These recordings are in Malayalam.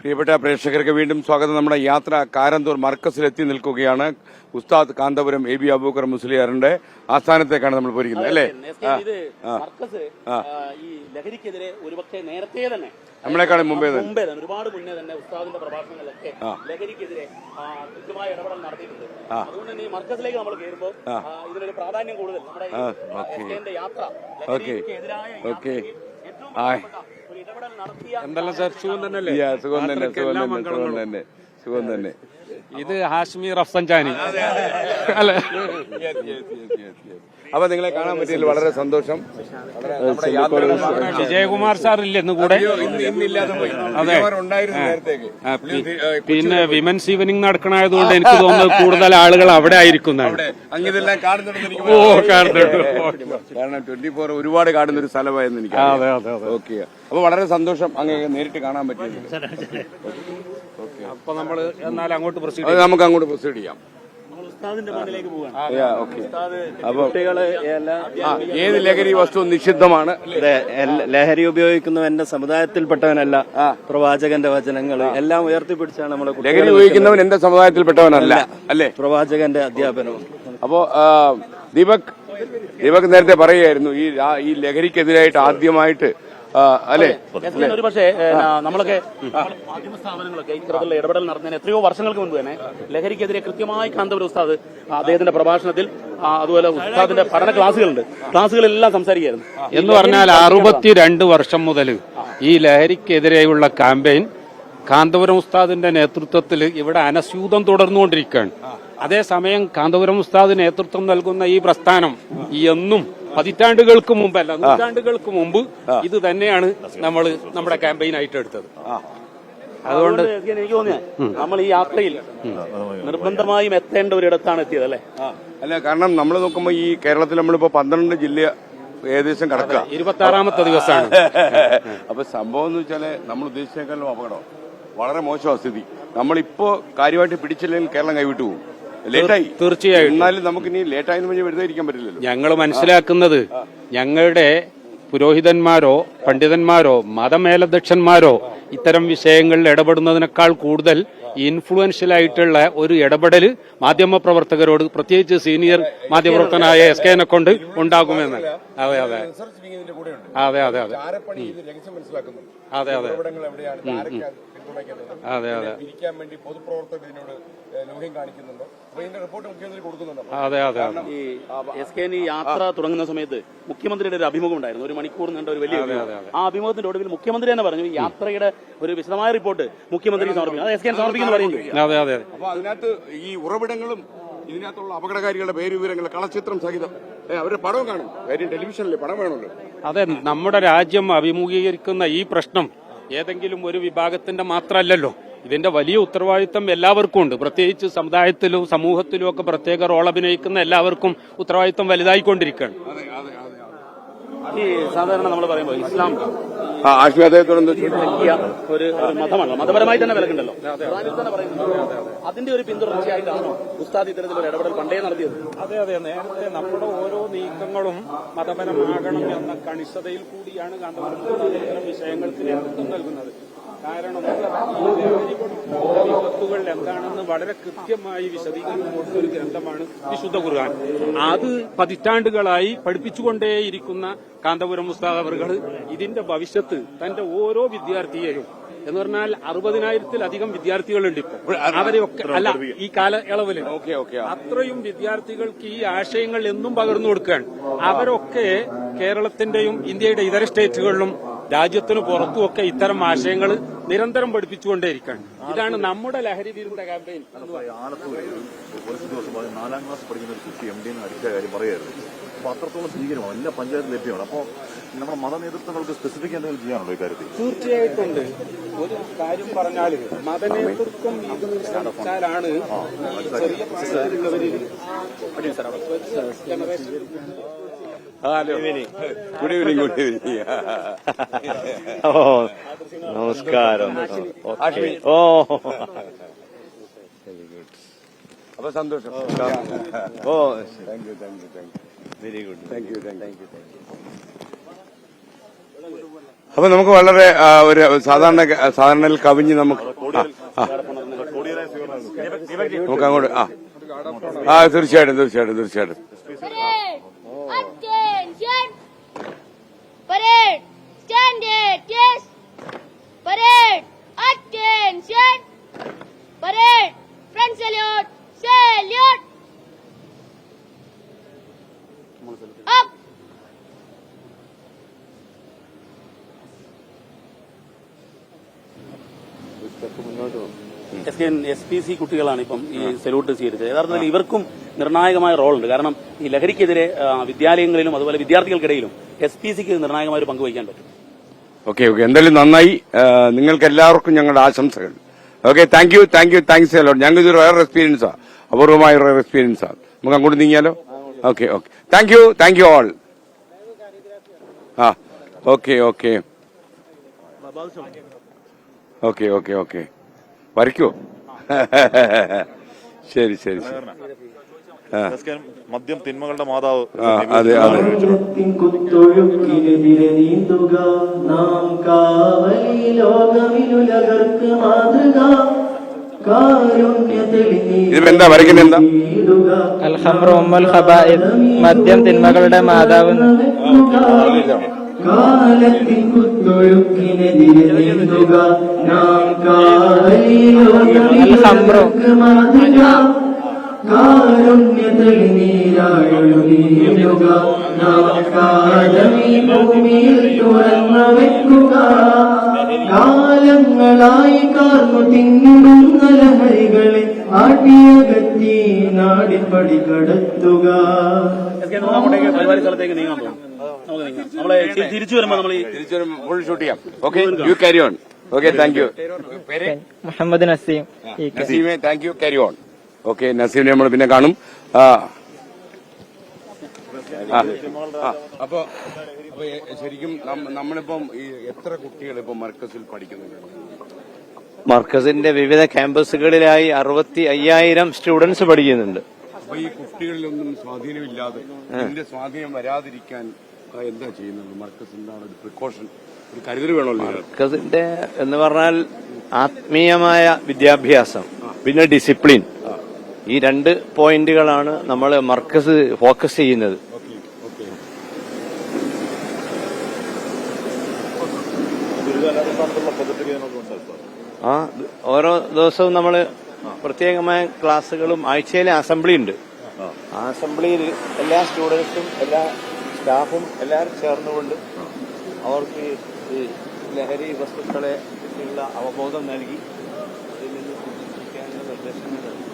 പ്രിയപ്പെട്ട പ്രേക്ഷകർക്ക് വീണ്ടും സ്വാഗതം. നമ്മുടെ യാത്ര കാരന്തൂർ മർക്കസിലെത്തി നിൽക്കുകയാണ്. ഉസ്താദ് കാന്തപുരം എ ബി അബൂബക്കർ മുസ്ലിയാറിന്റെ ആസ്ഥാനത്തേക്കാണ് നമ്മൾ പോയിരിക്കുന്നത്, അല്ലേ? ഈ ലഹരിക്കെതിരെ ഒരുപക്ഷെ നേരത്തെ തന്നെ നമ്മളെക്കാളും മുമ്പേ ഒരുപാട് മുന്നേ തന്നെ ഉസ്താദിന്റെ പ്രഭാഷണങ്ങളിലൊക്കെ ലഹരിക്കെതിരെ കൃത്യമായ ഇടപെടൽ നടത്തിയിട്ടുണ്ട്. അതുകൊണ്ട് തന്നെ ഈ മർക്കസിലേക്ക് നമ്മൾ കയറുമ്പോൾ ഇതിനൊരു പ്രാധാന്യം കൂടുതൽ നമ്മുടെ യാത്ര ലഹരിക്കെതിരായ എന്തെല്ലാം സാർ, സുഖം തന്നെയല്ലേ? സുഖം തന്നെ. ഇത് ഹാഷ്മി റഫ്സൻജാനി അല്ലെ? അപ്പൊ നിങ്ങളെ കാണാൻ പറ്റിയതിൽ വളരെ സന്തോഷം. വിജയകുമാർ സാർ ഇല്ല ഇന്ന് കൂടെ? അതെ. പിന്നെ വിമൻസ് ഈവനിങ് നടക്കണായതുകൊണ്ട് എനിക്ക് തോന്നുന്നത് കൂടുതൽ ആളുകൾ അവിടെ ആയിരിക്കുന്നതാണ്. ഓ, കാണുന്നുണ്ട്. കാരണം 24 ഒരുപാട് കാണുന്ന ഒരു സ്ഥലമായിരുന്നു എനിക്ക്. ഓക്കെ, അപ്പൊ വളരെ സന്തോഷം അങ്ങനെ നേരിട്ട് കാണാൻ പറ്റിയത്. അപ്പൊ നമ്മള് എന്നാൽ അങ്ങോട്ട് നമുക്ക് അങ്ങോട്ട് പ്രൊസീഡ് ചെയ്യാം. ഏത് ലഹരി വസ്തു നിഷിദ്ധമാണ്? ലഹരി ഉപയോഗിക്കുന്നവന്റെ സമുദായത്തിൽപ്പെട്ടവനല്ല. പ്രവാചകന്റെ വചനങ്ങൾ എല്ലാം ഉയർത്തിപ്പിടിച്ചാണ് നമ്മളെ. ലഹരി ഉപയോഗിക്കുന്നവൻ എന്റെ സമുദായത്തിൽപ്പെട്ടവനല്ല, അല്ലേ? പ്രവാചകന്റെ അധ്യാപനവും. അപ്പോ ദീപക് നേരത്തെ പറയുകയായിരുന്നു ഈ ലഹരിക്കെതിരായിട്ട് ആദ്യമായിട്ട്, അല്ലെ? ഒരു പക്ഷേ നമ്മളൊക്കെ മാധ്യമ സ്ഥാപനങ്ങളൊക്കെ ഇത്തരത്തിലുള്ള ഇടപെടൽ നടത്തുന്നതിന് എത്രയോ വർഷങ്ങൾക്ക് മുൻപ് തന്നെ ലഹരിക്കെതിരെ കൃത്യമായി കാന്തപുരം ഉസ്താദ് അദ്ദേഹത്തിന്റെ പ്രഭാഷണത്തിൽ, അതുപോലെ ഉസ്താദിന്റെ പഠന ക്ലാസ്സുകളെല്ലാം സംസാരിക്കുകയായിരുന്നു. എന്ന് പറഞ്ഞാൽ 62 വർഷം മുതൽ ഈ ലഹരിക്കെതിരെയുള്ള ക്യാമ്പയിൻ കാന്തപുരം ഉസ്താദിന്റെ നേതൃത്വത്തിൽ ഇവിടെ അനസ്യൂതം തുടർന്നുകൊണ്ടിരിക്കുകയാണ്. അതേസമയം കാന്തപുരം ഉസ്താദ് നേതൃത്വം നൽകുന്ന ഈ പ്രസ്ഥാനം എന്നും പതിറ്റാണ്ടുകൾക്ക് മുമ്പല്ല, നൂറ്റാണ്ടുകൾക്ക് മുമ്പ് ഇത് തന്നെയാണ് നമ്മൾ നമ്മുടെ ക്യാമ്പയിനായിട്ട് എടുത്തത്. അതുകൊണ്ട് എനിക്ക് തോന്നിയത് നമ്മൾ ഈ യാത്രയിൽ നിർബന്ധമായും എത്തേണ്ട ഒരിടത്താണ് എത്തിയത്, അല്ലേ? അല്ല, കാരണം നമ്മൾ നോക്കുമ്പോൾ ഈ കേരളത്തിൽ നമ്മളിപ്പോ 12 ജില്ല ഏകദേശം കടക്കുക, 26ാമത്തെ ദിവസമാണ്. അപ്പൊ സംഭവം എന്ന് വെച്ചാല് നമ്മൾ ഉദ്ദേശിച്ചേക്കാളും അപകടം, വളരെ മോശമാണ് സ്ഥിതി. നമ്മളിപ്പോ കാര്യമായിട്ട് പിടിച്ചില്ലെങ്കിൽ കേരളം കൈവിട്ടു പോകും. ലേറ്റായി, തീർച്ചയായും. എന്നാലും നമുക്ക് ഇനി ലേറ്റായി വെറുതെ ഇരിക്കാൻ പറ്റില്ലല്ലോ. ഞങ്ങൾ മനസ്സിലാക്കുന്നത് ഞങ്ങളുടെ പുരോഹിതന്മാരോ പണ്ഡിതന്മാരോ മതമേലധ്യക്ഷന്മാരോ ഇത്തരം വിഷയങ്ങളിൽ ഇടപെടുന്നതിനേക്കാൾ കൂടുതൽ ഇൻഫ്ലുവൻഷ്യൽ ആയിട്ടുള്ള ഒരു ഇടപെടൽ മാധ്യമപ്രവർത്തകരോട്, പ്രത്യേകിച്ച് സീനിയർ മാധ്യമപ്രവർത്തകനായ SKനെ കൊണ്ട് ഉണ്ടാകുമെന്ന്. അതെ അതെ അതെ അതെ അതെ അതെ അതെ അതെ അതെ അതെ അതെ. ഈ SKN യാത്ര തുടങ്ങുന്ന സമയത്ത് മുഖ്യമന്ത്രിയുടെ ഒരു അഭിമുഖം ഉണ്ടായിരുന്നു, 1 മണിക്കൂർ നീണ്ട ഒരു വലിയ അഭിമുഖം. ആ അഭിമുഖത്തിന്റെ ഒടുവിൽ മുഖ്യമന്ത്രി തന്നെ പറഞ്ഞു ഈ യാത്രയുടെ ഒരു വിശദമായ റിപ്പോർട്ട് മുഖ്യമന്ത്രി സമർപ്പിക്കും, അത് SKN സമർപ്പിക്കുന്നു പറയുന്നു. അതെ അതെ. അപ്പൊ അതിനകത്ത് ഈ ഉറവിടങ്ങളും ഇതിനകത്തുള്ള അപകടകാരികളുടെ പേര് വിവരങ്ങൾ കളചിത്രം സഹിതം അവരുടെ പടവും കാണും. കാര്യം ടെലിവിഷനിലെ പടം വേണമല്ലോ. അതെ, നമ്മുടെ രാജ്യം അഭിമുഖീകരിക്കുന്ന ഈ പ്രശ്നം ഏതെങ്കിലും ഒരു വിഭാഗത്തിന്റെ മാത്രമല്ലല്ലോ. ഇതിന്റെ വലിയ ഉത്തരവാദിത്തം എല്ലാവർക്കും ഉണ്ട്. പ്രത്യേകിച്ച് സമുദായത്തിലും സമൂഹത്തിലും ഒക്കെ പ്രത്യേക റോൾ അഭിനയിക്കുന്ന എല്ലാവർക്കും ഉത്തരവാദിത്തം വലുതായിക്കൊണ്ടിരിക്കുകയാണ്. ഈ സാധാരണ നമ്മൾ പറയുമ്പോൾ ഇസ്ലാം ഒരു മതമാണ്, മതപരമായി തന്നെ വിലക്കുണ്ടല്ലോ. തന്നെ പറയുന്നത് അതിന്റെ ഒരു പിന്തുടർച്ചയായിട്ടാണോ ഉസ്താദ് ഇത്തരത്തിലൊരു ഇടപെടൽ പണ്ടേ നടത്തിയത്? അതെ അതെ, നേരത്തെ നമ്മുടെ ഓരോ നീക്കങ്ങളും മതപരമാകണം എന്ന കണിശതയിൽ കൂടിയാണ് കാന്തപുരം വിഷയങ്ങൾക്ക് നേതൃത്വം നൽകുന്നത്. കാരണം വിപത്തുകൾ എന്താണെന്ന് വളരെ കൃത്യമായി വിശദീകരിച്ചു കൊടുത്ത ഒരു ഗ്രന്ഥമാണ് വിശുദ്ധ ഖുർആൻ. അത് പതിറ്റാണ്ടുകളായി പഠിപ്പിച്ചുകൊണ്ടേയിരിക്കുന്ന കാന്തപുരം ഉസ്താദ് അവറുകൾ ഇതിന്റെ ഭവിഷ്യത്ത് തന്റെ ഓരോ വിദ്യാർത്ഥിയെയും, എന്ന് പറഞ്ഞാൽ 60,000-ത്തിലധികം വിദ്യാർത്ഥികളുണ്ട് ഇപ്പോൾ, അവരെയൊക്കെ അല്ല ഈ കാലയളവിൽ അത്രയും വിദ്യാർത്ഥികൾക്ക് ഈ ആശയങ്ങൾ എന്നും പകർന്നു കൊടുക്കുകയാണ്. അവരൊക്കെ കേരളത്തിന്റെയും ഇന്ത്യയുടെ ഇതര സ്റ്റേറ്റുകളിലും രാജ്യത്തിനു പുറത്തുമൊക്കെ ഇത്തരം ആശയങ്ങൾ നിരന്തരം പഠിപ്പിച്ചുകൊണ്ടേയിരിക്കുകയാണ്. ഇതാണ് നമ്മുടെ ലഹരി വിരുദ്ധ ക്യാമ്പയിൻ. പോലീസ് 4ാം ക്ലാസ് പഠിക്കുന്ന ഒരു കുട്ടി MD അടിച്ച കാര്യം പറയായിരുന്നു. അപ്പൊ അത്രത്തോളം സ്വീകരണമാണ്, എല്ലാ പഞ്ചായത്തിൽ ലഭ്യമാണ്. അപ്പോൾ നമ്മുടെ മത നേതൃത്വങ്ങൾക്ക് സ്പെസിഫിക് എന്തെങ്കിലും ചെയ്യാനുണ്ടോ ഈ കാര്യത്തിൽ? തീർച്ചയായിട്ടും ഉണ്ട്. ഒരു കാര്യം പറഞ്ഞാൽ മതനേതൃത്വം ഇത് ശ്രമിച്ചാലാണ് ഗുഡ് ഈവനിങ്. ഓ നമസ്കാരം. ഓ അപ്പൊ സന്തോഷം. ഓ thank you very good. Thank you. അപ്പൊ നമുക്ക് വളരെ ഒരു സാധാരണ കവിഞ്ഞ് നമുക്ക് നമുക്ക് അങ്ങോട്ട് തീർച്ചയായിട്ടും Parade! Standard! Yes! Parade! Attention! Parade! Front salute! Salute! Up! SPC കുട്ടികളാണ് ഇപ്പം ഈ സല്യൂട്ട് സ്വീകരിച്ചത്. യഥാർത്ഥത്തിൽ ഇവർക്കും നിർണായകമായ റോളുണ്ട്. കാരണം ഈ ലഹരിക്കെതിരെ വിദ്യാലയങ്ങളിലും അതുപോലെ വിദ്യാർത്ഥികൾക്കിടയിലും SPCക്ക് നിർണായകമായ ഒരു പങ്ക് വഹിക്കാൻ പറ്റും. ഓക്കെ എന്തായാലും നന്നായി. നിങ്ങൾക്ക് എല്ലാവർക്കും ഞങ്ങളുടെ ആശംസകൾ. Okay thanks a lot. ഞങ്ങൾക്ക് ഇതൊരു റയർ എക്സ്പീരിയൻസാ, അപൂർവമായ റയർ എക്സ്പീരിയൻസാ. നമുക്ക് അങ്ങോട്ട് നീങ്ങിയാലോ? Okay thank you all. Okay വരയ്ക്കോ? ശരി മദ്യം തിന്മകളുടെ മാതാവ്. അതെ ഇതിപ്പെന്താ വരയ്ക്കുന്നത്? എന്താ? അൽഹംറു ഉമ്മുൽ ഖബായിദ്, മദ്യം തിന്മകളുടെ മാതാവ്. കാലത്തിൻ കുത്തൊഴുക്കിനെതിരെ നീന്തുക, നാം കാവലിലോകമിലുലകർക്ക് മാതൃക. കാരുണ്യത്തിൽ നീരാഴൊഴുകിയിടുക, നാം കാലമീ ഭൂമിയിൽ തുറന്നു വെക്കുക. കാലങ്ങളായി കാർന്നു തിങ്ങിടുന്ന ലഹരികളെ ആട്ടിയകറ്റി നാടിൻ പടി കടത്തുക. പരിപാടി സ്ഥലത്തേക്ക് നീങ്ങാൻ പോകും. നമ്മളെ തിരിച്ചു വരുമ്പോൾ ഫുൾ ഷൂട്ട് ചെയ്യാം. Okay you carry on. Okay thank you. Muhammad Naseem. നസീമെ thank you, carry on. Okay നസീമിനെ നമ്മൾ പിന്നെ കാണും. അപ്പൊ ശരിക്കും നമ്മളിപ്പം എത്ര കുട്ടികൾ ഇപ്പൊ മർക്കസിൽ പഠിക്കുന്നുണ്ട്? മർക്കസിന്റെ വിവിധ ക്യാമ്പസുകളിലായി 65,000 സ്റ്റുഡൻസ് പഠിക്കുന്നുണ്ട്. അപ്പൊ ഈ കുട്ടികളിലൊന്നും സ്വാധീനമില്ലാതെ ഇതിന്റെ സ്വാധീനം വരാതിരിക്കാൻ എന്താ ചെയ്യുന്നത്? മർക്കസ് എന്താണ് ഒരു പ്രിക്കോഷൻ, ഒരു കരുതൽ വേണമല്ലോ? മർക്കസിന്റെ എന്ന് പറഞ്ഞാൽ ആത്മീയമായ വിദ്യാഭ്യാസം, പിന്നെ ഡിസിപ്ലിൻ, ഈ 2 പോയിന്റുകളാണ് നമ്മൾ മർക്കസ് ഫോക്കസ് ചെയ്യുന്നത്. ഓരോ ദിവസവും നമ്മൾ പ്രത്യേകമായ ക്ലാസ്സുകളും ആഴ്ചയിലെ അസംബ്ലി ഉണ്ട്. ആ അസംബ്ലിയിൽ എല്ലാ സ്റ്റുഡൻസും എല്ലാ സ്റ്റാഫും എല്ലാവരും ചേർന്നുകൊണ്ട് അവർക്ക് ഈ ലഹരി വസ്തുക്കളെ പറ്റിയുള്ള അവബോധം നൽകി അതിൽ നിന്ന് സൂക്ഷിക്കാനുള്ള നിർദ്ദേശങ്ങൾ നൽകി.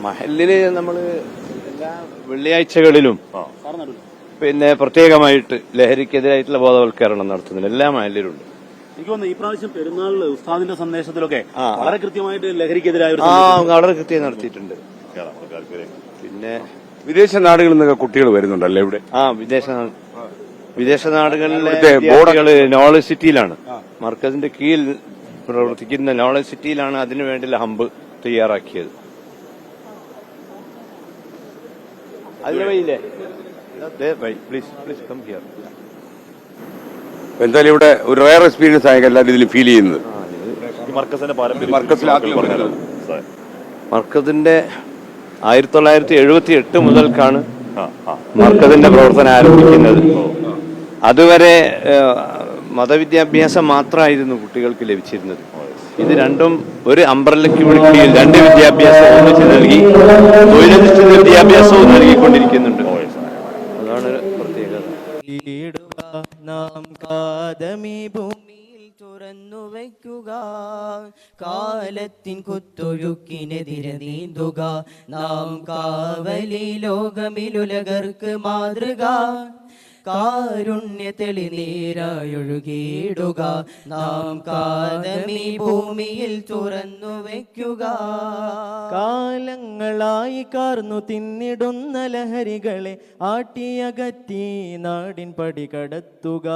മഹലില് നമ്മള് എല്ലാ വെള്ളിയാഴ്ചകളിലും പിന്നെ പ്രത്യേകമായിട്ട് ലഹരിക്കെതിരായിട്ടുള്ള ബോധവൽക്കരണം നടത്തുന്നുണ്ട്. എല്ലാ മഹലിലുണ്ട്. എനിക്ക് തോന്നുന്നു ഈ പ്രാവശ്യം പെരുന്നാളിൽ ഉസ്താദിന്റെ സന്ദേശത്തിലൊക്കെ വളരെ കൃത്യമായിട്ട് ലഹരിക്കെതിരായ വളരെ കൃത്യം നടത്തിയിട്ടുണ്ട്. പിന്നെ വിദേശ നാടുകളിൽ നിന്നൊക്കെ കുട്ടികൾ വരുന്നുണ്ടല്ലേ ഇവിടെ? വിദേശ നാടുകളിലെ ബോർഡുകൾ നോളജ് സിറ്റിയിലാണ്, മർക്കസിന്റെ കീഴിൽ പ്രവർത്തിക്കുന്ന നോളജ് സിറ്റിയിലാണ് അതിനു വേണ്ടിയുള്ള ഹമ്പ് തയ്യാറാക്കിയത്. അതിലെ വഴിയില്ലേ? Please come here. എന്തായാലും ഇവിടെ ഒരു റയർ എക്സ്പീരിയൻസ് ആയ എല്ലാവരും ഇതിൽ ഫീൽ ചെയ്യുന്നത്. മർക്കസിന്റെ 1978 മുതൽക്കാണ് മർക്കസിന്റെ പ്രവർത്തനം ആരംഭിക്കുന്നത്. അതുവരെ മതവിദ്യാഭ്യാസം മാത്രമായിരുന്നു കുട്ടികൾക്ക് ലഭിച്ചിരുന്നത്. ഇത് രണ്ടും ഒരു അംബ്രല്ലയ്ക്ക് കീഴിൽ 2 വിദ്യാഭ്യാസം ഒന്നിച്ച് നൽകി തൊഴിലധിഷ്ഠിത വിദ്യാഭ്യാസവും നൽകിക്കൊണ്ടിരിക്കുന്നുണ്ട്. അതാണ് പ്രത്യേകത. നാം കാദമി ഭൂമിയിൽ തുറന്നു വയ്ക്കുക, കാലത്തിൻ കുത്തൊഴുക്കിനെതിരെ നീന്തുക, നാം കാവലി ലോകമിലുലകർക്ക് മാതൃക. കാരുണ്യ തെളിനീരായൊഴുകിയിടുക, നാം കാദമി ഭൂമിയിൽ തുറന്നു വയ്ക്കുക. കാലങ്ങളായി കാർന്നു തിന്നിടുന്ന ലഹരികളെ ആട്ടിയകറ്റി നാടിൻ പടി കടത്തുക.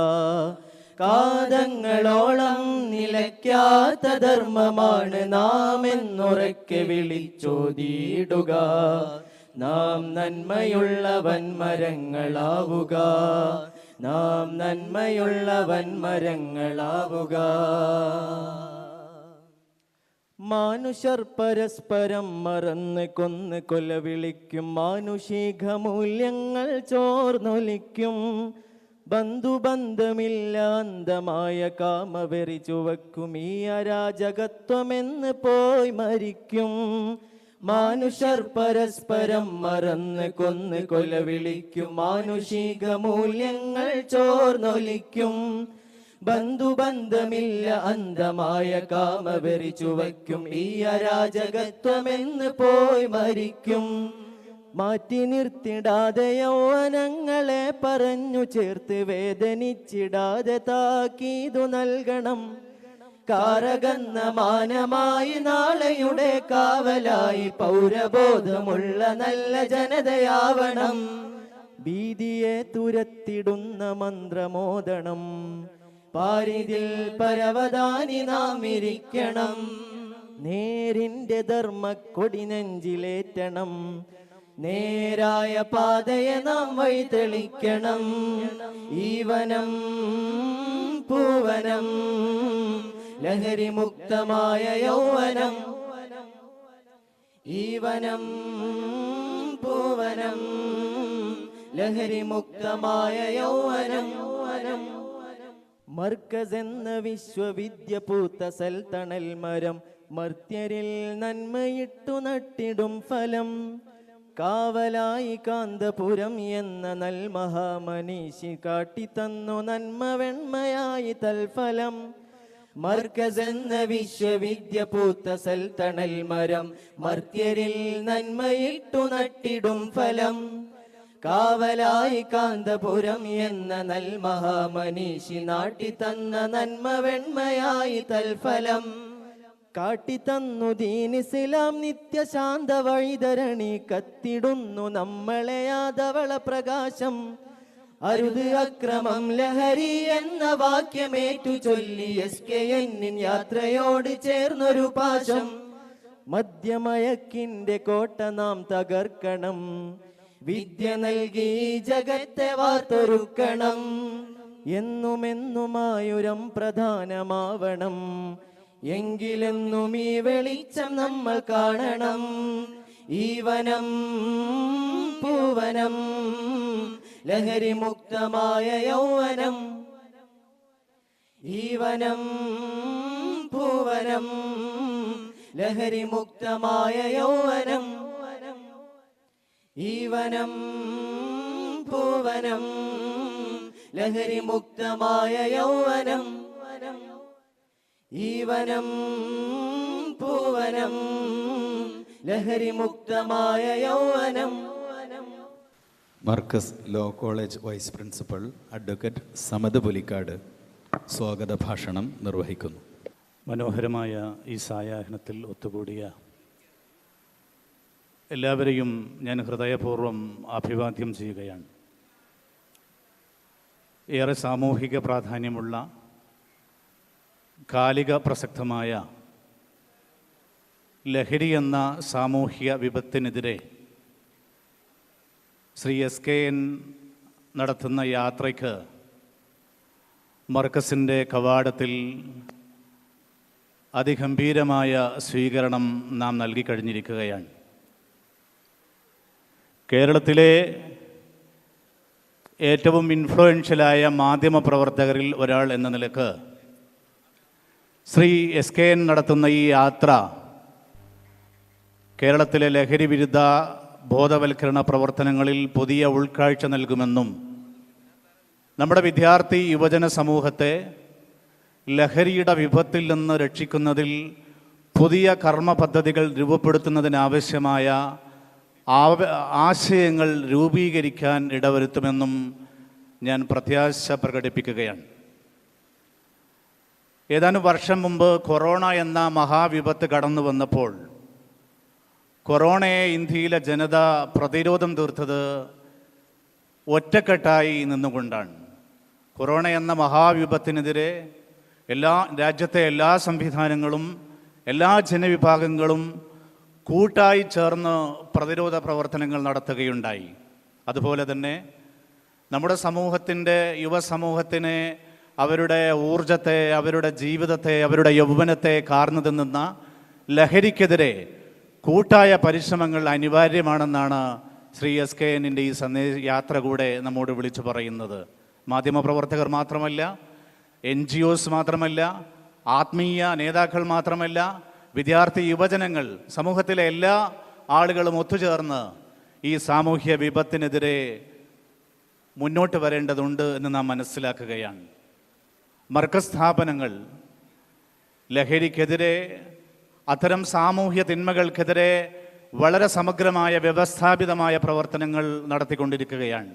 കാതങ്ങളോളം നിലയ്ക്കാത്ത ധർമ്മമാണ് നാം എന്നുറക്കെ വിളിച്ചോതിയിടുക. നാം നന്മയുള്ള വൻമരങ്ങളാവുക, നാം നന്മയുള്ള വൻമരങ്ങളാവുക. മാനുഷർ പരസ്പരം മറന്ന് കൊന്ന് കൊലവിളിക്കും, മാനുഷിക മൂല്യങ്ങൾ ചോർന്നൊലിക്കും. ബന്ധുബന്ധമില്ല അന്ധമായ കാമവെറി ചുവക്കും, ഈ അരാജകത്വമെന്ന് പോയി മരിക്കും. മാനുഷർ പരസ്പരം മറന്ന് കൊന്ന് കൊലവിളിക്കും, മാനുഷിക മൂല്യങ്ങൾ ചോർന്നൊലിക്കും. ബന്ധുബന്ധമില്ല അന്ധമായ കാമവെറി ചുവയ്ക്കും, ഈ അരാജകത്വമെന്ന് പോയി മരിക്കും. മാറ്റി നിർത്തിടാതെ യൗവനങ്ങളെ പറഞ്ഞു ചേർത്ത് വേദനിച്ചിടാതെ താക്കീതു നൽകണം. കാരകന്ന മാനമായി നാളെയുടെ കാവലായി പൗരബോധമുള്ള നല്ല ജനതയാവണം. ഭീതിയെ തുരത്തിടുന്ന മന്ത്രമോദണം, പാരിതിൽ പരവതാനി നാം ഇരിക്കണം. നേരിന്റെ ധർമ്മക്കൊടി നെഞ്ചിലേറ്റണം, നേരായ പാതയെ നാം വഴിതെളിക്കണം. ഈ വനം പൂവനം, ലഹരി മുക്തമായ യൗവനം. ഈ വനം പൂവനം, ലഹരി മുക്തമായ യൗവനം. മർക്കസ് എന്ന വിശ്വവിദ്യ പൂത്ത സൽത്തണൽ മരം, മർത്യരിൽ നന്മയിട്ടു നട്ടിടും ഫലം. കാവലായി കാന്തപുരം എന്ന നൽമഹാമനീഷി കാട്ടിത്തന്നു നന്മ വെണ്മയായി തൽഫലം. മർക്കസ് എന്ന വിശ്വവിദ്യ പൂത്ത സൽത്തണൽ മരം, മർത്യരിൽ നന്മയിട്ടു നട്ടിടും ഫലം. കാവലായി കാന്തപുരം എന്ന നൽമഹാമനീഷി നാട്ടിത്തന്ന നന്മ വെണ്മയായി തൽഫലം. കാട്ടിത്തന്നു ദീനിസ്ലാം നിത്യശാന്ത വഴിധരണി, കത്തിടുന്നു നമ്മളെ യാദവള പ്രകാശം. അരുത് അക്രമം ലഹരി എന്ന വാക്യമേറ്റു ചൊല്ലി SKN യാത്രയോട് ചേർന്നൊരു പാശം. മദ്യമയക്കിന്റെ കോട്ട നാം തകർക്കണം, വിദ്യ നൽകി ജഗത്തെ വാർത്തൊരുക്കണം. എന്നുമെന്നുമായുരം പ്രധാനമാവണം, എങ്കിലെന്നും ഈ വെളിച്ചം നമ്മൾ കാണണം. ഈ വനം പൂവനം, ലഹരി മുക്തമായ യൗവനം. ഈ വനം പൂവനം, ലഹരി മുക്തമായ യൗവനം. ഈ വനം പൂവനം, ലഹരി മുക്തമായ യൗവനം. ഈ വനം പൂവനം, ലഹരി മുക്തമായ യൗവനം. Markaz law college vice principal advocate Samad Pulikkad സ്വാഗത ഭാഷണം നിർവഹിക്കുന്നു. മനോഹരമായ ഈ സായാഹ്നത്തിൽ ഒത്തുകൂടിയ എല്ലാവരെയും ഞാൻ ഹൃദയപൂർവ്വം അഭിവാദ്യം ചെയ്യുകയാണ്. ഏറെ സാമൂഹിക പ്രാധാന്യമുള്ള കാലിക പ്രസക്തമായ ലഹരി എന്ന സാമൂഹിക വിപത്തിനെതിരെ ശ്രീ SKN നടത്തുന്ന യാത്രയ്ക്ക് മർക്കസിൻ്റെ കവാടത്തിൽ അതിഗംഭീരമായ സ്വീകരണം നാം നൽകിക്കഴിഞ്ഞിരിക്കുകയാണ്. കേരളത്തിലെ ഏറ്റവും ഇൻഫ്ലുവൻഷ്യലായ മാധ്യമപ്രവർത്തകരിൽ ഒരാൾ എന്ന നിലക്ക് ശ്രീ SKN നടത്തുന്ന ഈ യാത്ര കേരളത്തിലെ ലഹരി വിരുദ്ധ ബോധവൽക്കരണ പ്രവർത്തനങ്ങളിൽ പുതിയ ഉൾക്കാഴ്ച നൽകുമെന്നും നമ്മുടെ വിദ്യാർത്ഥി യുവജന സമൂഹത്തെ ലഹരിയുടെ വിപത്തിൽ നിന്ന് രക്ഷിക്കുന്നതിൽ പുതിയ കർമ്മ പദ്ധതികൾ രൂപപ്പെടുത്തുന്നതിനാവശ്യമായ ആശയങ്ങൾ രൂപീകരിക്കാൻ ഇടവരുത്തുമെന്നും ഞാൻ പ്രത്യാശ പ്രകടിപ്പിക്കുകയാണ്. ഏതാനും വർഷം മുമ്പ് കൊറോണ എന്ന മഹാവിപത്ത് കടന്നു വന്നപ്പോൾ കൊറോണയെ ഇന്ത്യയിലെ ജനത പ്രതിരോധം തീർത്തത് ഒറ്റക്കെട്ടായി നിന്നുകൊണ്ടാണ്. കൊറോണ എന്ന മഹാവിപത്തിനെതിരെ രാജ്യത്തെ എല്ലാ സംവിധാനങ്ങളും എല്ലാ ജനവിഭാഗങ്ങളും കൂട്ടായി ചേർന്ന് പ്രതിരോധ പ്രവർത്തനങ്ങൾ നടത്തുകയുണ്ടായി. അതുപോലെ തന്നെ നമ്മുടെ സമൂഹത്തിൻ്റെ യുവസമൂഹത്തിനെ അവരുടെ ഊർജത്തെ, അവരുടെ ജീവിതത്തെ, അവരുടെ യൗവനത്തെ കാർന്നു തിന്നുന്ന ലഹരിക്കെതിരെ കൂട്ടായ പരിശ്രമങ്ങൾ അനിവാര്യമാണെന്നാണ് ശ്രീ SKNന്റെ ഈ യാത്ര കൂടെ നമ്മോട് വിളിച്ചു പറയുന്നത്. മാധ്യമപ്രവർത്തകർ മാത്രമല്ല, NGOs മാത്രമല്ല, ആത്മീയ നേതാക്കൾ മാത്രമല്ല, വിദ്യാർത്ഥി യുവജനങ്ങൾ, സമൂഹത്തിലെ എല്ലാ ആളുകളും ഒത്തുചേർന്ന് ഈ സാമൂഹ്യ വിപത്തിനെതിരെ മുന്നോട്ട് വരേണ്ടതുണ്ട് എന്ന് നാം മനസ്സിലാക്കുകയാണ്. മർക്കസ് സ്ഥാപനങ്ങൾ ലഹരിക്കെതിരെ, അത്തരം സാമൂഹ്യ തിന്മകൾക്കെതിരെ വളരെ സമഗ്രമായ വ്യവസ്ഥാപിതമായ പ്രവർത്തനങ്ങൾ നടത്തിക്കൊണ്ടിരിക്കുകയാണ്.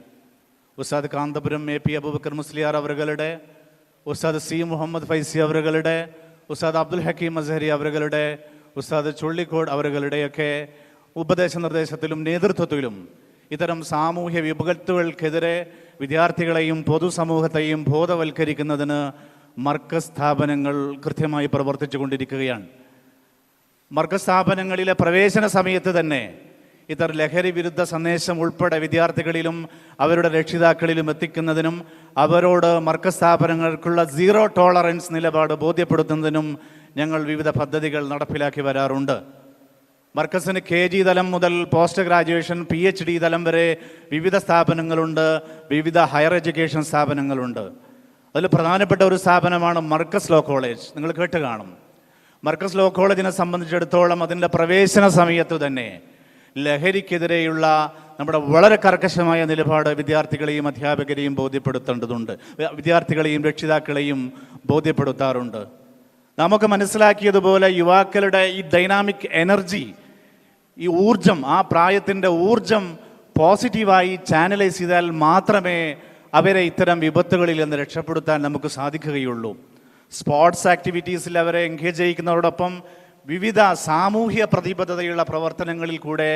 ഉസ്താദ് കാന്തപുരം AP അബൂബക്കർ മുസ്ലിയാർ അവറുകളുടെ, ഉസ്താദ് C മുഹമ്മദ് ഫൈസി അവറുകളുടെ, ഉസ്താദ് അബ്ദുൽ ഹക്കീം അസ്ഹരി അവറുകളുടെ, ഉസ്താദ് ചുള്ളിക്കോട് അവറുകളുടെയൊക്കെ ഉപദേശ നിർദ്ദേശത്തിലും നേതൃത്വത്തിലും ഇത്തരം സാമൂഹ്യ വിപത്തുകൾക്കെതിരെ വിദ്യാർത്ഥികളെയും പൊതുസമൂഹത്തെയും ബോധവൽക്കരിക്കുന്നതിന് മർക്കസ് സ്ഥാപനങ്ങൾ കൃത്യമായി പ്രവർത്തിച്ചു കൊണ്ടിരിക്കുകയാണ്. മർക്കസ് സ്ഥാപനങ്ങളിലെ പ്രവേശന സമയത്ത് തന്നെ ഇത്തരം ലഹരി വിരുദ്ധ സന്ദേശം ഉൾപ്പെടെ വിദ്യാർത്ഥികളിലും അവരുടെ രക്ഷിതാക്കളിലും എത്തിക്കുന്നതിനും അവരോട് മർക്കസ് സ്ഥാപനങ്ങൾക്കുള്ള സീറോ ടോളറൻസ് നിലപാട് ബോധ്യപ്പെടുത്തുന്നതിനും ഞങ്ങൾ വിവിധ പദ്ധതികൾ നടപ്പിലാക്കി വരാറുണ്ട്. മർക്കസിന് KG തലം മുതൽ പോസ്റ്റ് ഗ്രാജുവേഷൻ PhD തലം വരെ വിവിധ സ്ഥാപനങ്ങളുണ്ട്, വിവിധ ഹയർ എഡ്യൂക്കേഷൻ സ്ഥാപനങ്ങളുണ്ട്. അതിൽ പ്രധാനപ്പെട്ട ഒരു സ്ഥാപനമാണ് മർക്കസ് ലോ കോളേജ്. നിങ്ങൾ കേട്ട് കാണും. മർക്കസ് ലോ കോളേജിനെ സംബന്ധിച്ചിടത്തോളം അതിൻ്റെ പ്രവേശന സമയത്ത് തന്നെ ലഹരിക്കെതിരെയുള്ള നമ്മുടെ വളരെ കർക്കശമായ നിലപാട് വിദ്യാർത്ഥികളെയും അധ്യാപകരെയും ബോധ്യപ്പെടുത്തേണ്ടതുണ്ട്, വിദ്യാർത്ഥികളെയും രക്ഷിതാക്കളെയും ബോധ്യപ്പെടുത്താറുണ്ട്. നമുക്ക് മനസ്സിലാക്കിയതുപോലെ യുവാക്കളുടെ ഈ ഡൈനാമിക് എനർജി, ഈ ഊർജം, ആ പ്രായത്തിൻ്റെ ഊർജം പോസിറ്റീവായി ചാനലൈസ് ചെയ്താൽ മാത്രമേ അവരെ ഇത്തരം വിപത്തുകളിൽ നിന്ന് രക്ഷപ്പെടുത്താൻ നമുക്ക് സാധിക്കുകയുള്ളൂ. സ്പോർട്സ് ആക്ടിവിറ്റീസിൽ അവരെ എൻഗേജ് ചെയ്യിക്കുന്നതോടൊപ്പം വിവിധ സാമൂഹ്യ പ്രതിബദ്ധതയുള്ള പ്രവർത്തനങ്ങളിൽ കൂടെ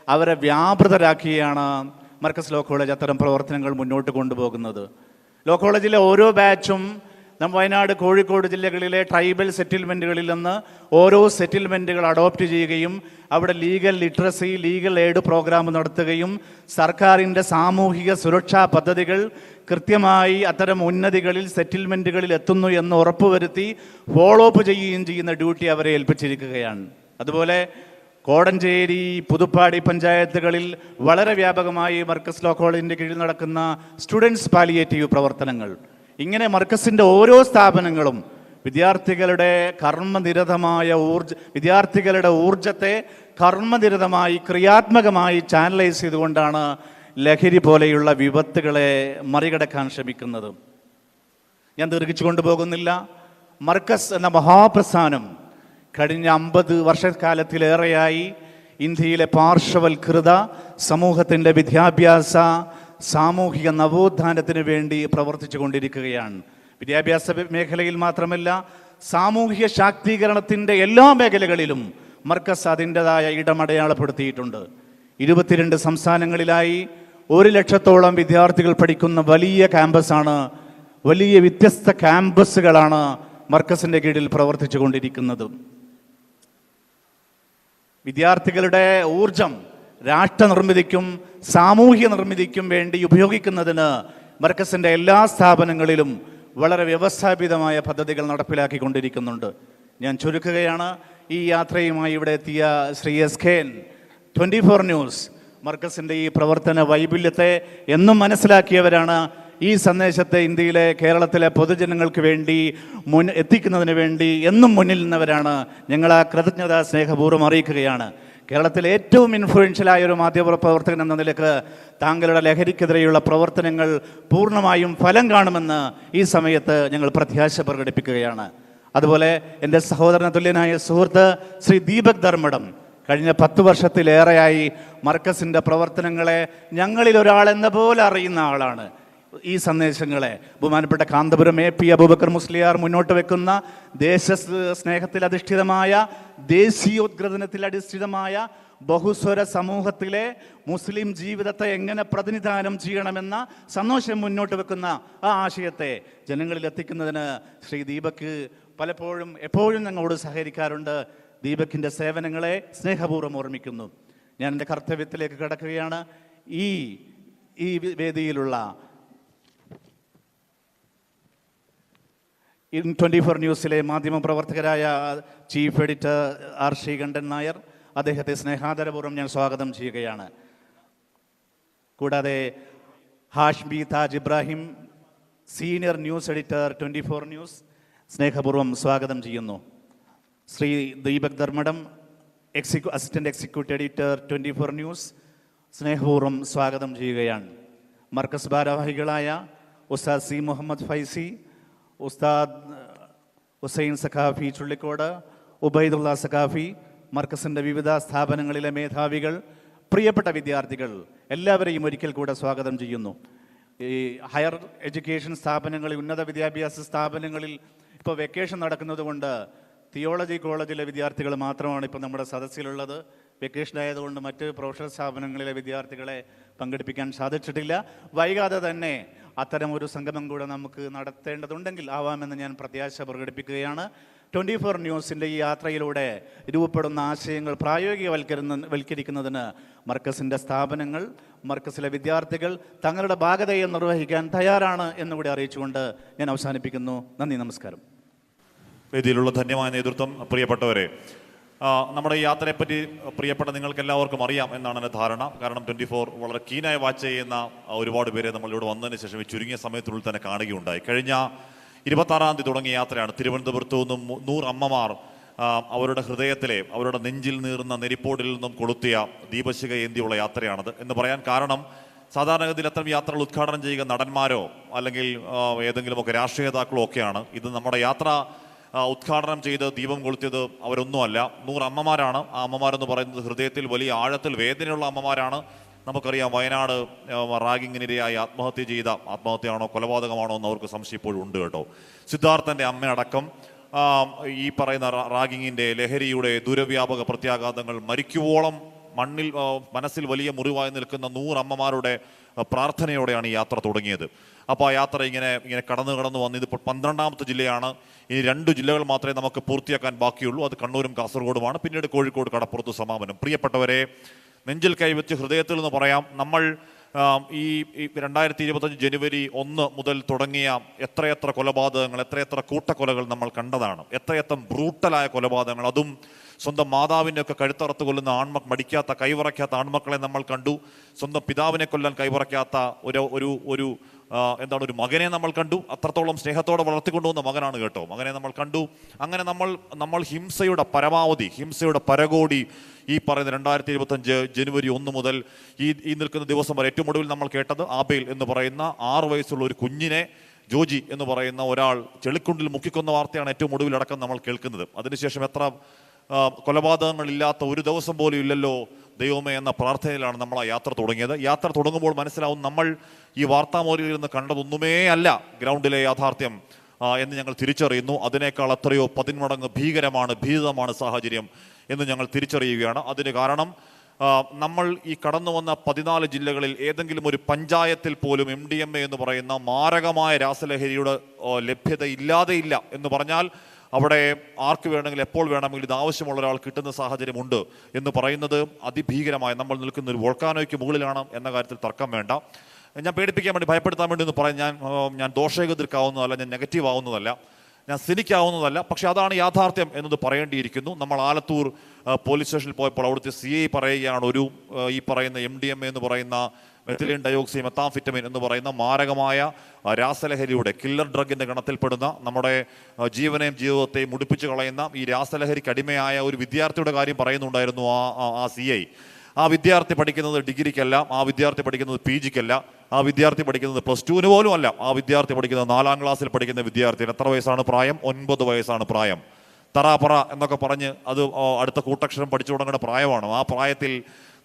അവരെ വ്യാപൃതരാക്കിയാണ് മർക്കസ് ലോ കോളേജ് അത്തരം പ്രവർത്തനങ്ങൾ മുന്നോട്ട് കൊണ്ടുപോകുന്നത്. ലോ കോളേജിലെ ഓരോ ബാച്ചും വയനാട്, കോഴിക്കോട് ജില്ലകളിലെ ട്രൈബൽ സെറ്റിൽമെൻറ്റുകളിൽ നിന്ന് ഓരോ സെറ്റിൽമെൻറ്റുകൾ അഡോപ്റ്റ് ചെയ്യുകയും അവിടെ legal literacy, legal aid program നടത്തുകയും സർക്കാരിൻ്റെ സാമൂഹിക സുരക്ഷാ പദ്ധതികൾ കൃത്യമായി അത്തരം ഉന്നതികളിൽ സെറ്റിൽമെൻറ്റുകളിൽ എത്തുന്നു എന്ന് ഉറപ്പുവരുത്തി ഫോളോ അപ്പ് ചെയ്യുകയും ചെയ്യുന്ന ഡ്യൂട്ടി അവരെ ഏൽപ്പിച്ചിരിക്കുകയാണ്. അതുപോലെ കോടഞ്ചേരി, പുതുപ്പാടി പഞ്ചായത്തുകളിൽ വളരെ വ്യാപകമായി മർക്കസ് ലോ കോളേജിൻ്റെ കീഴിൽ നടക്കുന്ന സ്റ്റുഡൻസ് പാലിയേറ്റീവ് പ്രവർത്തനങ്ങൾ, ഇങ്ങനെ മർക്കസിൻ്റെ ഓരോ സ്ഥാപനങ്ങളും വിദ്യാർത്ഥികളുടെ വിദ്യാർത്ഥികളുടെ ഊർജത്തെ കർമ്മനിരതമായി ക്രിയാത്മകമായി ചാനലൈസ് ചെയ്തുകൊണ്ടാണ് ലഹരി പോലെയുള്ള വിപത്തുകളെ മറികടക്കാൻ ശ്രമിക്കുന്നത്. ഞാൻ ദീർഘിച്ചു കൊണ്ടുപോകുന്നില്ല. മർക്കസ് എന്ന മഹാപ്രസ്ഥാനം കഴിഞ്ഞ 50 വർഷക്കാലത്തിലേറെയായി ഇന്ത്യയിലെ പാർശ്വവൽകൃത സമൂഹത്തിൻ്റെ വിദ്യാഭ്യാസ സാമൂഹിക നവോത്ഥാനത്തിന് വേണ്ടി പ്രവർത്തിച്ചു കൊണ്ടിരിക്കുകയാണ്. വിദ്യാഭ്യാസ മേഖലയിൽ മാത്രമല്ല, സാമൂഹിക ശാക്തീകരണത്തിൻ്റെ എല്ലാ മേഖലകളിലും മർക്കസ് അതിൻ്റെതായ ഇടമടയാളപ്പെടുത്തിയിട്ടുണ്ട്. 22 സംസ്ഥാനങ്ങളിലായി 1,00,000-ഓളം വിദ്യാർത്ഥികൾ പഠിക്കുന്ന വലിയ ക്യാമ്പസാണ്, വലിയ വ്യത്യസ്ത ക്യാമ്പസുകളാണ് മർക്കസിൻ്റെ കീഴിൽ പ്രവർത്തിച്ചു കൊണ്ടിരിക്കുന്നത്. വിദ്യാർത്ഥികളുടെ ഊർജം രാഷ്ട്ര നിർമ്മിതിക്കും സാമൂഹ്യ നിർമ്മിതിക്കും വേണ്ടി ഉപയോഗിക്കുന്നതിന് മർക്കസിൻ്റെ എല്ലാ സ്ഥാപനങ്ങളിലും വളരെ വ്യവസ്ഥാപിതമായ പദ്ധതികൾ നടപ്പിലാക്കിക്കൊണ്ടിരിക്കുന്നുണ്ട്. ഞാൻ ചുരുക്കുകയാണ്. ഈ യാത്രയുമായി ഇവിടെ എത്തിയ ശ്രീ SKN 24 ന്യൂസ് മർക്കസിൻ്റെ ഈ പ്രവർത്തന വൈപുല്യത്തെ എന്നും മനസ്സിലാക്കിയവരാണ്. ഈ സന്ദേശത്തെ ഇന്ത്യയിലെ, കേരളത്തിലെ പൊതുജനങ്ങൾക്ക് വേണ്ടി എത്തിക്കുന്നതിന് വേണ്ടി എന്നും മുന്നിൽ നിന്നവരാണ്. ഞങ്ങൾ ആ കൃതജ്ഞത സ്നേഹപൂർവ്വം അറിയിക്കുകയാണ്. കേരളത്തിലെ ഏറ്റവും ഇൻഫ്ലുവൻഷ്യലായ ഒരു മാധ്യമ പ്രവർത്തകൻ എന്ന നിലയ്ക്ക് താങ്കളുടെ ലഹരിക്കെതിരെയുള്ള പ്രവർത്തനങ്ങൾ പൂർണ്ണമായും ഫലം കാണുമെന്ന് ഈ സമയത്ത് ഞങ്ങൾ പ്രത്യാശ പ്രകടിപ്പിക്കുകയാണ്. അതുപോലെ എൻ്റെ സഹോദരന തുല്യനായ സുഹൃത്ത് ശ്രീ ദീപക് ധർമ്മടം കഴിഞ്ഞ 10 വർഷത്തിലേറെയായി മർക്കസിൻ്റെ പ്രവർത്തനങ്ങളെ ഞങ്ങളിൽ ഒരാളെന്ന പോലെ അറിയുന്ന ആളാണ്. ഈ സന്ദേശങ്ങളെ ബഹുമാനപ്പെട്ട കാന്തപുരം AP അബൂബക്കർ മുസ്ലിയാർ മുന്നോട്ട് വെക്കുന്ന ദേശസ്നേഹത്തിൽ അധിഷ്ഠിതമായ, ദേശീയോദ്ഗ്രഥനത്തിൽ അധിഷ്ഠിതമായ ബഹുസ്വര സമൂഹത്തിലെ മുസ്ലിം ജീവിതത്തെ എങ്ങനെ പ്രതിനിധാനം ചെയ്യണമെന്ന സന്ദേശം മുന്നോട്ട് വെക്കുന്ന ആ ആശയത്തെ ജനങ്ങളിൽ എത്തിക്കുന്നതിന് ശ്രീ ദീപക് എപ്പോഴും ഞങ്ങളോട് സഹകരിക്കാറുണ്ട്. ദീപകിൻ്റെ സേവനങ്ങളെ സ്നേഹപൂർവ്വം ഓർമ്മിക്കുന്നു. ഞാൻ എൻ്റെ കർത്തവ്യത്തിലേക്ക് കടക്കുകയാണ്. ഈ വേദിയിലുള്ള 24 ന്യൂസിലെ മാധ്യമപ്രവർത്തകരായ chief editor R Sreekandan Nair, അദ്ദേഹത്തെ സ്നേഹാദരപൂർവ്വം ഞാൻ സ്വാഗതം ചെയ്യുകയാണ്. കൂടാതെ Hashmi Taj Ibrahim, senior news editor 24 news, സ്നേഹപൂർവ്വം സ്വാഗതം ചെയ്യുന്നു. Shri Deepak Dharmadam, assistant executive editor 24 news, സ്നേഹപൂർവ്വം സ്വാഗതം ചെയ്യുകയാണ്. മർക്കസ് ഭാരവാഹികളായ ഉസ്താദ് സി മുഹമ്മദ് ഫൈസി, ഉസ്താദ് ഹുസൈൻ സഖാഫി ചുള്ളിക്കോട്, ഉബൈദുള്ള സഖാഫി, മർക്കസിൻ്റെ വിവിധ സ്ഥാപനങ്ങളിലെ മേധാവികൾ, പ്രിയപ്പെട്ട വിദ്യാർത്ഥികൾ, എല്ലാവരെയും ഒരിക്കൽ കൂടെ സ്വാഗതം ചെയ്യുന്നു. ഈ ഹയർ എഡ്യൂക്കേഷൻ സ്ഥാപനങ്ങളിൽ, ഉന്നത വിദ്യാഭ്യാസ സ്ഥാപനങ്ങളിൽ ഇപ്പോൾ വെക്കേഷൻ നടക്കുന്നത് കൊണ്ട് തിയോളജി കോളേജിലെ വിദ്യാർത്ഥികൾ മാത്രമാണ് ഇപ്പോൾ നമ്മുടെ സദസ്സിലുള്ളത്. വെക്കേഷൻ ആയതുകൊണ്ട് മറ്റ് പ്രൊഫഷണൽ സ്ഥാപനങ്ങളിലെ വിദ്യാർത്ഥികളെ പങ്കെടുപ്പിക്കാൻ സാധിച്ചിട്ടില്ല. വൈകാതെ തന്നെ അത്തരം ഒരു സംഗമം കൂടെ നമുക്ക് നടത്തേണ്ടതുണ്ടെങ്കിൽ ആവാമെന്ന് ഞാൻ പ്രത്യാശ പ്രകടിപ്പിക്കുകയാണ്. 24 ന്യൂസിൻ്റെ ഈ യാത്രയിലൂടെ രൂപപ്പെടുന്ന ആശയങ്ങൾ പ്രായോഗികവൽക്കരിക്കുന്നതിന് മർക്കസിൻ്റെ സ്ഥാപനങ്ങൾ, മർക്കസിലെ വിദ്യാർത്ഥികൾ തങ്ങളുടെ ബാധ്യതയെ നിർവഹിക്കാൻ തയ്യാറാണ് എന്നുകൂടി അറിയിച്ചുകൊണ്ട് ഞാൻ അവസാനിപ്പിക്കുന്നു. നന്ദി, നമസ്കാരം. വേദിയിലുള്ള ധന്യമായ നേതൃത്വം, പ്രിയപ്പെട്ടവരെ, നമ്മുടെ ഈ യാത്രയെപ്പറ്റി പ്രിയപ്പെട്ട നിങ്ങൾക്ക് എല്ലാവർക്കും അറിയാം എന്നാണ് എൻ്റെ ധാരണ. കാരണം 24 വളരെ കീനായി വാച്ച് ചെയ്യുന്ന ഒരുപാട് പേരെ നമ്മളിവിടെ വന്നതിന് ശേഷം ഈ ചുരുങ്ങിയ സമയത്തിനുള്ളിൽ തന്നെ കാണുകയുണ്ടായി. കഴിഞ്ഞ 26-ാം തീയതി തുടങ്ങിയ യാത്രയാണ്. തിരുവനന്തപുരത്തു നിന്നും 100 അമ്മമാർ അവരുടെ ഹൃദയത്തിലെ, അവരുടെ നെഞ്ചിൽ നീറുന്ന നെരിപ്പോടിൽ നിന്നും കൊളുത്തിയ ദീപശിഖ ഏന്തിയുള്ള യാത്രയാണത്. എന്ന് പറയാൻ കാരണം, സാധാരണഗതിയിൽ അത്തരം യാത്രകൾ ഉദ്ഘാടനം ചെയ്യുക നടന്മാരോ അല്ലെങ്കിൽ ഏതെങ്കിലുമൊക്കെ രാഷ്ട്രീയ നേതാക്കളോ ഒക്കെയാണ്. ഇത് നമ്മുടെ യാത്ര ഉദ്ഘാടനം ചെയ്ത് ദീപം കൊളുത്തിയത് അവരൊന്നുമല്ല, 100 അമ്മമാരാണ്. ആ അമ്മമാരെന്ന് പറയുന്നത് ഹൃദയത്തിൽ വലിയ ആഴത്തിൽ വേദനയുള്ള അമ്മമാരാണ്. നമുക്കറിയാം, വയനാട് റാഗിങ്ങിനിരയായി ആത്മഹത്യ ചെയ്ത, ആത്മഹത്യയാണോ കൊലപാതകമാണോ എന്ന് അവർക്ക് സംശയം ഇപ്പോഴും ഉണ്ട് കേട്ടോ. സിദ്ധാർത്ഥൻ്റെ അമ്മയടക്കം ഈ പറയുന്ന റാഗിങ്ങിൻ്റെ, ലഹരിയുടെ ദുരവ്യാപക പ്രത്യാഘാതങ്ങൾ മരിക്കുവോളം മണ്ണിൽ മനസ്സിൽ വലിയ മുറിവായി നിൽക്കുന്ന 100 അമ്മമാരുടെ പ്രാർത്ഥനയോടെയാണ് ഈ യാത്ര തുടങ്ങിയത്. അപ്പോൾ ആ യാത്ര ഇങ്ങനെ കടന്നു വന്ന് ഇതിപ്പോൾ 12-ാമത്തെ ജില്ലയാണ്. ഇനി 2 ജില്ലകൾ മാത്രമേ നമുക്ക് പൂർത്തിയാക്കാൻ ബാക്കിയുള്ളൂ. അത് കണ്ണൂരും കാസർഗോഡുമാണ്. പിന്നീട് കോഴിക്കോട്, കടപ്പുറത്ത് സമാപനം. പ്രിയപ്പെട്ടവരെ, നെഞ്ചിൽ കൈവച്ച് ഹൃദയത്തിൽ നിന്ന് പറയാം, നമ്മൾ ഈ 2025 ജനുവരി 1 മുതൽ തുടങ്ങിയ എത്രയെത്ര കൊലപാതകങ്ങൾ, എത്രയെത്ര കൂട്ടക്കൊലകൾ നമ്മൾ കണ്ടതാണ്. എത്രയെത്ര ബ്രൂട്ടലായ കൊലപാതകങ്ങൾ, അതും സ്വന്തം മാതാവിനെയൊക്കെ കഴുത്തറത്ത് കൊല്ലുന്ന മടിക്കാത്ത, കൈവറയ്ക്കാത്ത ആൺമക്കളെ നമ്മൾ കണ്ടു. സ്വന്തം പിതാവിനെ കൊല്ലാൻ കൈവറയ്ക്കാത്ത ഒരു മകനെ നമ്മൾ കണ്ടു. അത്രത്തോളം സ്നേഹത്തോടെ വളർത്തിക്കൊണ്ടുവന്ന മകനാണ് കേട്ടോ. മകനെ നമ്മൾ കണ്ടു. അങ്ങനെ നമ്മൾ ഹിംസയുടെ പരമാവധി, ഹിംസയുടെ പരകോടി ഈ പറയുന്ന 2025 ജനുവരി 1 മുതൽ ഈ നിൽക്കുന്ന ദിവസം വരെ ഏറ്റവും ഒടുവിൽ നമ്മൾ കേട്ടത് ആബേൽ എന്ന് പറയുന്ന 6 വയസ്സുള്ള ഒരു കുഞ്ഞിനെ ജോജി എന്ന് പറയുന്ന ഒരാൾ ചെളിക്കുണ്ടിൽ മുക്കിക്കൊന്ന വാർത്തയാണ് ഏറ്റവും ഒടുവിലടക്കം നമ്മൾ കേൾക്കുന്നത്. അതിനുശേഷം എത്ര കൊലപാതകങ്ങളില്ലാത്ത ഒരു ദിവസം പോലും ഇല്ലല്ലോ ദൈവമേ എന്ന പ്രാർത്ഥനയിലാണ് നമ്മൾ ആ യാത്ര തുടങ്ങിയത്. യാത്ര തുടങ്ങുമ്പോൾ മനസ്സിലാവും, നമ്മൾ ഈ വാർത്താമോലിയിൽ നിന്ന് കണ്ടതൊന്നുമേ അല്ല ഗ്രൗണ്ടിലെ യാഥാർത്ഥ്യം എന്ന് ഞങ്ങൾ തിരിച്ചറിയുന്നു. അതിനേക്കാൾ എത്രയോ 10 മടങ്ങ് ഭീതമാണ് സാഹചര്യം എന്ന് ഞങ്ങൾ തിരിച്ചറിയുകയാണ്. അതിന് കാരണം, നമ്മൾ ഈ കടന്നു വന്ന 14 ജില്ലകളിൽ ഏതെങ്കിലും ഒരു പഞ്ചായത്തിൽ പോലും MDMA എന്ന് പറയുന്ന മാരകമായ രാസലഹരിയുടെ ലഭ്യത ഇല്ലാതെയില്ല എന്ന് പറഞ്ഞാൽ, അവിടെ ആർക്ക് വേണമെങ്കിലും എപ്പോൾ വേണമെങ്കിലും ഇത് ആവശ്യമുള്ള ഒരാൾ കിട്ടുന്ന സാഹചര്യമുണ്ട് എന്ന് പറയുന്നത് അതിഭീകരമായ, നമ്മൾ നിൽക്കുന്ന ഒരു വോൾക്കാനോയ്ക്ക് മുകളിലാണ് എന്ന കാര്യത്തിൽ തർക്കം വേണ്ട. ഞാൻ പേടിപ്പിക്കാൻ വേണ്ടി, ഭയപ്പെടുത്താൻ വേണ്ടി എന്ന് പറയാൻ ഞാൻ ദോഷകതിർക്കാവുന്നതല്ല, ഞാൻ നെഗറ്റീവ് ആവുന്നതല്ല, ഞാൻ സിനിക്കാവുന്നതല്ല. പക്ഷെ അതാണ് യാഥാർത്ഥ്യം എന്നത് പറയേണ്ടിയിരിക്കുന്നു. നമ്മൾ ആലത്തൂർ പോലീസ് സ്റ്റേഷനിൽ പോയപ്പോൾ അവിടുത്തെ CI പറയുകയാണ്, ഈ പറയുന്ന MDMA എന്ന് പറയുന്ന മെത്തിലിൻ ഡയോക്സി മെത്താംഫിറ്റമിൻ എന്ന് പറയുന്ന മാരകമായ രാസലഹരിയുടെ കില്ലർ ഡ്രഗിൻ്റെ ഗണത്തിൽപ്പെടുന്ന, നമ്മുടെ ജീവനെയും ജീവിതത്തെയും മുടിപ്പിച്ച് കളയുന്ന ഈ രാസലഹരിക്ക് അടിമയായ ഒരു വിദ്യാർത്ഥിയുടെ കാര്യം പറയുന്നുണ്ടായിരുന്നു ആ CI. ആ വിദ്യാർത്ഥി പഠിക്കുന്നത് ഡിഗ്രിക്കല്ല, ആ വിദ്യാർത്ഥി പഠിക്കുന്നത് PGക്കല്ല, ആ വിദ്യാർത്ഥി പഠിക്കുന്നത് +2 പോലും അല്ല. ആ വിദ്യാർത്ഥി പഠിക്കുന്നത് 4-ാം ക്ലാസ്സിൽ പഠിക്കുന്ന വിദ്യാർത്ഥി. എത്ര വയസ്സാണ് പ്രായം? 9 വയസ്സാണ് പ്രായം. തറാപ്പറ എന്നൊക്കെ പറഞ്ഞ് അത് അടുത്ത കൂട്ടക്ഷരം പഠിച്ചു തുടങ്ങുന്ന പ്രായമാണ്. ആ പ്രായത്തിൽ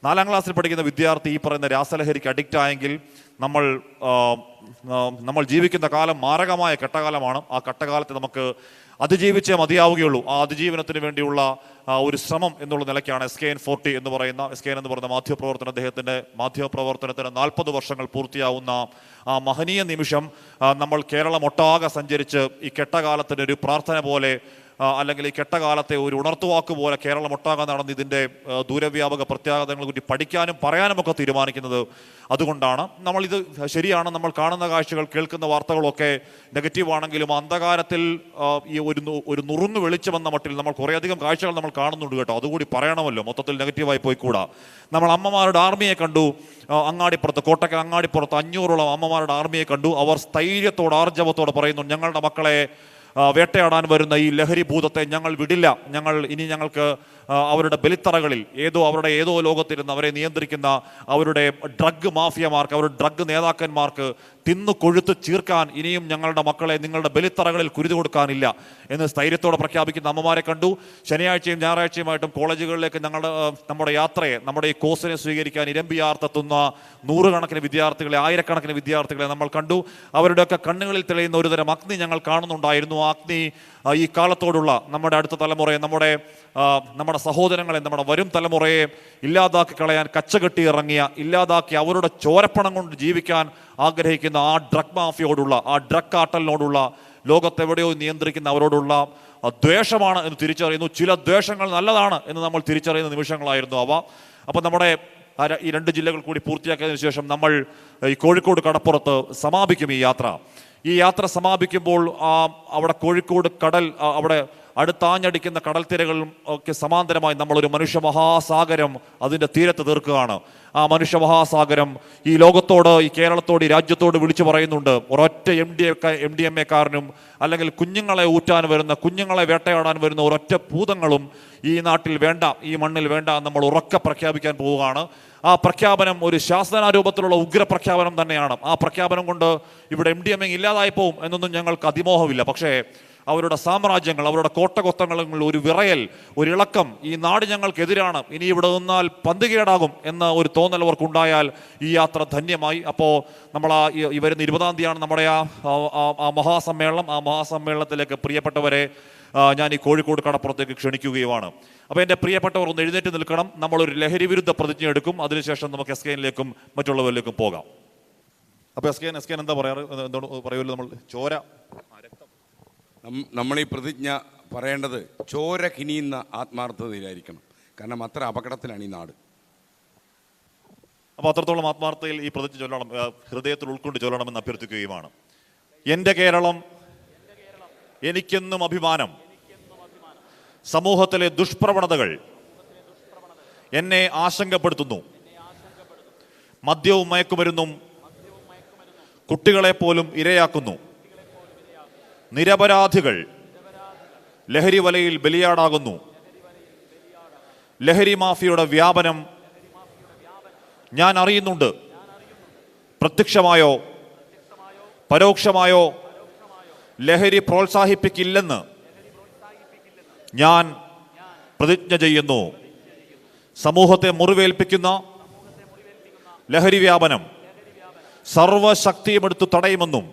4-ാം ക്ലാസ്സിൽ പഠിക്കുന്ന വിദ്യാർത്ഥി ഈ പറയുന്ന രാസലഹരിക്ക് അഡിക്റ്റ് ആയെങ്കിൽ നമ്മൾ ജീവിക്കുന്ന കാലം മാരകമായ കെട്ടകാലമാണ്. ആ കെട്ടകാലത്തെ നമുക്ക് അതിജീവിച്ചേ മതിയാവുകയുള്ളൂ. ആ അതിജീവനത്തിന് വേണ്ടിയുള്ള ഒരു ശ്രമം എന്നുള്ള നിലയ്ക്കാണ് SKN40 എന്ന് പറയുന്ന, SKN എന്ന് പറയുന്ന മാധ്യമപ്രവർത്തനം, അദ്ദേഹത്തിൻ്റെ മാധ്യമപ്രവർത്തനത്തിന് 40 വർഷങ്ങൾ പൂർത്തിയാവുന്ന ആ മഹനീയ നിമിഷം നമ്മൾ കേരളം ഒട്ടാകെ സഞ്ചരിച്ച് ഈ കെട്ടകാലത്തിൻ്റെ ഒരു പ്രാർത്ഥന പോലെ അല്ലെങ്കിൽ ഈ കെട്ടകാലത്തെ ഒരു ഉണർത്തുവാക്ക് പോലെ കേരളമൊട്ടാകെ നടന്ന് ഇതിൻ്റെ ദൂരവ്യാപക പ്രത്യാഘാതങ്ങളെ കുറിച്ച് പഠിക്കാനും പറയാനുമൊക്കെ തീരുമാനിക്കുന്നത് അതുകൊണ്ടാണ്. നമ്മളിത് ശരിയാണ്, നമ്മൾ കാണുന്ന കാഴ്ചകൾ കേൾക്കുന്ന വാർത്തകളൊക്കെ നെഗറ്റീവ് ആണെങ്കിലും അന്ധകാരത്തിൽ ഈ ഒരു നുറുങ്ങ് വെളിച്ചമെന്ന മട്ടിൽ നമ്മൾ കുറേയധികം കാഴ്ചകൾ നമ്മൾ കാണുന്നുണ്ട് കേട്ടോ. അതുകൂടി പറയണമല്ലോ, മൊത്തത്തിൽ നെഗറ്റീവായി പോയിക്കൂടാ. നമ്മൾ അമ്മമാരുടെ ആർമിയെ കണ്ടു, അങ്ങാടിപ്പുറത്ത്, കോട്ടയ്ക്കൽ അങ്ങാടിപ്പുറത്ത് 500ഓളം അമ്മമാരുടെ ആർമിയെ കണ്ടു. അവർ സ്ഥൈര്യത്തോടെ ആർജവത്തോടെ പറയുന്നു, ഞങ്ങളുടെ മക്കളെ വേട്ടയാടാൻ വരുന്ന ഈ ലഹരി ഭൂതത്തെ ഞങ്ങൾ വിടില്ല. ഞങ്ങൾക്ക് അവരുടെ ബലിത്തറകളിൽ അവരുടെ ഏതോ ലോകത്തിരുന്ന് അവരെ നിയന്ത്രിക്കുന്ന അവരുടെ ഡ്രഗ് മാഫിയമാർക്ക്, അവരുടെ ഡ്രഗ് നേതാക്കന്മാർക്ക് തിന്നു കൊഴുത്ത് ചീർക്കാൻ ഇനിയും ഞങ്ങളുടെ മക്കളെ നിങ്ങളുടെ ബലിത്തറകളിൽ കുരുതി കൊടുക്കാനില്ല എന്ന് സ്ഥൈര്യത്തോടെ പ്രഖ്യാപിക്കുന്ന അമ്മമാരെ കണ്ടു. ശനിയാഴ്ചയും ഞായറാഴ്ചയുമായിട്ടും കോളേജുകളിലേക്ക് നമ്മുടെ യാത്രയെ, നമ്മുടെ ഈ കോഴ്സിനെ സ്വീകരിക്കാൻ ഇരമ്പിയാർത്തെത്തുന്ന നൂറുകണക്കിന് വിദ്യാർത്ഥികളെ, ആയിരക്കണക്കിന് വിദ്യാർത്ഥികളെ നമ്മൾ കണ്ടു. അവരുടെയൊക്കെ കണ്ണുകളിൽ തെളിയുന്ന ഒരുതരം അഗ്നി ഞങ്ങൾ കാണുന്നുണ്ടായിരുന്നു. ആ അഗ്നി ഈ കാലത്തോടുള്ള നമ്മുടെ അടുത്ത തലമുറയെ, നമ്മുടെ സഹോദരങ്ങളെ, നമ്മുടെ വരും തലമുറയെ ഇല്ലാതാക്കി കളയാൻ കച്ചകെട്ടി ഇറങ്ങിയ, ഇല്ലാതാക്കി അവരുടെ ചോരപ്പണം കൊണ്ട് ജീവിക്കാൻ ആഗ്രഹിക്കുന്ന ആ ഡ്രഗ് മാഫിയോടുള്ള, ആ ഡ്രഗ് കാർട്ടലിനോടുള്ള, ലോകത്തെവിടെയോ നിയന്ത്രിക്കുന്ന അവരോടുള്ള ദ്വേഷമാണ് എന്ന് തിരിച്ചറിയുന്നു. ചില ദ്വേഷങ്ങൾ നല്ലതാണ് എന്ന് നമ്മൾ തിരിച്ചറിയുന്ന നിമിഷങ്ങളായിരുന്നു അവ. അപ്പം നമ്മുടെ ഈ 2 ജില്ലകൾ കൂടി പൂർത്തിയാക്കിയതിനു ശേഷം നമ്മൾ ഈ കോഴിക്കോട് കടപ്പുറത്ത് സമാപിക്കും ഈ യാത്ര. ഈ യാത്ര സമാപിക്കുമ്പോൾ അവിടെ കോഴിക്കോട് കടൽ, അവിടെ അടുത്താഞ്ഞടിക്കുന്ന കടൽത്തിരകളും ഒക്കെ സമാന്തരമായി നമ്മളൊരു മനുഷ്യ മഹാസാഗരം അതിൻ്റെ തീരത്ത് തീർക്കുകയാണ്. ആ മനുഷ്യ മഹാസാഗരം ഈ ലോകത്തോട്, ഈ കേരളത്തോട്, ഈ രാജ്യത്തോട് വിളിച്ചു പറയുന്നുണ്ട്. ഒരൊറ്റ MDMA-കാരനും അല്ലെങ്കിൽ കുഞ്ഞുങ്ങളെ ഊറ്റാൻ വരുന്ന, കുഞ്ഞുങ്ങളെ വേട്ടയാടാൻ വരുന്ന ഒരൊറ്റ ഭൂതങ്ങളും ഈ നാട്ടിൽ വേണ്ട, ഈ മണ്ണിൽ വേണ്ട നമ്മൾ ഉറക്കെ പ്രഖ്യാപിക്കാൻ പോവുകയാണ്. ആ പ്രഖ്യാപനം ഒരു ശാസനാരൂപത്തിലുള്ള ഉഗ്ര പ്രഖ്യാപനം തന്നെയാണ്. ആ പ്രഖ്യാപനം കൊണ്ട് ഇവിടെ MDMA ഇല്ലാതായി പോവും എന്നൊന്നും ഞങ്ങൾക്ക് അതിമോഹമില്ല. പക്ഷേ അവരുടെ സാമ്രാജ്യങ്ങൾ, അവരുടെ കോട്ടകൊത്തങ്ങളിൽ ഒരു വിറയൽ, ഒരു ഇളക്കം, ഈ നാട് ഞങ്ങൾക്കെതിരാണ്, ഇനി ഇവിടെ നിന്നാൽ പന്തുകേടാകും എന്ന ഒരു തോന്നൽ അവർക്കുണ്ടായാൽ ഈ യാത്ര ധന്യമായി. അപ്പോൾ നമ്മൾ ഈ വരുന്ന 20-ാം തീയതിയാണ് നമ്മുടെ ആ മഹാസമ്മേളനം. ആ മഹാസമ്മേളനത്തിലേക്ക് പ്രിയപ്പെട്ടവരെ ഞാൻ ഈ കോഴിക്കോട് കടപ്പുറത്തേക്ക് ക്ഷണിക്കുകയുമാണ്. അപ്പോൾ എൻ്റെ പ്രിയപ്പെട്ടവർ ഒന്ന് എഴുന്നേറ്റ് നിൽക്കണം. നമ്മളൊരു ലഹരി വിരുദ്ധ പ്രതിജ്ഞ എടുക്കും. അതിനുശേഷം നമുക്ക് SKNലേക്കും മറ്റുള്ളവരിലേക്കും പോകാം. അപ്പോൾ SKN എന്താ പറയാറ്? പറയുമല്ലോ, നമ്മൾ ചോര, നമ്മൾ ഈ പ്രതിജ്ഞ പറയേണ്ടത് ചോര കിനിയുന്ന ആത്മാർത്ഥതയിലായിരിക്കണം. കാരണം അത്ര അപകടത്തിലാണ് ഈ നാട്. അപ്പോൾ അത്രത്തോളം ആത്മാർത്ഥതയിൽ ഈ പ്രതിജ്ഞ ചൊല്ലണം, ഹൃദയത്തിൽ ഉൾക്കൊണ്ട് ചൊല്ലണമെന്ന് അഭ്യർത്ഥിക്കുകയുമാണ്. എൻ്റെ കേരളം എനിക്കെന്നും അഭിമാനം. സമൂഹത്തിലെ ദുഷ്പ്രവണതകൾ എന്നെ ആശങ്കപ്പെടുത്തുന്നു. മദ്യവും മയക്കുമരുന്നും കുട്ടികളെ പോലും ഇരയാക്കുന്നു. നിരപരാധികൾ ലഹരി വലയിൽ ബലിയാടാകുന്നു. ലഹരി മാഫിയയുടെ വ്യാപനം ഞാൻ അറിയുന്നുണ്ട്. പ്രത്യക്ഷമായോ പരോക്ഷമായോ ലഹരി പ്രോത്സാഹിപ്പിക്കില്ലെന്ന് ഞാൻ പ്രതിജ്ഞ ചെയ്യുന്നു. സമൂഹത്തെ മുറിവേൽപ്പിക്കുന്ന ലഹരി വ്യാപനം സർവശക്തിയുമെടുത്ത് തടയുമെന്നും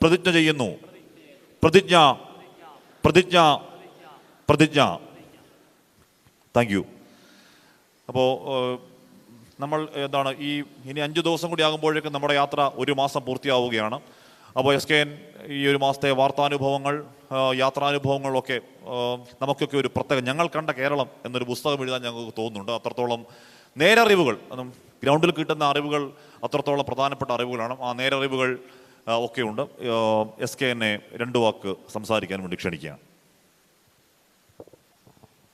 പ്രതിജ്ഞ ചെയ്യുന്നു. പ്രതിജ്ഞ, പ്രതിജ്ഞ, പ്രതിജ്ഞ. Thank you. അപ്പോൾ നമ്മൾ എന്താണ് ഇനി 5 ദിവസം കൂടി ആകുമ്പോഴേക്കും നമ്മുടെ യാത്ര 1 മാസം പൂർത്തിയാവുകയാണ്. അപ്പോൾ SKN ഈ 1 മാസത്തെ വാർത്താനുഭവങ്ങൾ, യാത്രാനുഭവങ്ങളൊക്കെ നമുക്കൊക്കെ ഒരു പ്രത്യേക, ഞങ്ങൾ കണ്ട കേരളം എന്നൊരു പുസ്തകം എഴുതാൻ ഞങ്ങൾക്ക് തോന്നുന്നുണ്ട്. അത്രത്തോളം നേരറിവുകൾ, ഗ്രൗണ്ടിൽ കിട്ടുന്ന അറിവുകൾ അത്രത്തോളം പ്രധാനപ്പെട്ട അറിവുകളാണ്. ആ നേരറിവുകൾ ഒക്കെ ഉണ്ട്. SKNനെ 2 വാക്ക് സംസാരിക്കാൻ വേണ്ടി ക്ഷണിക്കുകയാണ്.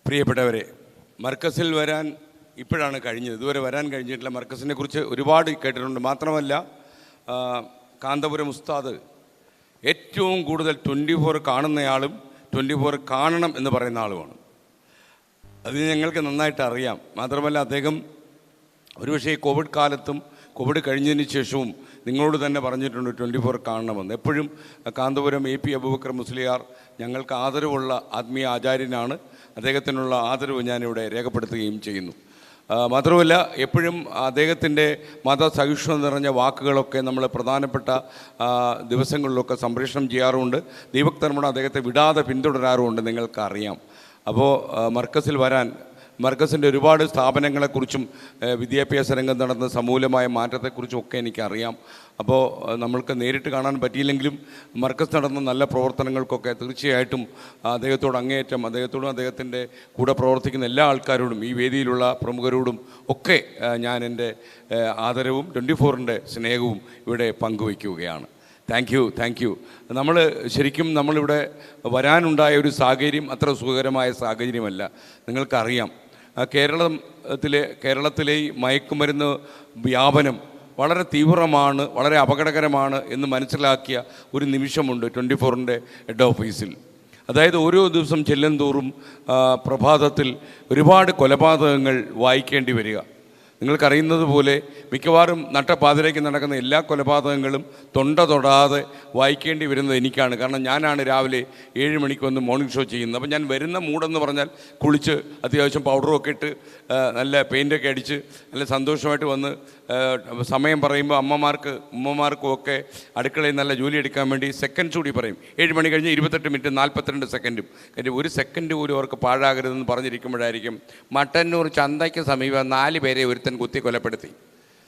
പ്രിയപ്പെട്ടവരെ, മർക്കസിൽ വരാൻ ഇപ്പോഴാണ് കഴിഞ്ഞത്. ഇതുവരെ വരാൻ കഴിഞ്ഞിട്ടില്ല. മർക്കസിനെ കുറിച്ച് ഒരുപാട് കേട്ടിട്ടുണ്ട്. മാത്രമല്ല കാന്തപുരം ഉസ്താദ് ഏറ്റവും കൂടുതൽ 24 കാണുന്നയാളും 24 കാണണം എന്ന് പറയുന്ന ആളുമാണ്. അത് ഞങ്ങൾക്ക് നന്നായിട്ട് അറിയാം. മാത്രമല്ല അദ്ദേഹം ഒരുപക്ഷേ കോവിഡ് കാലത്തും കോവിഡ് കഴിഞ്ഞതിന് ശേഷവും നിങ്ങളോട് തന്നെ പറഞ്ഞിട്ടുണ്ട് 24 കാണണമെന്ന്. എപ്പോഴും കാന്തപുരം AP അബൂബക്കർ മുസ്ലിയാർ ഞങ്ങൾക്ക് ആദരവുള്ള ആത്മീയ ആചാര്യനാണ്. അദ്ദേഹത്തിനുള്ള ആദരവ് ഞാനിവിടെ രേഖപ്പെടുത്തുകയും ചെയ്യുന്നു. മാത്രമല്ല എപ്പോഴും അദ്ദേഹത്തിൻ്റെ മതസഹിഷ്ണുത നിറഞ്ഞ വാക്കുകളൊക്കെ നമ്മൾ പ്രധാനപ്പെട്ട ദിവസങ്ങളിലൊക്കെ സംപ്രേഷണം ചെയ്യാറുമുണ്ട്. ദീപക് തർമ്മണ അദ്ദേഹത്തെ വിടാതെ പിന്തുടരാറുമുണ്ട്, നിങ്ങൾക്കറിയാം. അപ്പോൾ മർക്കസിൽ വരാൻ മർക്കസിൻ്റെ ഒരുപാട് സ്ഥാപനങ്ങളെക്കുറിച്ചും വിദ്യാഭ്യാസ രംഗത്ത് നടന്ന സമൂലമായ മാറ്റത്തെക്കുറിച്ചും ഒക്കെ എനിക്കറിയാം. അപ്പോൾ നമ്മൾക്ക് നേരിട്ട് കാണാൻ പറ്റിയില്ലെങ്കിലും മർക്കസ് നടന്ന നല്ല പ്രവർത്തനങ്ങൾക്കൊക്കെ തീർച്ചയായിട്ടും അദ്ദേഹത്തോട് അങ്ങേയറ്റം, അദ്ദേഹത്തോടും അദ്ദേഹത്തിൻ്റെ കൂടെ പ്രവർത്തിക്കുന്ന എല്ലാ ആൾക്കാരോടും, ഈ വേദിയിലുള്ള പ്രമുഖരോടും ഒക്കെ ഞാൻ എൻ്റെ ആദരവും 24-ൻ്റെ സ്നേഹവും ഇവിടെ പങ്കുവയ്ക്കുകയാണ്. Thank you. നമ്മളിവിടെ വരാനുണ്ടായ ഒരു സാഹചര്യം അത്ര സുഖകരമായ സാഹചര്യമല്ല. നിങ്ങൾക്കറിയാം, കേരളത്തിലെ ഈ മയക്കുമരുന്ന് വ്യാപനം വളരെ തീവ്രമാണ്, വളരെ അപകടകരമാണ് എന്ന് മനസ്സിലാക്കിയ ഒരു നിമിഷമുണ്ട് 24-ൻ്റെ ഹെഡ് ഓഫീസിൽ. അതായത് ഓരോ ദിവസം ചെല്ലും തോറും പ്രഭാതത്തിൽ ഒരുപാട് കൊലപാതകങ്ങൾ വായിക്കേണ്ടി വരിക. നിങ്ങൾക്കറിയുന്നത് പോലെ മിക്കവാറും നട്ടപ്പാതിരയ്ക്ക് നടക്കുന്ന എല്ലാ കൊലപാതകങ്ങളും തൊടാതെ വായിക്കേണ്ടി വരുന്നത് എനിക്കാണ്. കാരണം ഞാനാണ് രാവിലെ 7 മണിക്ക് വന്ന് മോർണിംഗ് ഷോ ചെയ്യുന്നത്. അപ്പം ഞാൻ വരുന്ന മൂടെന്ന് പറഞ്ഞാൽ കുളിച്ച് അത്യാവശ്യം പൗഡറൊക്കെ ഇട്ട് നല്ല പെയിൻ്റൊക്കെ അടിച്ച് നല്ല സന്തോഷമായിട്ട് വന്ന് സമയം പറയുമ്പോൾ ഉമ്മമാർക്കും ഒക്കെ അടുക്കളയിൽ നല്ല ജോലി എടുക്കാൻ വേണ്ടി സെക്കൻഡ്സ് കൂടി പറയും. 7 മണി കഴിഞ്ഞ് 28 മിനിറ്റ് 42 സെക്കൻഡും. കാര്യം ഒരു സെക്കൻഡ് പോലും അവർക്ക് പാഴാകരുതെന്ന് പറഞ്ഞിരിക്കുമ്പോഴായിരിക്കും മട്ടന്നൂർ ചന്തയ്ക്ക് സമീപം 4 പേരെ ഒരുത്തൻ കുത്തി കൊലപ്പെടുത്തി.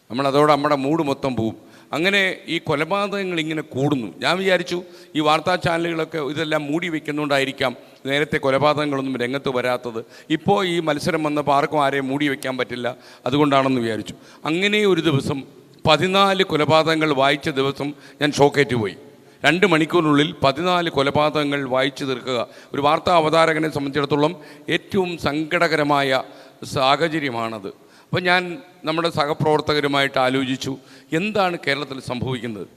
നമ്മളതോടെ നമ്മുടെ മൂഡ് മൊത്തം പോവും. അങ്ങനെ ഈ കൊലപാതകങ്ങൾ ഇങ്ങനെ കൂടുന്നു. ഞാൻ വിചാരിച്ചു ഈ വാർത്താ ചാനലുകളൊക്കെ ഇതെല്ലാം മൂടി വയ്ക്കുന്നുകൊണ്ടായിരിക്കാം നേരത്തെ കൊലപാതകങ്ങളൊന്നും രംഗത്ത് വരാത്തത്. ഇപ്പോൾ ഈ മത്സരം വന്നപ്പോൾ ആർക്കും ആരെയും മൂടി വയ്ക്കാൻ പറ്റില്ല, അതുകൊണ്ടാണെന്ന് വിചാരിച്ചു. അങ്ങനെ ഒരു ദിവസം 14 കൊലപാതകങ്ങൾ വായിച്ച ദിവസം ഞാൻ ഷോക്കേറ്റ് പോയി. 2 മണിക്കൂറിനുള്ളിൽ 14 കൊലപാതകങ്ങൾ വായിച്ചു തീർക്കുക ഒരു വാർത്താ അവതാരകനെ സംബന്ധിച്ചിടത്തോളം ഏറ്റവും സങ്കടകരമായ സാഹചര്യമാണത്. അപ്പോൾ ഞാൻ നമ്മുടെ സഹപ്രവർത്തകരുമായിട്ട് ആലോചിച്ചു എന്താണ് കേരളത്തിൽ സംഭവിക്കുന്നത്.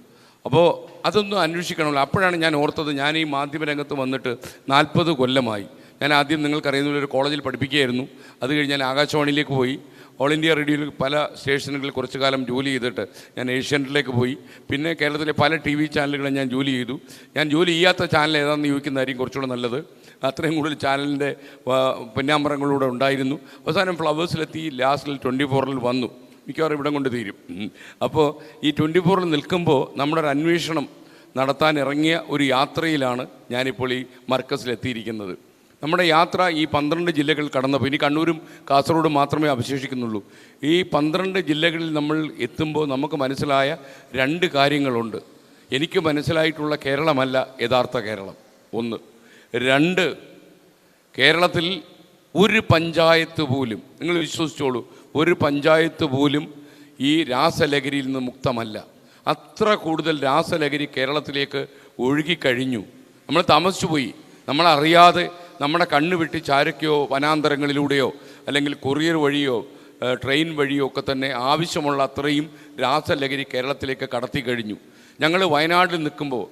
അപ്പോൾ അതൊന്നും അന്വേഷിക്കണമല്ലോ. അപ്പോഴാണ് ഞാൻ ഓർത്തത്, ഞാൻ ഈ മാധ്യമരംഗത്ത് വന്നിട്ട് 40 കൊല്ലമായി. ഞാൻ ആദ്യം നിങ്ങൾക്കറിയുന്ന ഒരു കോളേജിൽ പഠിപ്പിക്കുകയായിരുന്നു. അത് കഴിഞ്ഞ് ഞാൻ ആകാശവാണിയിലേക്ക് പോയി. ഓൾ ഇന്ത്യ റേഡിയോയിൽ പല സ്റ്റേഷനുകളിൽ കുറച്ചു കാലം ജോലി ചെയ്തിട്ട് ഞാൻ ഏഷ്യാനെറ്റിലേക്ക് പോയി. പിന്നെ കേരളത്തിലെ പല TV ചാനലുകളും ഞാൻ ജോലി ചെയ്തു. ഞാൻ ജോലി ചെയ്യാത്ത ചാനൽ ഏതാണെന്ന് ചോദിക്കുന്നതായിരിക്കും കുറച്ചുകൂടെ നല്ലത്. അത്രയും കൂടുതൽ ചാനലിൻ്റെ പിന്നാമ്പറങ്ങളിലൂടെ ഉണ്ടായിരുന്നു. അവസാനം ഫ്ലവേഴ്സിലെത്തി, ലാസ്റ്റിൽ 24-ൽ വന്നു. മിക്കവാറും ഇവിടം കൊണ്ട് തീരും. അപ്പോൾ ഈ 24-ൽ നിൽക്കുമ്പോൾ നമ്മുടെ ഒരു അന്വേഷണം നടത്താൻ ഇറങ്ങിയ ഒരു യാത്രയിലാണ് ഞാനിപ്പോൾ ഈ മർക്കസിലെത്തിയിരിക്കുന്നത്. നമ്മുടെ യാത്ര ഈ 12 ജില്ലകൾ കടന്നപ്പോൾ ഇനി കണ്ണൂരും കാസർഗോഡും മാത്രമേ അവശേഷിക്കുന്നുള്ളൂ. ഈ 12 ജില്ലകളിൽ നമ്മൾ എത്തുമ്പോൾ നമുക്ക് മനസ്സിലായ 2 കാര്യങ്ങളുണ്ട്. എനിക്ക് മനസ്സിലായിട്ടുള്ള കേരളമല്ല യഥാർത്ഥ കേരളം. 1. 2, കേരളത്തിൽ ഒരു പഞ്ചായത്ത് പോലും, നിങ്ങൾ വിശ്വസിച്ചോളൂ, ഒരു പഞ്ചായത്ത് പോലും ഈ രാസലഹരിയിൽ നിന്ന് മുക്തമല്ല. അത്ര കൂടുതൽ രാസലഹരി കേരളത്തിലേക്ക് ഒഴുകിക്കഴിഞ്ഞു. നമ്മൾ താമസിച്ചു പോയി. നമ്മളറിയാതെ നമ്മുടെ കണ്ണ് വെട്ടി ചാരക്കയോ വനാന്തരങ്ങളിലൂടെയോ അല്ലെങ്കിൽ കൊറിയർ വഴിയോ ട്രെയിൻ വഴിയോ ഒക്കെ തന്നെ ആവശ്യമുള്ള അത്രയും രാസലഹരി കേരളത്തിലേക്ക് കടത്തി കഴിഞ്ഞു. ഞങ്ങൾ വയനാട്ടിൽ നിൽക്കുമ്പോൾ,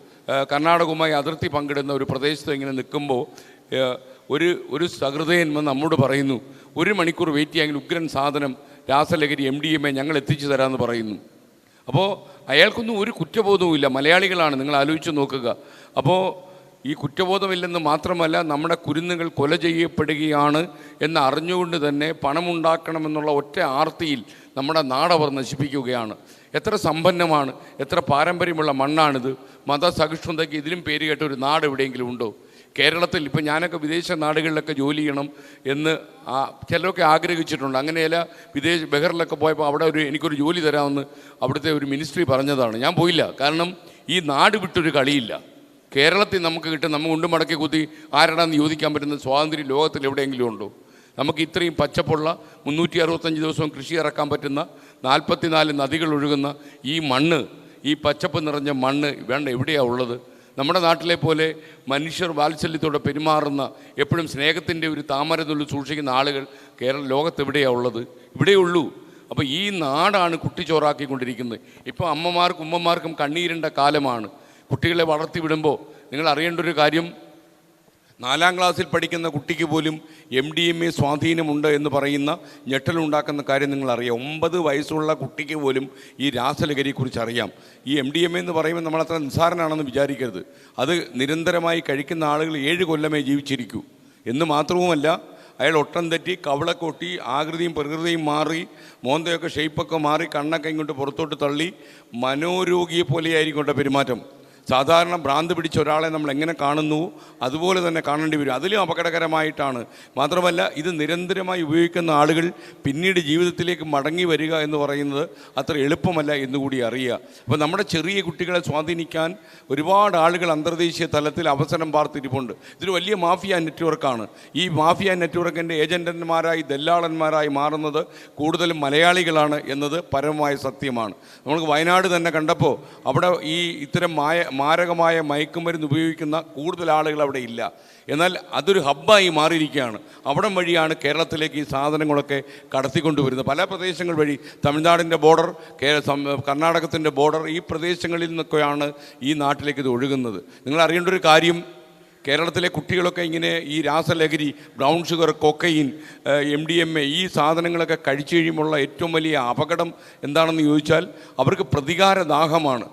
കർണാടകവുമായി അതിർത്തി പങ്കിടുന്ന ഒരു പ്രദേശത്ത് ഇങ്ങനെ നിൽക്കുമ്പോൾ ഒരു സഹൃദയൻ നമ്മോട് പറയുന്നു, 1 മണിക്കൂർ വെയിറ്റ് ചെയ്യാമെങ്കിൽ ഉഗ്രൻ സാധനം രാസലഹരി MDMA ഞങ്ങൾ എത്തിച്ചു തരാമെന്ന് പറയുന്നു. അപ്പോൾ അയാൾക്കൊന്നും ഒരു കുറ്റബോധവുമില്ല. മലയാളികളാണ്, നിങ്ങൾ ആലോചിച്ച് നോക്കുക. അപ്പോൾ ഈ കുറ്റബോധമില്ലെന്ന് മാത്രമല്ല, നമ്മുടെ കുരുന്നുകൾ കൊല ചെയ്യപ്പെടുകയാണ് എന്ന് അറിഞ്ഞുകൊണ്ട് തന്നെ പണമുണ്ടാക്കണമെന്നുള്ള ഒറ്റ ആർത്തിയിൽ നമ്മുടെ നാടവർ നശിപ്പിക്കുകയാണ്. എത്ര സമ്പന്നമാണ്, എത്ര പാരമ്പര്യമുള്ള മണ്ണാണിത്. മതസഹിഷ്ണുതയ്ക്ക് ഇതിലും പേര് കേട്ട ഒരു നാട് എവിടെയെങ്കിലും ഉണ്ടോ? കേരളത്തിൽ ഇപ്പം ഞാനൊക്കെ വിദേശ നാടുകളിലൊക്കെ ജോലി ചെയ്യണം എന്ന് ചിലരൊക്കെ ആഗ്രഹിച്ചിട്ടുണ്ട്. അങ്ങനെയല്ല, ബഹറിലൊക്കെ പോയപ്പോൾ അവിടെ എനിക്കൊരു ജോലി തരാമെന്ന് അവിടുത്തെ ഒരു മിനിസ്ട്രി പറഞ്ഞതാണ്. ഞാൻ പോയില്ല. കാരണം ഈ നാട് വിട്ടൊരു കളിയില്ല. കേരളത്തിൽ നമുക്ക് കിട്ടും, നമ്മൾ കൊണ്ടു മടക്കി കുത്തി ആരടാന്ന് ചോദിക്കാൻ പറ്റുന്ന സ്വാതന്ത്ര്യം ലോകത്തിൽ എവിടെയെങ്കിലും ഉണ്ടോ? നമുക്ക് ഇത്രയും പച്ചപ്പുള്ള 365 ദിവസവും കൃഷി ഇറക്കാൻ പറ്റുന്ന 44 നദികൾ ഒഴുകുന്ന ഈ മണ്ണ്, ഈ പച്ചപ്പ് നിറഞ്ഞ മണ്ണ് വേണ്ട എവിടെയാണ് ഉള്ളത്? നമ്മുടെ നാട്ടിലെ പോലെ മനുഷ്യർ വാത്സല്യത്തോടെ പെരുമാറുന്ന, എപ്പോഴും സ്നേഹത്തിൻ്റെ ഒരു താമരനുള്ളിൽ സൂക്ഷിക്കുന്ന ആളുകൾ ലോകത്തെവിടെയാണ് ഉള്ളത്? ഇവിടെയുള്ളൂ. അപ്പോൾ ഈ നാടാണ് കുട്ടിച്ചോറാക്കിക്കൊണ്ടിരിക്കുന്നത്. ഇപ്പോൾ അമ്മമാർക്കും ഉമ്മമാർക്കും കണ്ണീരിൻ്റെ കാലമാണ്. കുട്ടികളെ വളർത്തിവിടുമ്പോൾ നിങ്ങൾ അറിയേണ്ട ഒരു കാര്യം, 4ാം ക്ലാസ്സിൽ പഠിക്കുന്ന കുട്ടിക്ക് പോലും MDMA സ്വാധീനമുണ്ട് എന്ന് പറയുന്ന ഞെട്ടലുണ്ടാക്കുന്ന കാര്യം നിങ്ങളറിയാം. 9 വയസ്സുള്ള കുട്ടിക്ക് പോലും ഈ രാസലഹരിയെക്കുറിച്ച് അറിയാം. ഈ MDMA എന്ന് പറയുമ്പോൾ നമ്മളത്ര നിസ്സാരനാണെന്ന് വിചാരിക്കരുത്. അത് നിരന്തരമായി കഴിക്കുന്ന ആളുകൾ 7 കൊല്ലമേ ജീവിച്ചിരിക്കൂ എന്ന് മാത്രവുമല്ല, അയാൾ ഒട്ടം തെറ്റി, കവളക്കൊട്ടി, ആകൃതിയും പ്രകൃതിയും മാറി, മോന്തയൊക്കെ ഷേപ്പൊക്കെ മാറി, കണ്ണൊക്കെ ഇങ്ങോട്ട് പുറത്തോട്ട് തള്ളി, മനോരോഗിയെ പോലെയായിരിക്കും പെരുമാറ്റം. സാധാരണ ഭ്രാന്ത് പിടിച്ച ഒരാളെ നമ്മൾ എങ്ങനെ കാണുന്നു അതുപോലെ തന്നെ കാണേണ്ടി വരും. അതിലും അപകടകരമായിട്ടാണ്. മാത്രമല്ല ഇത് നിരന്തരമായി ഉപയോഗിക്കുന്ന ആളുകൾ പിന്നീട് ജീവിതത്തിലേക്ക് മടങ്ങി വരിക എന്ന് പറയുന്നത് അത്ര എളുപ്പമല്ല എന്നുകൂടി അറിയുക. അപ്പോൾ നമ്മുടെ ചെറിയ കുട്ടികളെ സ്വാധീനിക്കാൻ ഒരുപാട് ആളുകൾ അന്തർദേശീയ തലത്തിൽ അവസരം പാർത്തിരിപ്പുണ്ട്. ഇതൊരു വലിയ മാഫിയ നെറ്റ്വർക്കാണ്. ഈ മാഫിയ നെറ്റ്വർക്കിൻ്റെ ഏജന്റന്മാരായി ദല്ലാളന്മാരായി മാറുന്നത് കൂടുതലും മലയാളികളാണ് എന്നത് പരമമായ സത്യമാണ്. നമുക്ക് വയനാട് തന്നെ കണ്ടപ്പോൾ അവിടെ ഈ ഇത്തരം മാരകമായ മയക്കുമരുന്ന് ഉപയോഗിക്കുന്ന കൂടുതൽ ആളുകൾ അവിടെ ഇല്ല. എന്നാൽ അതൊരു ഹബ്ബായി മാറിയിരിക്കുകയാണ്. അവിടെ വഴിയാണ് കേരളത്തിലേക്ക് ഈ സാധനങ്ങളൊക്കെ കടത്തിക്കൊണ്ടുവരുന്നത്. പല പ്രദേശങ്ങൾ വഴി തമിഴ്നാടിൻ്റെ ബോർഡർ, കർണാടകത്തിൻ്റെ ബോർഡർ, ഈ പ്രദേശങ്ങളിൽ നിന്നൊക്കെയാണ് ഈ നാട്ടിലേക്ക് ഇത് ഒഴുകുന്നത്. നിങ്ങൾ അറിയേണ്ട ഒരു കാര്യം, കേരളത്തിലെ കുട്ടികളൊക്കെ ഇങ്ങനെ ഈ രാസലഹരി, ബ്രൗൺ ഷുഗർ, കൊക്കൈൻ, MDMA ഈ സാധനങ്ങളൊക്കെ കഴിച്ചു കഴിയുമ്പോഴുള്ള ഏറ്റവും വലിയ അപകടം എന്താണെന്ന് ചോദിച്ചാൽ അവർക്ക് പ്രതികാരദാഹമാണ്,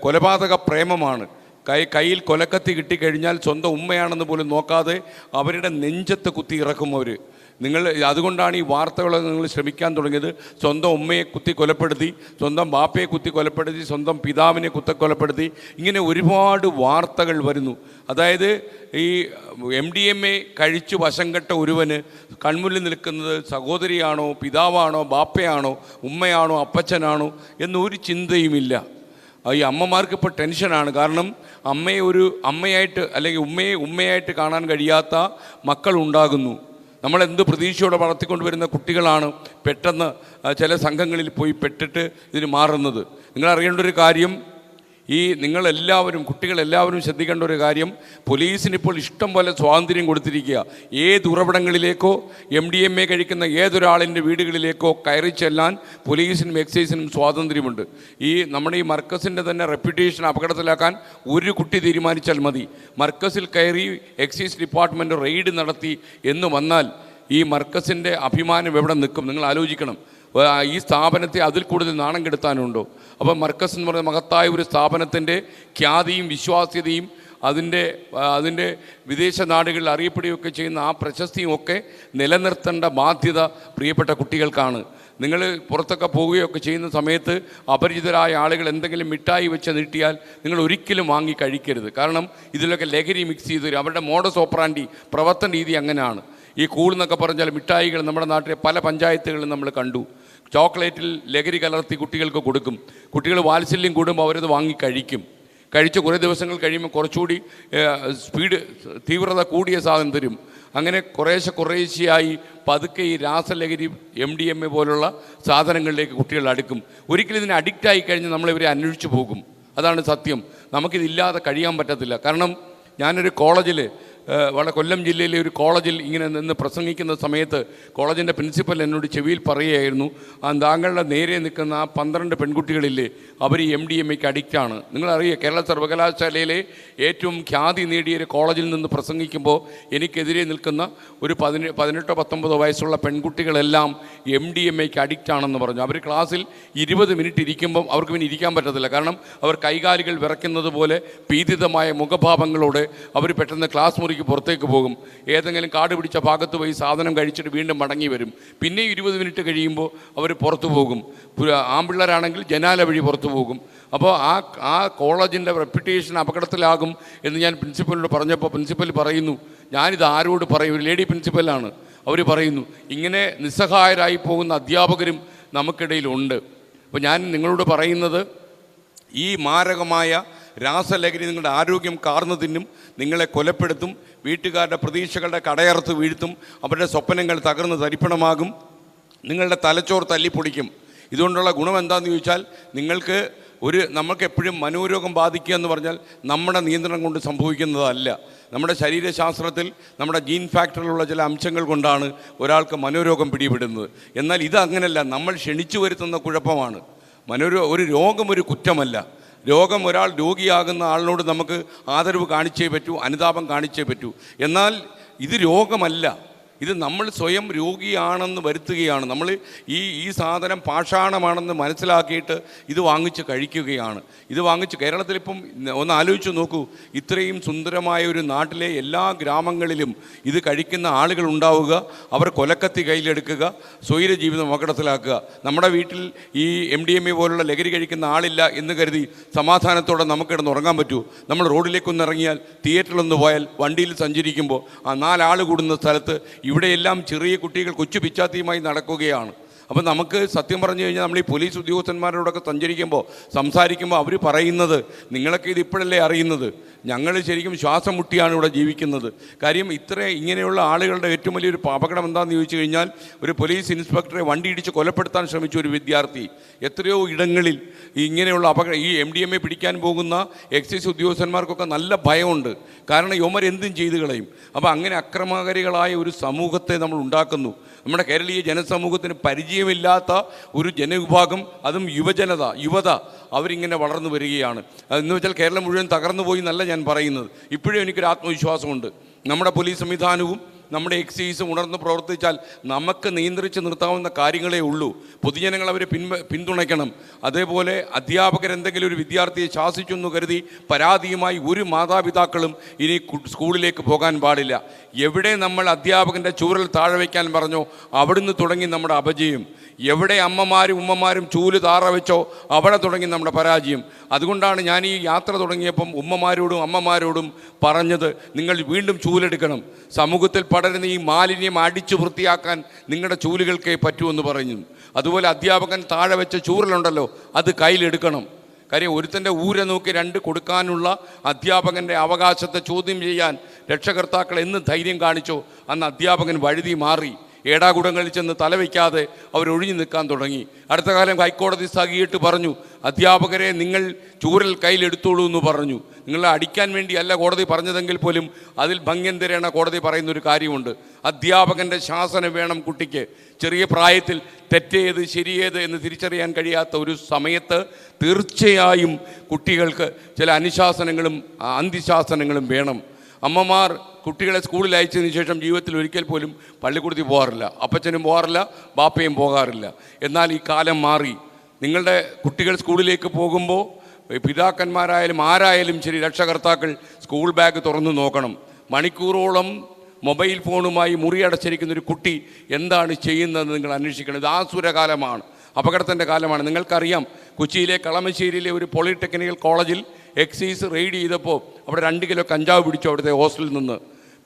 കൊലപാതക പ്രേമമാണ്. കയ്യിൽ കൊലക്കത്തി കിട്ടിക്കഴിഞ്ഞാൽ സ്വന്തം ഉമ്മയാണെന്ന് പോലും നോക്കാതെ അവരുടെ നെഞ്ചത്ത് കുത്തി ഇറക്കും അവർ. അതുകൊണ്ടാണ് ഈ വാർത്തകളൊക്കെ നിങ്ങൾ ശ്രമിക്കാൻ തുടങ്ങിയത്. സ്വന്തം ഉമ്മയെ കുത്തി കൊലപ്പെടുത്തി, സ്വന്തം ബാപ്പയെ കുത്തി കൊലപ്പെടുത്തി, സ്വന്തം പിതാവിനെ കൊലപ്പെടുത്തി, ഇങ്ങനെ ഒരുപാട് വാർത്തകൾ വരുന്നു. അതായത് ഈ MDMA കഴിച്ചു വശം കെട്ട ഒരുവന് കൺമുന്നിൽ നിൽക്കുന്നത് സഹോദരിയാണോ, പിതാവാണോ, ബാപ്പയാണോ, ഉമ്മയാണോ, അപ്പച്ചനാണോ എന്നൊരു ചിന്തയുമില്ല. ഈ അമ്മമാർക്ക് ഇപ്പോൾ ടെൻഷനാണ്. കാരണം അമ്മയെ ഒരു അമ്മയായിട്ട് അല്ലെങ്കിൽ ഉമ്മയായിട്ട് കാണാൻ കഴിയാത്ത മക്കളുണ്ടാകുന്നു. നമ്മളെന്ത് പ്രതീക്ഷയോടെ വളർത്തിക്കൊണ്ടുവരുന്ന കുട്ടികളാണ് പെട്ടെന്ന് ചില സംഘങ്ങളിൽ പോയി പെട്ടിട്ട് ഇതിന് മാറുന്നത്. നിങ്ങളറിയേണ്ട ഒരു കാര്യം, നിങ്ങളെല്ലാവരും കുട്ടികളെല്ലാവരും ശ്രദ്ധിക്കേണ്ട ഒരു കാര്യം, പോലീസിനിപ്പോൾ ഇഷ്ടം പോലെ സ്വാതന്ത്ര്യം കൊടുത്തിരിക്കുക. ഏത് ഉറവിടങ്ങളിലേക്കോ MDMA കഴിക്കുന്ന ഏതൊരാളിൻ്റെ വീടുകളിലേക്കോ കയറി ചെല്ലാൻ പോലീസിനും എക്സൈസിനും സ്വാതന്ത്ര്യമുണ്ട്. നമ്മുടെ ഈ മർക്കസിൻ്റെ തന്നെ റെപ്യൂട്ടേഷൻ അപകടത്തിലാക്കാൻ ഒരു കുട്ടി തീരുമാനിച്ചാൽ മതി. മർക്കസിൽ കയറി എക്സൈസ് ഡിപ്പാർട്ട്മെൻറ്റ് റെയ്ഡ് നടത്തി എന്ന് വന്നാൽ ഈ മർക്കസിൻ്റെ അഭിമാനം എവിടെ നിൽക്കും? നിങ്ങൾ ആലോചിക്കണം. ഈ സ്ഥാപനത്തെ അതിൽ കൂടുതൽ നാണം കെടുത്താനുണ്ടോ? അപ്പോൾ മർക്കസ് എന്ന് പറയുന്ന മഹത്തായ ഒരു സ്ഥാപനത്തിൻ്റെ ഖ്യാതിയും വിശ്വാസ്യതയും അതിൻ്റെ വിദേശ നാടുകളിൽ അറിയപ്പെടുകയൊക്കെ ചെയ്യുന്ന ആ പ്രശസ്തിയും ഒക്കെ നിലനിർത്തേണ്ട ബാധ്യത പ്രിയപ്പെട്ട കുട്ടികൾക്കാണ്. നിങ്ങൾ പുറത്തൊക്കെ പോവുകയൊക്കെ ചെയ്യുന്ന സമയത്ത് അപരിചിതരായ ആളുകൾ എന്തെങ്കിലും മിഠായി വെച്ച് നീട്ടിയാൽ നിങ്ങൾ ഒരിക്കലും വാങ്ങി കഴിക്കരുത്. കാരണം ഇതിലൊക്കെ ലഹരി മിക്സ് ചെയ്ത് തരും. അവരുടെ മോഡസ് ഓപ്പറാൻഡി, പ്രവർത്തന രീതി അങ്ങനെയാണ്. ഈ കൂളെന്നൊക്കെ പറഞ്ഞാൽ മിഠായികൾ നമ്മുടെ നാട്ടിലെ പല പഞ്ചായത്തുകളിലും നമ്മൾ കണ്ടു. ചോക്ലേറ്റിൽ ലഹരി കലർത്തി കുട്ടികൾക്ക് കൊടുക്കും. കുട്ടികൾ വാത്സല്യം കൂടുമ്പോൾ അവരത് വാങ്ങി കഴിച്ച് കുറേ ദിവസങ്ങൾ കഴിയുമ്പോൾ കുറച്ചുകൂടി തീവ്രത കൂടിയ സാധനം തരും. അങ്ങനെ കുറേശ്ശെയായി പതുക്കെ ഈ രാസലഹരി MDMA പോലുള്ള സാധനങ്ങളിലേക്ക് കുട്ടികൾ അടുക്കും. ഒരിക്കലും ഇതിന് അഡിക്റ്റായി കഴിഞ്ഞ് നമ്മളിവരെ അന്വേഷിച്ച് പോകും. അതാണ് സത്യം. നമുക്കിതില്ലാതെ കഴിയാൻ പറ്റത്തില്ല. കാരണം ഞാനൊരു കോളേജിൽ കൊല്ലം ജില്ലയിലെ ഒരു കോളേജിൽ ഇങ്ങനെ നിന്ന് പ്രസംഗിക്കുന്ന സമയത്ത് കോളേജിൻ്റെ പ്രിൻസിപ്പൽ എന്നോട് ചെവിയിൽ പറയുകയായിരുന്നു, താങ്കളുടെ നേരെ നിൽക്കുന്ന ആ 12 പെൺകുട്ടികളില്ലേ, അവർ ഈ MDMAക്ക് അഡിക്റ്റാണ്. നിങ്ങളറിയുക, കേരള സർവകലാശാലയിലെ ഏറ്റവും ഖ്യാതി നേടിയ ഒരു കോളേജിൽ നിന്ന് പ്രസംഗിക്കുമ്പോൾ എനിക്കെതിരെ നിൽക്കുന്ന ഒരു 18-19 വയസ്സുള്ള പെൺകുട്ടികളെല്ലാം MDMAക്ക് അഡിക്റ്റാണെന്ന് പറഞ്ഞു. അവർ ക്ലാസ്സിൽ 20 മിനിറ്റ് ഇരിക്കുമ്പം അവർക്ക് പിന്നെ ഇരിക്കാൻ പറ്റത്തില്ല. കാരണം അവർ കൈകാലുകൾ വിറയ്ക്കുന്നത് പോലെ ഭീതിതമായ മുഖഭാവങ്ങളോടെ അവർ പെട്ടെന്ന് ക്ലാസ് മുറി പുറത്തേക്ക് പോകും. ഏതെങ്കിലും കാട് പിടിച്ച ഭാഗത്ത് പോയി സാധനം കഴിച്ചിട്ട് വീണ്ടും മടങ്ങി വരും. പിന്നെ 20 മിനിറ്റ് കഴിയുമ്പോൾ അവർ പുറത്തു പോകും. ആൺപിള്ളേരാണെങ്കിൽ ജനാല വഴി പുറത്തു പോകും. അപ്പോൾ ആ കോളേജിൻ്റെ റെപ്യൂട്ടേഷൻ അപകടത്തിലാകും എന്ന് ഞാൻ പ്രിൻസിപ്പലിനോട് പറഞ്ഞപ്പോൾ പ്രിൻസിപ്പൽ പറയുന്നു, ഞാനിത് ആരോട് പറയും? ഒരു ലേഡി പ്രിൻസിപ്പലാണ്. അവർ പറയുന്നു, ഇങ്ങനെ നിസ്സഹായരായി പോകുന്ന അധ്യാപകരും നമുക്കിടയിലുണ്ട്. അപ്പോൾ ഞാൻ നിങ്ങളോട് പറയുന്നത്, ഈ മാരകമായ രാസലഹരി നിങ്ങളുടെ ആരോഗ്യം കാർന്നു തിന്നും, നിങ്ങളെ കൊലപ്പെടുത്തും, വീട്ടുകാരുടെ പ്രതീക്ഷകളുടെ കടയർത്ത് വീഴ്ത്തും, അവരുടെ സ്വപ്നങ്ങൾ തകർന്ന് തരിപ്പണമാകും, നിങ്ങളുടെ തലച്ചോർ തല്ലിപ്പൊടിക്കും. ഇതുകൊണ്ടുള്ള ഗുണം എന്താണെന്ന് ചോദിച്ചാൽ, നമുക്ക് എപ്പോഴും മനോരോഗം ബാധിക്കുക എന്ന് പറഞ്ഞാൽ നമ്മുടെ നിയന്ത്രണം കൊണ്ട് സംഭവിക്കുന്നതല്ല. നമ്മുടെ ശരീരശാസ്ത്രത്തിൽ നമ്മുടെ ജീൻ ഫാക്ടറിലുള്ള ചില അംശങ്ങൾ കൊണ്ടാണ് ഒരാൾക്ക് മനോരോഗം പിടിപെടുന്നത്. എന്നാൽ ഇത് അങ്ങനെയല്ല, നമ്മൾ ക്ഷണിച്ചു വരുത്തുന്ന കുഴപ്പമാണ്. ഒരു രോഗം ഒരു കുറ്റമല്ല. ഒരാൾ രോഗിയാകുന്ന ആളിനോട് നമുക്ക് ആദരവ് കാണിച്ചേ പറ്റൂ, അനുതാപം കാണിച്ചേ പറ്റൂ. എന്നാൽ ഇത് രോഗമല്ല. ഇത് നമ്മൾ സ്വയം രോഗിയാണെന്ന് വരുത്തുകയാണ്. നമ്മൾ ഈ സാധനം പാഷാണമാണെന്ന് മനസ്സിലാക്കിയിട്ട് ഇത് വാങ്ങിച്ച് കഴിക്കുകയാണ്. ഇത് വാങ്ങിച്ച് കേരളത്തിലിപ്പം ഒന്ന് ആലോചിച്ച് നോക്കൂ, ഇത്രയും സുന്ദരമായ ഒരു നാട്ടിലെ എല്ലാ ഗ്രാമങ്ങളിലും ഇത് കഴിക്കുന്ന ആളുകൾ ഉണ്ടാവുക, അവർ കൊലക്കത്തി കയ്യിലെടുക്കുക, സ്വൈര ജീവിതം അപകടത്തിലാക്കുക. നമ്മുടെ വീട്ടിൽ ഈ MDMA പോലുള്ള ലഹരി കഴിക്കുന്ന ആളില്ല എന്ന് കരുതി സമാധാനത്തോടെ നമുക്കിടന്ന് ഉറങ്ങാൻ പറ്റൂ? നമ്മൾ റോഡിലേക്കൊന്ന് ഇറങ്ങിയാൽ, തിയേറ്ററിലൊന്ന് പോയാൽ, വണ്ടിയിൽ സഞ്ചരിക്കുമ്പോൾ ആ 4 ആൾ കൂടുന്ന സ്ഥലത്ത് ഇവിടെയെല്ലാം ചെറിയ കുട്ടികൾ കൊച്ചു പിച്ചാത്തിയുമായി നടക്കുകയാണ്. അപ്പം നമുക്ക് സത്യം പറഞ്ഞു കഴിഞ്ഞാൽ നമ്മൾ ഈ പോലീസ് ഉദ്യോഗസ്ഥന്മാരോടൊക്കെ സഞ്ചരിക്കുമ്പോൾ സംസാരിക്കുമ്പോൾ അവർ പറയുന്നത്, നിങ്ങളൊക്കെ ഇത് ഇപ്പോഴല്ലേ അറിയുന്നത്, ഞങ്ങൾ ശരിക്കും ശ്വാസം മുട്ടിയാണ് ഇവിടെ ജീവിക്കുന്നത്. കാര്യം ഇങ്ങനെയുള്ള ആളുകളുടെ ഏറ്റവും വലിയൊരു അപകടം എന്താണെന്ന് ചോദിച്ചു കഴിഞ്ഞാൽ, ഒരു പോലീസ് ഇൻസ്പെക്ടറെ വണ്ടി ഇടിച്ച് കൊലപ്പെടുത്താൻ ശ്രമിച്ച ഒരു വിദ്യാർത്ഥി, എത്രയോ ഇടങ്ങളിൽ ഇങ്ങനെയുള്ള ഈ MDMA പിടിക്കാൻ പോകുന്ന എക്സൈസ് ഉദ്യോഗസ്ഥന്മാർക്കൊക്കെ നല്ല ഭയമുണ്ട്. കാരണം യുവമർ എന്തും ചെയ്തു കളയും. അപ്പോൾ അങ്ങനെ അക്രമകാരികളായ ഒരു സമൂഹത്തെ നമ്മൾ ഉണ്ടാക്കുന്നു. നമ്മുടെ കേരളീയ ജനസമൂഹത്തിന് പരിചയമില്ലാത്ത ഒരു ജനവിഭാഗം, അതും യുവത അവരിങ്ങനെ വളർന്നു വരികയാണ്. എന്ന് വെച്ചാൽ കേരളം മുഴുവൻ തകർന്നു പോയി എന്നല്ല ഞാൻ പറയുന്നത്. ഇപ്പോഴും എനിക്കൊരു ആത്മവിശ്വാസമുണ്ട്. നമ്മുടെ പോലീസ് സംവിധാനവും നമ്മുടെ എക്സൈസും ഉണർന്ന് പ്രവർത്തിച്ചാൽ നമുക്ക് നിയന്ത്രിച്ച് നിർത്താവുന്ന കാര്യങ്ങളേ ഉള്ളൂ. പൊതുജനങ്ങൾ അവരെ പിന്തുണയ്ക്കണം. അതേപോലെ അധ്യാപകരെന്തെങ്കിലും ഒരു വിദ്യാർത്ഥിയെ ശാസിച്ചെന്ന് കരുതി പരാതിയുമായി ഒരു മാതാപിതാക്കളും ഇനി സ്കൂളിലേക്ക് പോകാൻ പാടില്ല. എവിടെ നമ്മൾ അധ്യാപകൻ്റെ ചൂരൽ താഴെ വയ്ക്കാൻ പറഞ്ഞോ അവിടുന്ന് തുടങ്ങി നമ്മുടെ അപജയം. എവിടെ അമ്മമാരും ഉമ്മമാരും ചൂല് താറ വെച്ചോ അവിടെ തുടങ്ങി നമ്മുടെ പരാജയം. അതുകൊണ്ടാണ് ഞാൻ ഈ യാത്ര തുടങ്ങിയപ്പം ഉമ്മമാരോടും അമ്മമാരോടും പറഞ്ഞത്, നിങ്ങൾ വീണ്ടും ചൂലെടുക്കണം. സമൂഹത്തിൽ പടരുന്ന ഈ മാലിന്യം അടിച്ചു വൃത്തിയാക്കാൻ നിങ്ങളുടെ ചൂലുകൾക്കേ പറ്റുമെന്ന് പറഞ്ഞു. അതുപോലെ അധ്യാപകൻ താഴെ വെച്ച ചൂരലുണ്ടല്ലോ, അത് കയ്യിലെടുക്കണം. കാര്യം ഒരുത്തൻ്റെ ഊര നോക്കി 2 കൊടുക്കാനുള്ള അധ്യാപകൻ്റെ അവകാശത്തെ ചോദ്യം ചെയ്യാൻ രക്ഷകർത്താക്കൾ എന്ന് ധൈര്യം കാണിച്ചോ അന്ന് അധ്യാപകൻ വഴുതി മാറി. ഏടാകുടങ്ങളിൽ ചെന്ന് തലവയ്ക്കാതെ അവരൊഴിഞ്ഞു നിൽക്കാൻ തുടങ്ങി. അടുത്ത കാലം ഹൈക്കോടതി സഹിയിട്ട് പറഞ്ഞു, അധ്യാപകരെ നിങ്ങൾ ചൂരൽ കയ്യിലെടുത്തോളൂ എന്ന് പറഞ്ഞു. നിങ്ങളെ അടിക്കാൻ വേണ്ടിയല്ല കോടതി പറഞ്ഞതെങ്കിൽ പോലും അതിൽ ഭംഗ്യന്തരേണ കോടതി പറയുന്നൊരു കാര്യമുണ്ട്. അധ്യാപകൻ്റെ ശാസനം വേണം കുട്ടിക്ക്. ചെറിയ പ്രായത്തിൽ തെറ്റേത് ശരിയേത് എന്ന് തിരിച്ചറിയാൻ കഴിയാത്ത ഒരു സമയത്ത് തീർച്ചയായും കുട്ടികൾക്ക് ചില അനുശാസനങ്ങളും അന്തിശാസനങ്ങളും വേണം. അമ്മമാർ കുട്ടികളെ സ്കൂളിൽ അയച്ചതിന് ശേഷം ജീവിതത്തിൽ ഒരിക്കൽ പോലും പള്ളിക്കൂടത്തിൽ പോകാറില്ല, അപ്പച്ചനും പോകാറില്ല, ബാപ്പയും പോകാറില്ല. എന്നാൽ ഈ കാലം മാറി. നിങ്ങളുടെ കുട്ടികൾ സ്കൂളിലേക്ക് പോകുമ്പോൾ പിതാക്കന്മാരായാലും ആരായാലും ശരി, രക്ഷകർത്താക്കൾ സ്കൂൾ ബാഗ് തുറന്നു നോക്കണം. മണിക്കൂറോളം മൊബൈൽ ഫോണുമായി മുറിയടച്ചിരിക്കുന്ന ഒരു കുട്ടി എന്താണ് ചെയ്യുന്നതെന്ന് നിങ്ങൾ അന്വേഷിക്കണം. ഇത് ആസുരകാലമാണ്, അപകടത്തിൻ്റെ കാലമാണ്. നിങ്ങൾക്കറിയാം, കൊച്ചിയിലെ കളമശ്ശേരിയിലെ ഒരു പോളിടെക്നിക്കൽ കോളേജിൽ എക്സൈസ് റെയ്ഡ് ചെയ്തപ്പോൾ അവിടെ 2 കിലോ കഞ്ചാവ് പിടിച്ചു. അവിടുത്തെ ഹോസ്റ്റലിൽ നിന്ന്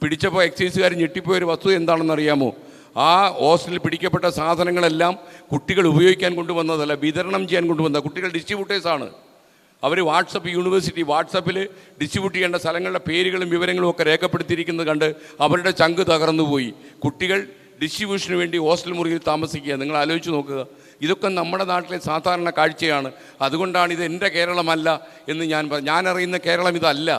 പിടിച്ചപ്പോൾ എക്സൈസുകാർ ഞെട്ടിപ്പോയൊരു വസ്തു എന്താണെന്ന് അറിയാമോ? ആ ഹോസ്റ്റലിൽ പിടിക്കപ്പെട്ട സാധനങ്ങളെല്ലാം കുട്ടികൾ ഉപയോഗിക്കാൻ കൊണ്ടുവന്നതല്ല, വിതരണം ചെയ്യാൻ കൊണ്ടുവന്ന കുട്ടികൾ ഡിസ്ട്രിബ്യൂട്ടേഴ്സാണ്. അവർ വാട്സപ്പിൽ ഡിസ്ട്രിബ്യൂട്ട് ചെയ്യേണ്ട സ്ഥലങ്ങളുടെ പേരുകളും വിവരങ്ങളും ഒക്കെ രേഖപ്പെടുത്തിയിരിക്കുന്നത് കണ്ട് അവരുടെ ചങ്ക് തകർന്നുപോയി. കുട്ടികൾ ഡിസ്ട്രിബ്യൂഷന് വേണ്ടി ഹോസ്റ്റൽ മുറിയിൽ താമസിക്കുക. നിങ്ങൾ ആലോചിച്ച് നോക്കുക. ഇതൊക്കെ നമ്മുടെ നാട്ടിലെ സാധാരണ കാഴ്ചയാണ്. അതുകൊണ്ടാണ് ഇത് എൻ്റെ കേരളമല്ല എന്ന് ഞാൻ അറിയുന്ന കേരളം ഇതല്ല.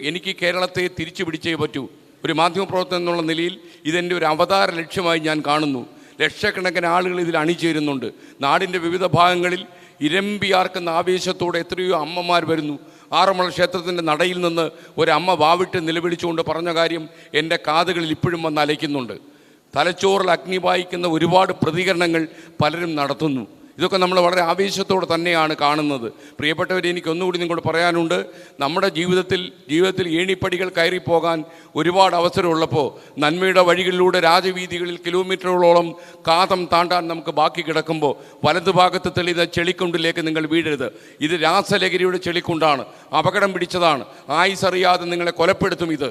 എനിക്ക് കേരളത്തെ തിരിച്ചു പിടിച്ചേ പറ്റൂ. ഒരു മാധ്യമപ്രവർത്തകൻ എന്നുള്ള നിലയിൽ ഇതെൻ്റെ ഒരു അവതാര ലക്ഷ്യമായി ഞാൻ കാണുന്നു. ലക്ഷക്കണക്കിന് ആളുകൾ ഇതിൽ അണിചേരുന്നുണ്ട്. നാടിൻ്റെ വിവിധ ഭാഗങ്ങളിൽ ഇരമ്പിയാർക്കുന്ന ആവേശത്തോടെ എത്രയോ അമ്മമാർ വരുന്നു. ആറന്മുള ക്ഷേത്രത്തിൻ്റെ നടയിൽ നിന്ന് ഒരമ്മ വാവിട്ട് നിലവിളിച്ചുകൊണ്ട് പറഞ്ഞ കാര്യം എൻ്റെ കാതുകളിൽ ഇപ്പോഴും വന്ന് അലയ്ക്കുന്നുണ്ട്. തലച്ചോറിൽ അഗ്നി വായിക്കുന്ന ഒരുപാട് പ്രതികരണങ്ങൾ പലരും നടത്തുന്നു. ഇതൊക്കെ നമ്മൾ വളരെ ആവേശത്തോടെ തന്നെയാണ് കാണുന്നത്. പ്രിയപ്പെട്ടവരെ, എനിക്കൊന്നുകൂടി നിങ്ങളോട് പറയാനുണ്ട്. നമ്മുടെ ജീവിതത്തിൽ ഏണിപ്പടികൾ കയറിപ്പോകാൻ ഒരുപാട് അവസരമുള്ളപ്പോൾ നന്മയുടെ വഴികളിലൂടെ രാജവീതികളിൽ കിലോമീറ്ററുകളോളം കാതം താണ്ടാൻ നമുക്ക് ബാക്കി കിടക്കുമ്പോൾ വലതുഭാഗത്ത് തെളിയുന്ന ചെളിക്കുണ്ടിലേക്ക് നിങ്ങൾ വീഴരുത്. ഇത് രാസലഹരിയുടെ ചെളിക്കുണ്ടാണ്, അപകടം പിടിച്ചതാണ്. ആയുസറിയാതെ നിങ്ങളെ കൊലപ്പെടുത്തും. ഇത്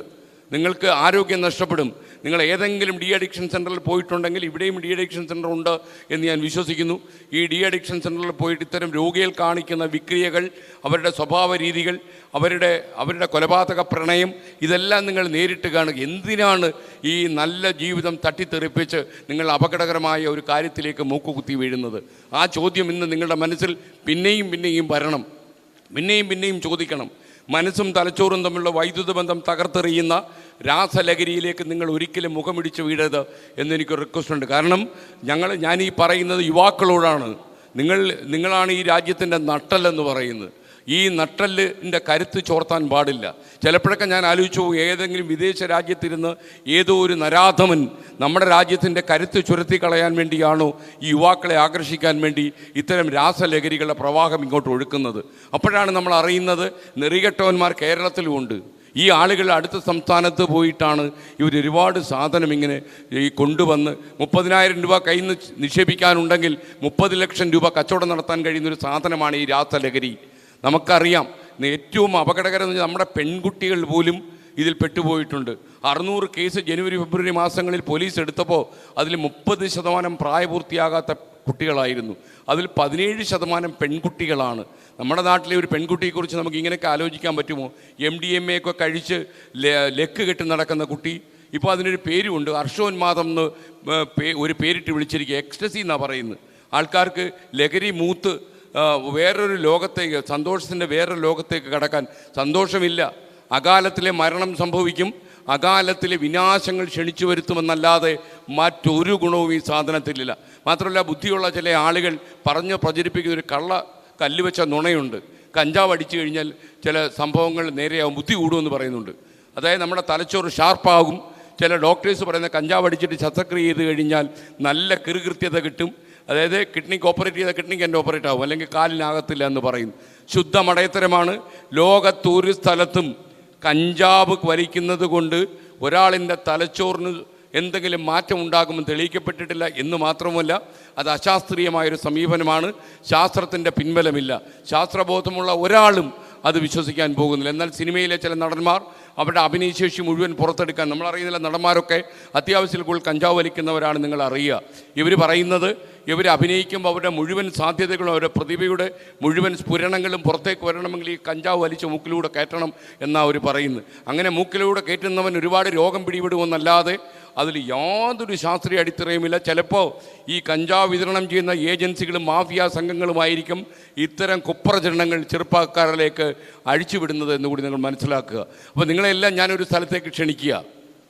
നിങ്ങൾക്ക് ആരോഗ്യം നഷ്ടപ്പെടും. നിങ്ങൾ ഏതെങ്കിലും ഡി അഡിക്ഷൻ സെൻ്ററിൽ പോയിട്ടുണ്ടെങ്കിൽ, ഇവിടെയും ഡി അഡിക്ഷൻ സെൻ്റർ ഉണ്ട് എന്ന് ഞാൻ വിശ്വസിക്കുന്നു. ഈ ഡി അഡിക്ഷൻ സെൻ്ററിൽ പോയിട്ട് ഇത്തരം രോഗികൾ കാണിക്കുന്ന വിക്രിയകൾ, അവരുടെ സ്വഭാവ രീതികൾ, അവരുടെ കൊലപാതക പ്രണയം, ഇതെല്ലാം നിങ്ങൾ നേരിട്ട് കാണുക. എന്തിനാണ് ഈ നല്ല ജീവിതം തട്ടിത്തെറിപ്പിച്ച് നിങ്ങൾ അപകടകരമായ ഒരു കാര്യത്തിലേക്ക് മൂക്കുകുത്തി വീഴുന്നത്? ആ ചോദ്യം ഇന്ന് നിങ്ങളുടെ മനസ്സിൽ പിന്നെയും വരണം, പിന്നെയും ചോദിക്കണം. മനസ്സും തലച്ചോറും തമ്മിലുള്ള വൈദ്യുത ബന്ധം തകർത്തെറിയുന്ന രാസലഹരിയിലേക്ക് നിങ്ങൾ ഒരിക്കലും മുഖമിടിച്ച് വീഴരുത് എന്നെനിക്ക് റിക്വസ്റ്റ് ഉണ്ട്. കാരണം ഞാൻ ഈ പറയുന്നത് യുവാക്കളോടാണ്. നിങ്ങളാണ് ഈ രാജ്യത്തിൻ്റെ നട്ടെല്ലെന്ന് പറയുന്നത്. ഈ നട്ടലിൻ്റെ കരുത്ത് ചോർത്താൻ പാടില്ല. ചിലപ്പോഴൊക്കെ ഞാൻ ആലോചിച്ചു പോകും, ഏതെങ്കിലും വിദേശ രാജ്യത്തിരുന്ന് ഏതോ ഒരു നരാധമൻ നമ്മുടെ രാജ്യത്തിൻ്റെ കരുത്ത് ചുരത്തി കളയാൻ വേണ്ടിയാണോ ഈ യുവാക്കളെ ആകർഷിക്കാൻ വേണ്ടി ഇത്തരം രാസലഹരികളുടെ പ്രവാഹം ഇങ്ങോട്ട് ഒഴുക്കുന്നത്. അപ്പോഴാണ് നമ്മൾ അറിയുന്നത് നെറികെട്ടവന്മാർ കേരളത്തിലുമുണ്ട്. ഈ ആളുകൾ അടുത്ത സംസ്ഥാനത്ത് പോയിട്ടാണ് ഇവർ ഒരുപാട് സാധനം ഇങ്ങനെ ഈ കൊണ്ടുവന്ന് 30,000 രൂപ കയ്യിൽ നിന്ന് നിക്ഷേപിക്കാനുണ്ടെങ്കിൽ 30 ലക്ഷം രൂപ കച്ചവടം നടത്താൻ കഴിയുന്നൊരു സാധനമാണ് ഈ രാസലഹരി. നമുക്കറിയാം, ഏറ്റവും അപകടകരം എന്ന് വെച്ചാൽ നമ്മുടെ പെൺകുട്ടികൾ പോലും ഇതിൽ പെട്ടുപോയിട്ടുണ്ട്. 600 കേസ് ജനുവരി ഫെബ്രുവരി മാസങ്ങളിൽ പോലീസ് എടുത്തപ്പോൾ അതിൽ 30% പ്രായപൂർത്തിയാകാത്ത കുട്ടികളായിരുന്നു. അതിൽ 17% പെൺകുട്ടികളാണ്. നമ്മുടെ നാട്ടിലെ ഒരു പെൺകുട്ടിയെക്കുറിച്ച് നമുക്ക് ഇങ്ങനെയൊക്കെ ആലോചിക്കാൻ പറ്റുമോ? MDMA ഒക്കെ കഴിച്ച് ലെക്ക് കെട്ടി നടക്കുന്ന കുട്ടി. ഇപ്പോൾ അതിനൊരു പേരുമുണ്ട്, ഹർഷോന്മാദം എന്ന് ഒരു പേരിട്ട് വിളിച്ചിരിക്കുക. എക്സ്റ്റസി എന്നാണ് പറയുന്നത്. ആൾക്കാർക്ക് ലഹരി മൂത്ത് വേറൊരു ലോകത്തേക്ക്, സന്തോഷത്തിൻ്റെ വേറൊരു ലോകത്തേക്ക് കടക്കാൻ. സന്തോഷമില്ല, അകാലത്തിലെ മരണം സംഭവിക്കും, അകാലത്തിലെ വിനാശങ്ങൾ ക്ഷണിച്ചു വരുത്തുമെന്നല്ലാതെ മറ്റൊരു ഗുണവും ഈ സാധനത്തിലില്ല. മാത്രമല്ല, ബുദ്ധിയുള്ള ചില ആളുകൾ പറഞ്ഞ് പ്രചരിപ്പിക്കുന്നൊരു കല്ല് വെച്ച നുണയുണ്ട്. കഞ്ചാവ് അടിച്ചു കഴിഞ്ഞാൽ ചില സംഭവങ്ങൾ നേരെയാവും, ബുദ്ധി കൂടുമെന്ന് പറയുന്നുണ്ട്. അതായത് നമ്മുടെ തലച്ചോറ് ഷാർപ്പാകും. ചില ഡോക്ടേഴ്സ് പറയുന്ന കഞ്ചാവ് അടിച്ചിട്ട് ശസ്ത്രക്രിയ ചെയ്ത് കഴിഞ്ഞാൽ നല്ല കൃത്യത കിട്ടും. അതായത് കിഡ്നിക്ക് ഓപ്പറേറ്റ് ചെയ്താൽ കിഡ്നിക്ക് എൻ്റെ ഓപ്പറേറ്റ് ആകും, അല്ലെങ്കിൽ കാലിനാകത്തില്ല എന്ന് പറയുന്നു. ശുദ്ധ മടയത്തരമാണ്. ലോകത്തൊരു സ്ഥലത്തും കഞ്ചാവ് വലിക്കുന്നത് കൊണ്ട് ഒരാളിൻ്റെ തലച്ചോറിന് എന്തെങ്കിലും മാറ്റം ഉണ്ടാകുമെന്ന് തെളിയിക്കപ്പെട്ടിട്ടില്ല എന്ന് മാത്രമല്ല, അത് അശാസ്ത്രീയമായൊരു സമീപനമാണ്. ശാസ്ത്രത്തിൻ്റെ പിൻബലമില്ല. ശാസ്ത്രബോധമുള്ള ഒരാളും അത് വിശ്വസിക്കാൻ പോകുന്നില്ല. എന്നാൽ സിനിമയിലെ ചില നടന്മാർ അവരുടെ അഭിനയശേഷി മുഴുവൻ പുറത്തെടുക്കാൻ, നമ്മളറിയുന്നില്ല, നടന്മാരൊക്കെ അത്യാവശ്യത്തിൽ കൂടുതൽ കഞ്ചാവ് വലിക്കുന്നവരാണ്. നിങ്ങൾ അറിയുക, ഇവർ പറയുന്നത് ഇവർ അഭിനയിക്കുമ്പോൾ അവരുടെ മുഴുവൻ സാധ്യതകളും അവരുടെ പ്രതിഭയുടെ മുഴുവൻ സ്ഫുരണങ്ങളും പുറത്തേക്ക് വരണമെങ്കിൽ ഈ കഞ്ചാവ് വലിച്ച് മൂക്കിലൂടെ കയറ്റണം എന്നാണ് അവർ പറയുന്നത്. അങ്ങനെ മൂക്കിലൂടെ കയറ്റുന്നവൻ ഒരുപാട് രോഗം പിടിപെടുമെന്നല്ലാതെ അതിൽ യാതൊരു ശാസ്ത്രീയ അടിത്തറയുമില്ല. ചിലപ്പോൾ ഈ കഞ്ചാവ് വിതരണം ചെയ്യുന്ന ഏജൻസികളും മാഫിയ സംഘങ്ങളുമായിരിക്കും ഇത്തരം കുപ്രചരണങ്ങൾ ചെറുപ്പക്കാരിലേക്ക് അഴിച്ചുവിടുന്നത് എന്നുകൂടി നിങ്ങൾ മനസ്സിലാക്കുക. അപ്പോൾ നിങ്ങളെല്ലാം ഞാനൊരു സ്ഥലത്തേക്ക് ക്ഷണിക്കുക.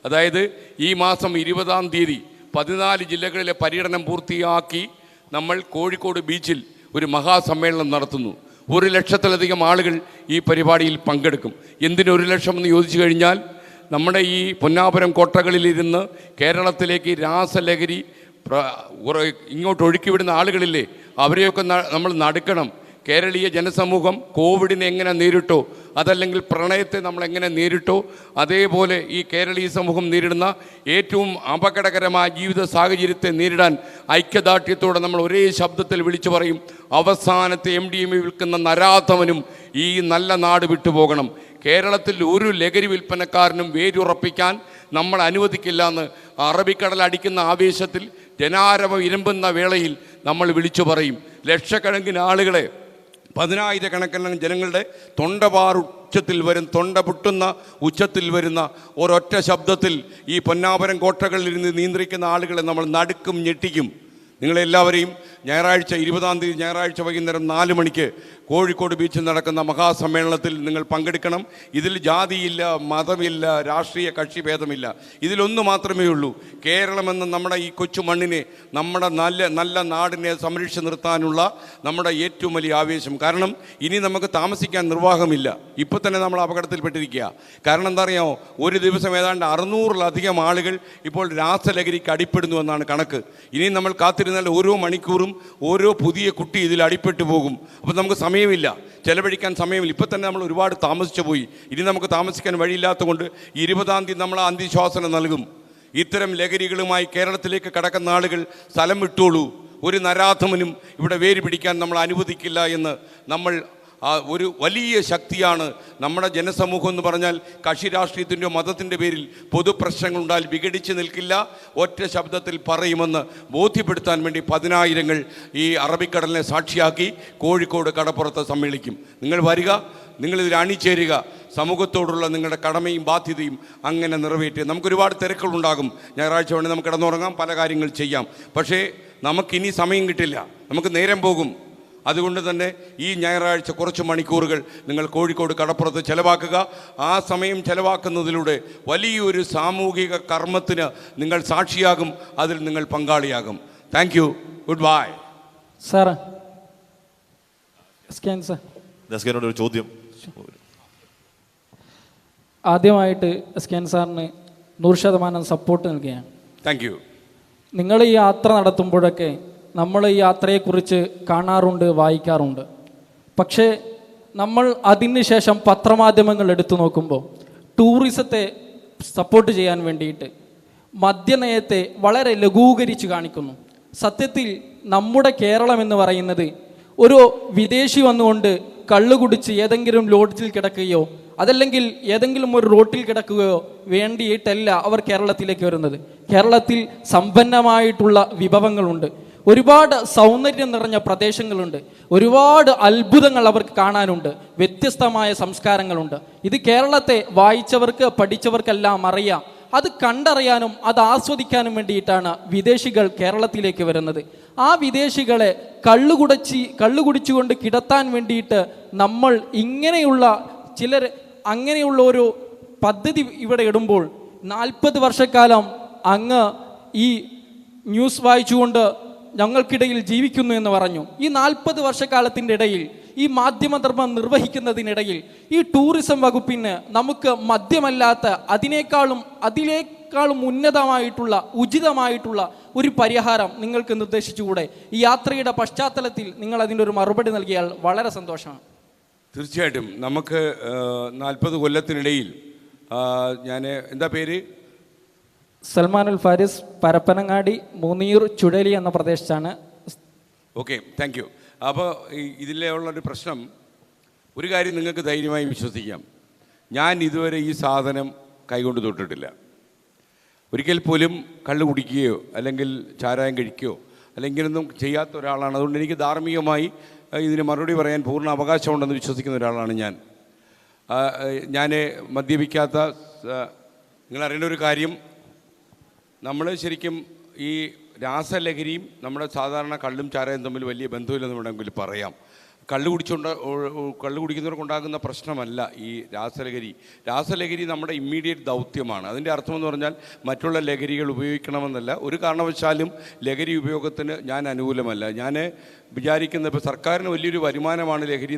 അതായത് ഈ മാസം 20-ാം തീയതി 14 ജില്ലകളിലെ പര്യടനം പൂർത്തിയാക്കി നമ്മൾ കോഴിക്കോട് ബീച്ചിൽ ഒരു മഹാസമ്മേളനം നടത്തുന്നു. 1 ലക്ഷത്തിലധികം ആളുകൾ ഈ പരിപാടിയിൽ പങ്കെടുക്കും. എന്തിന് 1 ലക്ഷം എന്ന് ചോദിച്ചു കഴിഞ്ഞാൽ, നമ്മുടെ ഈ പൊന്നാപുരം കോട്ടകളിലിരുന്ന് കേരളത്തിലേക്ക് രാസലഹരി ഇങ്ങോട്ട് ഒഴുക്കിവിടുന്ന ആളുകളില്ലേ, അവരെയൊക്കെ നമ്മൾ നടുക്കണം. കേരളീയ ജനസമൂഹം കോവിഡിനെ എങ്ങനെ നേരിട്ടോ, അതല്ലെങ്കിൽ പ്രളയത്തെ നമ്മൾ എങ്ങനെ നേരിട്ടോ, അതേപോലെ ഈ കേരളീയ സമൂഹം നേരിടുന്ന ഏറ്റവും അപകടകരമായ ജീവിത സാഹചര്യത്തെ നേരിടാൻ ഐക്യദാർഢ്യത്തോടെ നമ്മൾ ഒരേ ശബ്ദത്തിൽ വിളിച്ചു പറയും, അവസാനത്തെ MDMA വിൽക്കുന്ന നരാധമനും ഈ നല്ല നാട് വിട്ടുപോകണം. കേരളത്തിൽ ഒരു ലഹരി വിൽപ്പനക്കാരനും വേരുറപ്പിക്കാൻ നമ്മൾ അനുവദിക്കില്ല എന്ന് അറബിക്കടൽ അടിക്കുന്ന ആവേശത്തിൽ, ജനാരവം ഇരുമ്പുന്ന വേളയിൽ നമ്മൾ വിളിച്ചു പറയും. ലക്ഷക്കണക്കിന് ആളുകളെ, 10,000-കണക്കിന് ജനങ്ങളുടെ തൊണ്ട പൊട്ടുന്ന ഉച്ചത്തിൽ വരുന്ന ഒരൊറ്റ ശബ്ദത്തിൽ ഈ പൊന്നാപുരം കോട്ടകളിൽ ഇരുന്ന് നിയന്ത്രിക്കുന്ന ആളുകളെ നമ്മൾ നടുക്കും, ഞെട്ടിക്കും. നിങ്ങളെല്ലാവരെയും ഞായറാഴ്ച 20-ാം തീയതി ഞായറാഴ്ച വൈകുന്നേരം 4 മണിക്ക് കോഴിക്കോട് ബീച്ചിൽ നടക്കുന്ന മഹാസമ്മേളനത്തിൽ നിങ്ങൾ പങ്കെടുക്കണം. ഇതിൽ ജാതിയില്ല, മതമില്ല, രാഷ്ട്രീയ കക്ഷി ഭേദമില്ല. ഇതിലൊന്നു മാത്രമേ ഉള്ളൂ, കേരളമെന്ന നമ്മുടെ ഈ കൊച്ചു മണ്ണിനെ, നമ്മുടെ നല്ല നാടിനെ സംരക്ഷിച്ച് നിർത്താനുള്ള നമ്മുടെ ഏറ്റവും വലിയ ആവേശം. കാരണം ഇനി നമുക്ക് താമസിക്കാൻ നിർവാഹമില്ല. ഇപ്പോൾ തന്നെ നമ്മൾ അപകടത്തിൽപ്പെട്ടിരിക്കുക. കാരണം എന്താ അറിയാമോ, ഒരു ദിവസം ഏതാണ്ട് 600-ലധികം ആളുകൾ ഇപ്പോൾ രാസലഹരിക്ക് അടിപ്പെടുന്നു എന്നാണ് കണക്ക്. ഇനി നമ്മൾ കാത്തിരുന്നാൽ ഓരോ മണിക്കൂറും ഓരോ പുതിയ കുട്ടി ഇതിൽ അടിപ്പെട്ടു പോകും. അപ്പോൾ നമുക്ക് സമയമില്ല, ചെലവഴിക്കാൻ സമയമില്ല. ഇപ്പം തന്നെ നമ്മൾ ഒരുപാട് താമസിച്ചു പോയി. ഇനി നമുക്ക് താമസിക്കാൻ വഴിയില്ലാത്തത് കൊണ്ട് 20-ാം തീയതി നമ്മൾ അന്ത്യശ്വാസനം നൽകും. ഇത്തരം ലഹരികളുമായി കേരളത്തിലേക്ക് കടക്കുന്ന ആളുകൾ സ്ഥലം വിട്ടോളൂ. ഒരു നരാധമനും ഇവിടെ വേര് പിടിക്കാൻ നമ്മൾ അനുവദിക്കില്ല എന്ന് നമ്മൾ ഒരു വലിയ ശക്തിയാണ് നമ്മുടെ ജനസമൂഹം എന്ന് പറഞ്ഞാൽ. കക്ഷി രാഷ്ട്രീയത്തിൻ്റെയോ മതത്തിൻ്റെ പേരിൽ പൊതുപ്രശ്നങ്ങളുണ്ടായാൽ വിഘടിച്ച് നിൽക്കില്ല, ഒറ്റ ശബ്ദത്തിൽ പറയുമെന്ന് ബോധ്യപ്പെടുത്താൻ വേണ്ടി 10,000-ങ്ങൾ ഈ അറബിക്കടലിനെ സാക്ഷിയാക്കി കോഴിക്കോട് കടപ്പുറത്ത് സമ്മേളിക്കും. നിങ്ങൾ വരിക, നിങ്ങളിതിൽ അണിചേരുക. സമൂഹത്തോടുള്ള നിങ്ങളുടെ കടമയും ബാധ്യതയും അങ്ങനെ നിറവേറ്റുക. നമുക്കൊരുപാട് തിരക്കുകളുണ്ടാകും. ഞായറാഴ്ച വേണ്ടി നമുക്ക് കിടന്നുറങ്ങാം, പല കാര്യങ്ങൾ ചെയ്യാം. പക്ഷേ നമുക്കിനി സമയം കിട്ടില്ല, നമുക്ക് നേരം പോകും. അതുകൊണ്ട് തന്നെ ഈ ഞായറാഴ്ച കുറച്ച് മണിക്കൂറുകൾ നിങ്ങൾ കോഴിക്കോട് കടപ്പുറത്ത് ചെലവാക്കുക. ആ സമയം ചെലവാക്കുന്നതിലൂടെ വലിയൊരു സാമൂഹിക കർമ്മത്തിന് നിങ്ങൾ സാക്ഷിയാകും, അതിൽ നിങ്ങൾ പങ്കാളിയാകും. Thank you, good bye. Sir സ്കാൻ സാർ. നസ്കനോട് ഒരു ചോദ്യം. ആദ്യമായിട്ട് എസ്കെൻ സാറിന് 100% സപ്പോർട്ട് നൽകുകയാണ്. Thank you. നിങ്ങൾ ഈ യാത്ര നടത്തുമ്പോഴൊക്കെ നമ്മൾ ഈ യാത്രയെക്കുറിച്ച് കാണാറുണ്ട്, വായിക്കാറുണ്ട്. പക്ഷേ നമ്മൾ അതിന് ശേഷം പത്രമാധ്യമങ്ങൾ എടുത്തു നോക്കുമ്പോൾ ടൂറിസത്തെ സപ്പോർട്ട് ചെയ്യാൻ വേണ്ടിയിട്ട് മദ്യനയത്തെ വളരെ ലഘൂകരിച്ച് കാണിക്കുന്നു. സത്യത്തിൽ നമ്മുടെ കേരളം എന്ന് പറയുന്നത് ഒരു വിദേശി വന്നുകൊണ്ട് കള്ളു കുടിച്ച് ഏതെങ്കിലും ലോഡ്ജിൽ കിടക്കുകയോ അതല്ലെങ്കിൽ ഏതെങ്കിലും ഒരു റോട്ടിൽ കിടക്കുകയോ വേണ്ടിയിട്ടല്ല അവർ കേരളത്തിലേക്ക് വരുന്നത്. കേരളത്തിൽ സമ്പന്നമായിട്ടുള്ള വിഭവങ്ങളുണ്ട്, ഒരുപാട് സൗന്ദര്യം നിറഞ്ഞ പ്രദേശങ്ങളുണ്ട്, ഒരുപാട് അത്ഭുതങ്ങൾ അവർക്ക് കാണാനുണ്ട്, വ്യത്യസ്തമായ സംസ്കാരങ്ങളുണ്ട്. ഇത് കേരളത്തെ വായിച്ചവർക്ക് പഠിച്ചവർക്കെല്ലാം അറിയാം. അത് കണ്ടറിയാനും അത് ആസ്വദിക്കാനും വേണ്ടിയിട്ടാണ് വിദേശികൾ കേരളത്തിലേക്ക് വരുന്നത്. ആ വിദേശികളെ കള്ളുകുടിച്ചുകൊണ്ട് കിടത്താൻ വേണ്ടിയിട്ട് നമ്മൾ ഇങ്ങനെയുള്ള ചിലർ അങ്ങനെയുള്ള ഒരു പദ്ധതി ഇവിടെ ഇടുമ്പോൾ 40 വർഷക്കാലം അങ്ങ് ഈ ന്യൂസ് വായിച്ചുകൊണ്ട് ഞങ്ങൾക്കിടയിൽ ജീവിക്കുന്നു എന്ന് പറഞ്ഞു. ഈ 40 വർഷക്കാലത്തിൻ്റെ ഇടയിൽ, ഈ മാധ്യമധർമ്മം നിർവഹിക്കുന്നതിനിടയിൽ ഈ ടൂറിസം വകുപ്പിന് നമുക്ക് മദ്യമല്ലാത്ത അതിനേക്കാളും ഉന്നതമായിട്ടുള്ള ഉചിതമായിട്ടുള്ള ഒരു പരിഹാരം നിങ്ങൾക്ക് നിർദ്ദേശിച്ചുകൂടെ? ഈ യാത്രയുടെ പശ്ചാത്തലത്തിൽ നിങ്ങൾ അതിൻ്റെ ഒരു മറുപടി നൽകിയാൽ വളരെ സന്തോഷമാണ്. തീർച്ചയായിട്ടും. നമുക്ക് 40 കൊല്ലത്തിനിടയിൽ ഞാൻ എന്താ പേര്? സൽമാനുൽ ഫാരിസ്, പരപ്പനങ്ങാടി, മുനീർ, ചുഴലി എന്ന പ്രദേശത്താണ്. Okay, thank U. അപ്പോൾ ഇതിലെ ഉള്ളൊരു പ്രശ്നം, ഒരു കാര്യം നിങ്ങൾക്ക് ധൈര്യമായി വിശ്വസിക്കാം, ഞാൻ ഇതുവരെ ഈ സാധനം കൈകൊണ്ട് തൊട്ടിട്ടില്ല. ഒരിക്കൽ പോലും കള്ളു കുടിക്കുകയോ അല്ലെങ്കിൽ ചാരായം കഴിക്കുകയോ അല്ലെങ്കിൽ ഒന്നും ചെയ്യാത്ത ഒരാളാണ്. അതുകൊണ്ട് എനിക്ക് ധാർമ്മികമായി ഇതിന് മറുപടി പറയാൻ പൂർണ്ണ അവകാശമുണ്ടെന്ന് വിശ്വസിക്കുന്ന ഒരാളാണ് ഞാൻ. മദ്യപിക്കാത്ത, നിങ്ങളറിയേണ്ട ഒരു കാര്യം, നമ്മൾ ശരിക്കും ഈ രാസലഹരിയും നമ്മുടെ സാധാരണ കള്ളും ചാരയും തമ്മിൽ വലിയ ബന്ധമില്ലെന്ന് വേണമെങ്കിൽ പറയാം. കള്ളു കുടിക്കുന്നവർക്കുണ്ടാകുന്ന പ്രശ്നമല്ല ഈ രാസലഹരി നമ്മുടെ ഇമ്മീഡിയറ്റ് ദൗത്യമാണ്. അതിൻ്റെ അർത്ഥമെന്ന് പറഞ്ഞാൽ മറ്റുള്ള ലഹരികൾ ഉപയോഗിക്കണമെന്നല്ല. ഒരു കാരണവശാലും ലഹരി ഉപയോഗത്തിന് ഞാൻ അനുകൂലമല്ല. ഞാൻ വിചാരിക്കുന്നത്, ഇപ്പോൾ സർക്കാരിന് വലിയൊരു വരുമാനമാണ് ലഹരി,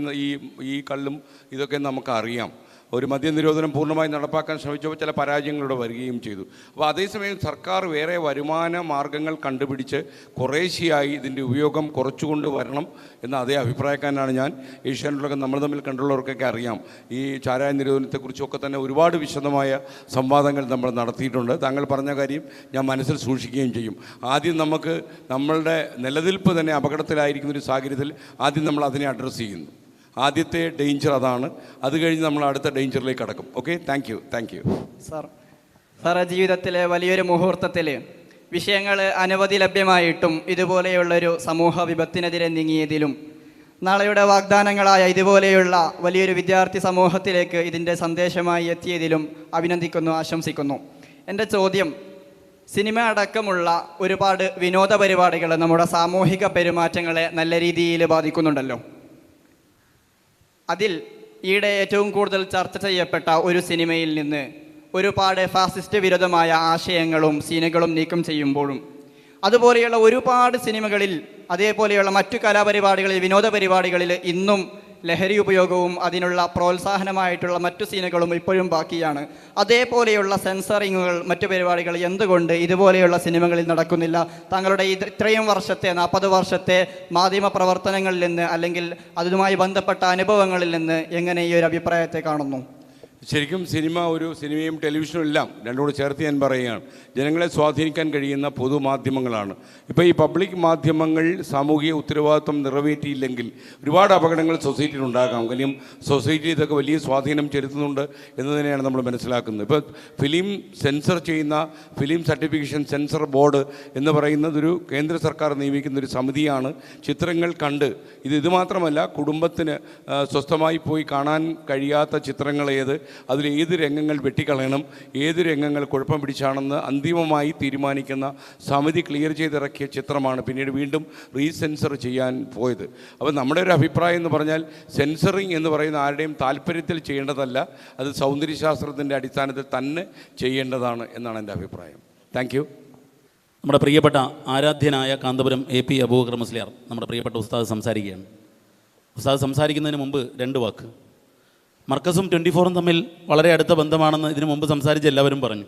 ഈ കള്ളും ഇതൊക്കെ നമുക്കറിയാം. ഒരു മദ്യനിരോധനം പൂർണ്ണമായി നടപ്പാക്കാൻ ശ്രമിച്ചപ്പോൾ ചില പരാജയങ്ങളിലൂടെ വരികയും ചെയ്തു. അപ്പോൾ അതേസമയം സർക്കാർ വേറെ വരുമാന മാർഗങ്ങൾ കണ്ടുപിടിച്ച് കുറേശ്ശെയായി ഇതിൻ്റെ ഉപയോഗം കുറച്ചുകൊണ്ട് വരണം എന്ന അതേ അഭിപ്രായക്കാരനാണ് ഞാൻ. ഏഷ്യാനെറ്റിലൊക്കെ നമ്മൾ തമ്മിൽ കണ്ടുള്ളവർക്കൊക്കെ അറിയാം, ഈ ചാരായ നിരോധനത്തെക്കുറിച്ചൊക്കെ തന്നെ ഒരുപാട് വിശദമായ സംവാദങ്ങൾ നമ്മൾ നടത്തിയിട്ടുണ്ട്. താങ്കൾ പറഞ്ഞ കാര്യം ഞാൻ മനസ്സിൽ സൂക്ഷിക്കുകയും ചെയ്യും. ആദ്യം നമുക്ക് നമ്മളുടെ നിലനിൽപ്പ് തന്നെ അപകടത്തിലായിരിക്കുന്ന ഒരു സാഹചര്യത്തിൽ ആദ്യം നമ്മൾ അതിനെ അഡ്രസ്സ് ചെയ്യുന്നു. ആദ്യത്തെ ഡേഞ്ചർ അതാണ്. അത് കഴിഞ്ഞ് നമ്മൾ അടുത്ത ഡേഞ്ചറിലേക്ക് കടക്കും. Okay, thank U. സാർ, ജീവിതത്തിലെ വലിയൊരു മുഹൂർത്തത്തിൽ വിഷയങ്ങൾ അനവധി ലഭ്യമായിട്ടും ഇതുപോലെയുള്ളൊരു സമൂഹ വിപത്തിനെതിരെ നീങ്ങിയതിലും നാളെയുടെ വാഗ്ദാനങ്ങളായ ഇതുപോലെയുള്ള വലിയൊരു വിദ്യാർത്ഥി സമൂഹത്തിലേക്ക് ഇതിൻ്റെ സന്ദേശമായി എത്തിയതിലും അഭിനന്ദിക്കുന്നു, ആശംസിക്കുന്നു. എൻ്റെ ചോദ്യം, സിനിമ അടക്കമുള്ള ഒരുപാട് വിനോദ പരിപാടികൾ നമ്മുടെ സാമൂഹിക പെരുമാറ്റങ്ങളെ നല്ല രീതിയിൽ ബാധിക്കുന്നുണ്ടല്ലോ. അതിൽ ഈയിടെ ഏറ്റവും കൂടുതൽ ചർച്ച ചെയ്യപ്പെട്ട ഒരു സിനിമയിൽ നിന്ന് ഒരുപാട് ഫാസിസ്റ്റ് വിരുദ്ധമായ ആശയങ്ങളും സീനുകളും നീക്കം ചെയ്യുമ്പോഴും അതുപോലെയുള്ള ഒരുപാട് സിനിമകളിൽ, അതേപോലെയുള്ള മറ്റു കലാപരിപാടികളിൽ, വിനോദ പരിപാടികളിൽ ഇന്നും ലഹരി ഉപയോഗവും അതിനുള്ള പ്രോത്സാഹനമായിട്ടുള്ള മറ്റു സീനുകളും ഇപ്പോഴും ബാക്കിയാണ്. അതേപോലെയുള്ള സെൻസറിങ്ങുകൾ, മറ്റു പരിപാടികൾ എന്തുകൊണ്ട് ഇതുപോലെയുള്ള സിനിമകളിൽ നടക്കുന്നില്ല? താങ്കളുടെ ഇത്രയും വർഷത്തെ 40 വർഷത്തെ മാധ്യമ പ്രവർത്തനങ്ങളിൽ നിന്ന് അല്ലെങ്കിൽ അതുമായി ബന്ധപ്പെട്ട അനുഭവങ്ങളിൽ നിന്ന് എങ്ങനെ ഈ ഒരു അഭിപ്രായത്തെ കാണുന്നു? ശരിക്കും സിനിമയും ടെലിവിഷനും എല്ലാം രണ്ടുകൂടെ ചേർത്ത് ഞാൻ പറയുകയാണ്, ജനങ്ങളെ സ്വാധീനിക്കാൻ കഴിയുന്ന പൊതുമാധ്യമങ്ങളാണ്. ഇപ്പോൾ ഈ പബ്ലിക് മാധ്യമങ്ങൾ സാമൂഹിക ഉത്തരവാദിത്വം നിറവേറ്റിയില്ലെങ്കിൽ ഒരുപാട് അപകടങ്ങൾ സൊസൈറ്റിയിൽ ഉണ്ടാകാം. കാര്യം സൊസൈറ്റി ഇതൊക്കെ വലിയ സ്വാധീനം ചെലുത്തുന്നുണ്ട് എന്ന് തന്നെയാണ് നമ്മൾ മനസ്സിലാക്കുന്നത്. ഇപ്പോൾ ഫിലിം സെൻസർ ചെയ്യുന്ന ഫിലിം സർട്ടിഫിക്കേഷൻ സെൻസർ ബോർഡ് എന്ന് പറയുന്നത് ഒരു കേന്ദ്ര സർക്കാർ നിയമിക്കുന്ന ഒരു സമിതിയാണ്. ചിത്രങ്ങൾ കണ്ട് ഇത് മാത്രമല്ല, കുടുംബത്തിന് സ്വസ്ഥമായി പോയി കാണാൻ കഴിയാത്ത ചിത്രങ്ങൾ അതിലേത് രംഗങ്ങൾ വെട്ടിക്കളയണം, ഏത് രംഗങ്ങൾ കുഴപ്പം പിടിച്ചാണെന്ന് അന്തിമമായി തീരുമാനിക്കുന്ന സമിതി ക്ലിയർ ചെയ്തിറക്കിയ ചിത്രമാണ് പിന്നീട് വീണ്ടും റീസെൻസർ ചെയ്യാൻ പോയത്. അപ്പോൾ നമ്മുടെ ഒരു അഭിപ്രായം എന്ന് പറഞ്ഞാൽ, സെൻസറിങ് എന്ന് പറയുന്ന ആരുടെയും താല്പര്യത്തിൽ ചെയ്യേണ്ടതല്ല, അത് സൗന്ദര്യശാസ്ത്രത്തിൻ്റെ അടിസ്ഥാനത്തിൽ തന്നെ ചെയ്യേണ്ടതാണ് എന്നാണ് എൻ്റെ അഭിപ്രായം. Thank you. നമ്മുടെ പ്രിയപ്പെട്ട ആരാധ്യനായ കാന്തപുരം AP അബൂബക്കർ മുസ്ലിയാർ, നമ്മുടെ പ്രിയപ്പെട്ട ഉസ്താദ് സംസാരിക്കുകയാണ്. ഉസ്താദ് സംസാരിക്കുന്നതിന് മുമ്പ് 2 വാക്ക്. മർക്കസും 24-ഉം തമ്മിൽ വളരെ അടുത്ത ബന്ധമാണെന്ന് ഇതിനു മുമ്പ് സംസാരിച്ച എല്ലാവരും പറഞ്ഞു.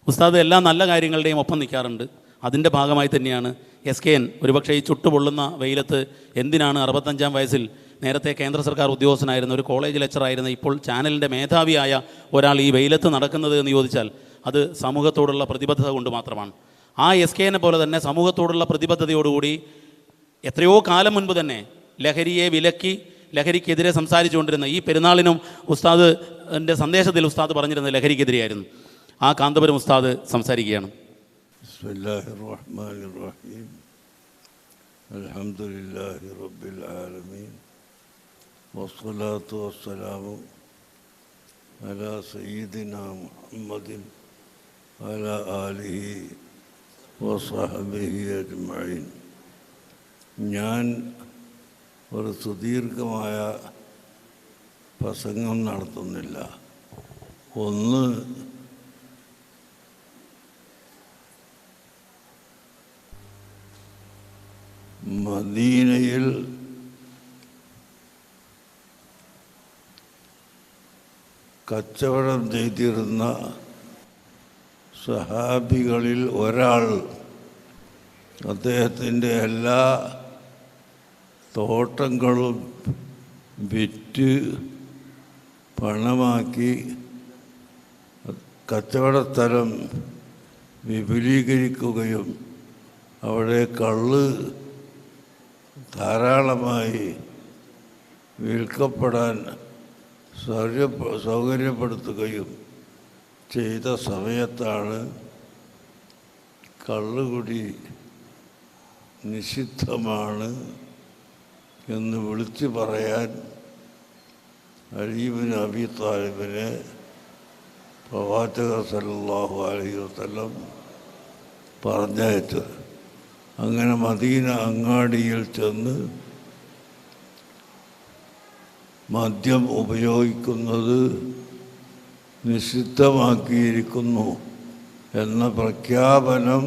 ഉസ്താദ് എല്ലാ നല്ല കാര്യങ്ങളുടെയും ഒപ്പം നിൽക്കാറുണ്ട്. അതിൻ്റെ ഭാഗമായി തന്നെയാണ് SKN ഒരുപക്ഷെ ഈ ചുട്ടുപൊള്ളുന്ന വെയിലത്ത് എന്തിനാണ് 65-ാം വയസ്സിൽ നേരത്തെ കേന്ദ്ര സർക്കാർ ഉദ്യോഗസ്ഥനായിരുന്ന ഒരു കോളേജ് ലെക്ചറായിരുന്ന ഇപ്പോൾ ചാനലിൻ്റെ മേധാവിയായ ഒരാൾ ഈ വെയിലത്ത് നടക്കുന്നത് എന്ന് ചോദിച്ചാൽ അത് സമൂഹത്തോടുള്ള പ്രതിബദ്ധത കൊണ്ട് മാത്രമാണ്. ആ SKN പോലെ തന്നെ സമൂഹത്തോടുള്ള പ്രതിബദ്ധതയോടുകൂടി എത്രയോ കാലം മുൻപ് തന്നെ ലഹരിയെ വിലക്കി ലഹരിക്കെതിരെ സംസാരിച്ചുകൊണ്ടിരുന്ന ഈ പെരുന്നാളിനും ഉസ്താദിൻ്റെ സന്ദേശത്തിൽ ഉസ്താദ് പറഞ്ഞിരുന്നത് ലഹരിക്കെതിരെയായിരുന്നു. ആ കാന്തപുരം ഉസ്താദ് സംസാരിക്കുകയാണ്. ബിസ്മില്ലാഹിർ റഹ്മാനിർ റഹീം. അൽഹംദുലില്ലാഹി റബ്ബിൽ ആലമീൻ. വസ്സലാത്തു വസ്സലാമു അലാ സയ്യിദിനാ മുഹമ്മദിൻ വഅലാ ആലിഹി വസഹ്ബിഹി അജ്മഈൻ. ഞാൻ ഒരു സുദീർഘമായ പ്രസംഗം നടത്തുന്നില്ല. ഒന്ന്, മദീനയിൽ കച്ചവടം ചെയ്തിരുന്ന സഹാബികളിൽ ഒരാൾ അദ്ദേഹത്തിൻ്റെ എല്ലാ തോട്ടങ്ങളും വിറ്റ് പണമാക്കി കച്ചവട സ്ഥലം വിപുലീകരിക്കുകയും അവിടെ കള്ള് ധാരാളമായി വിൽക്കപ്പെടാൻ സൗകര്യപ്പെടുത്തുകയും ചെയ്ത സമയത്താണ് കള്ളുകുടി നിഷിദ്ധമാണ് എന്ന് വിളിച്ചു പറയാൻ അലി ഇബ്നു അബീ താലിബിനെ പ്രവാചകർ സല്ലല്ലാഹു അലൈഹി വസല്ലം പറഞ്ഞയച്ചത്. അങ്ങനെ മദീന അങ്ങാടിയിൽ ചെന്ന് മദ്യം ഉപയോഗിക്കുന്നത് നിഷിദ്ധമാക്കിയിരിക്കുന്നു എന്ന പ്രഖ്യാപനം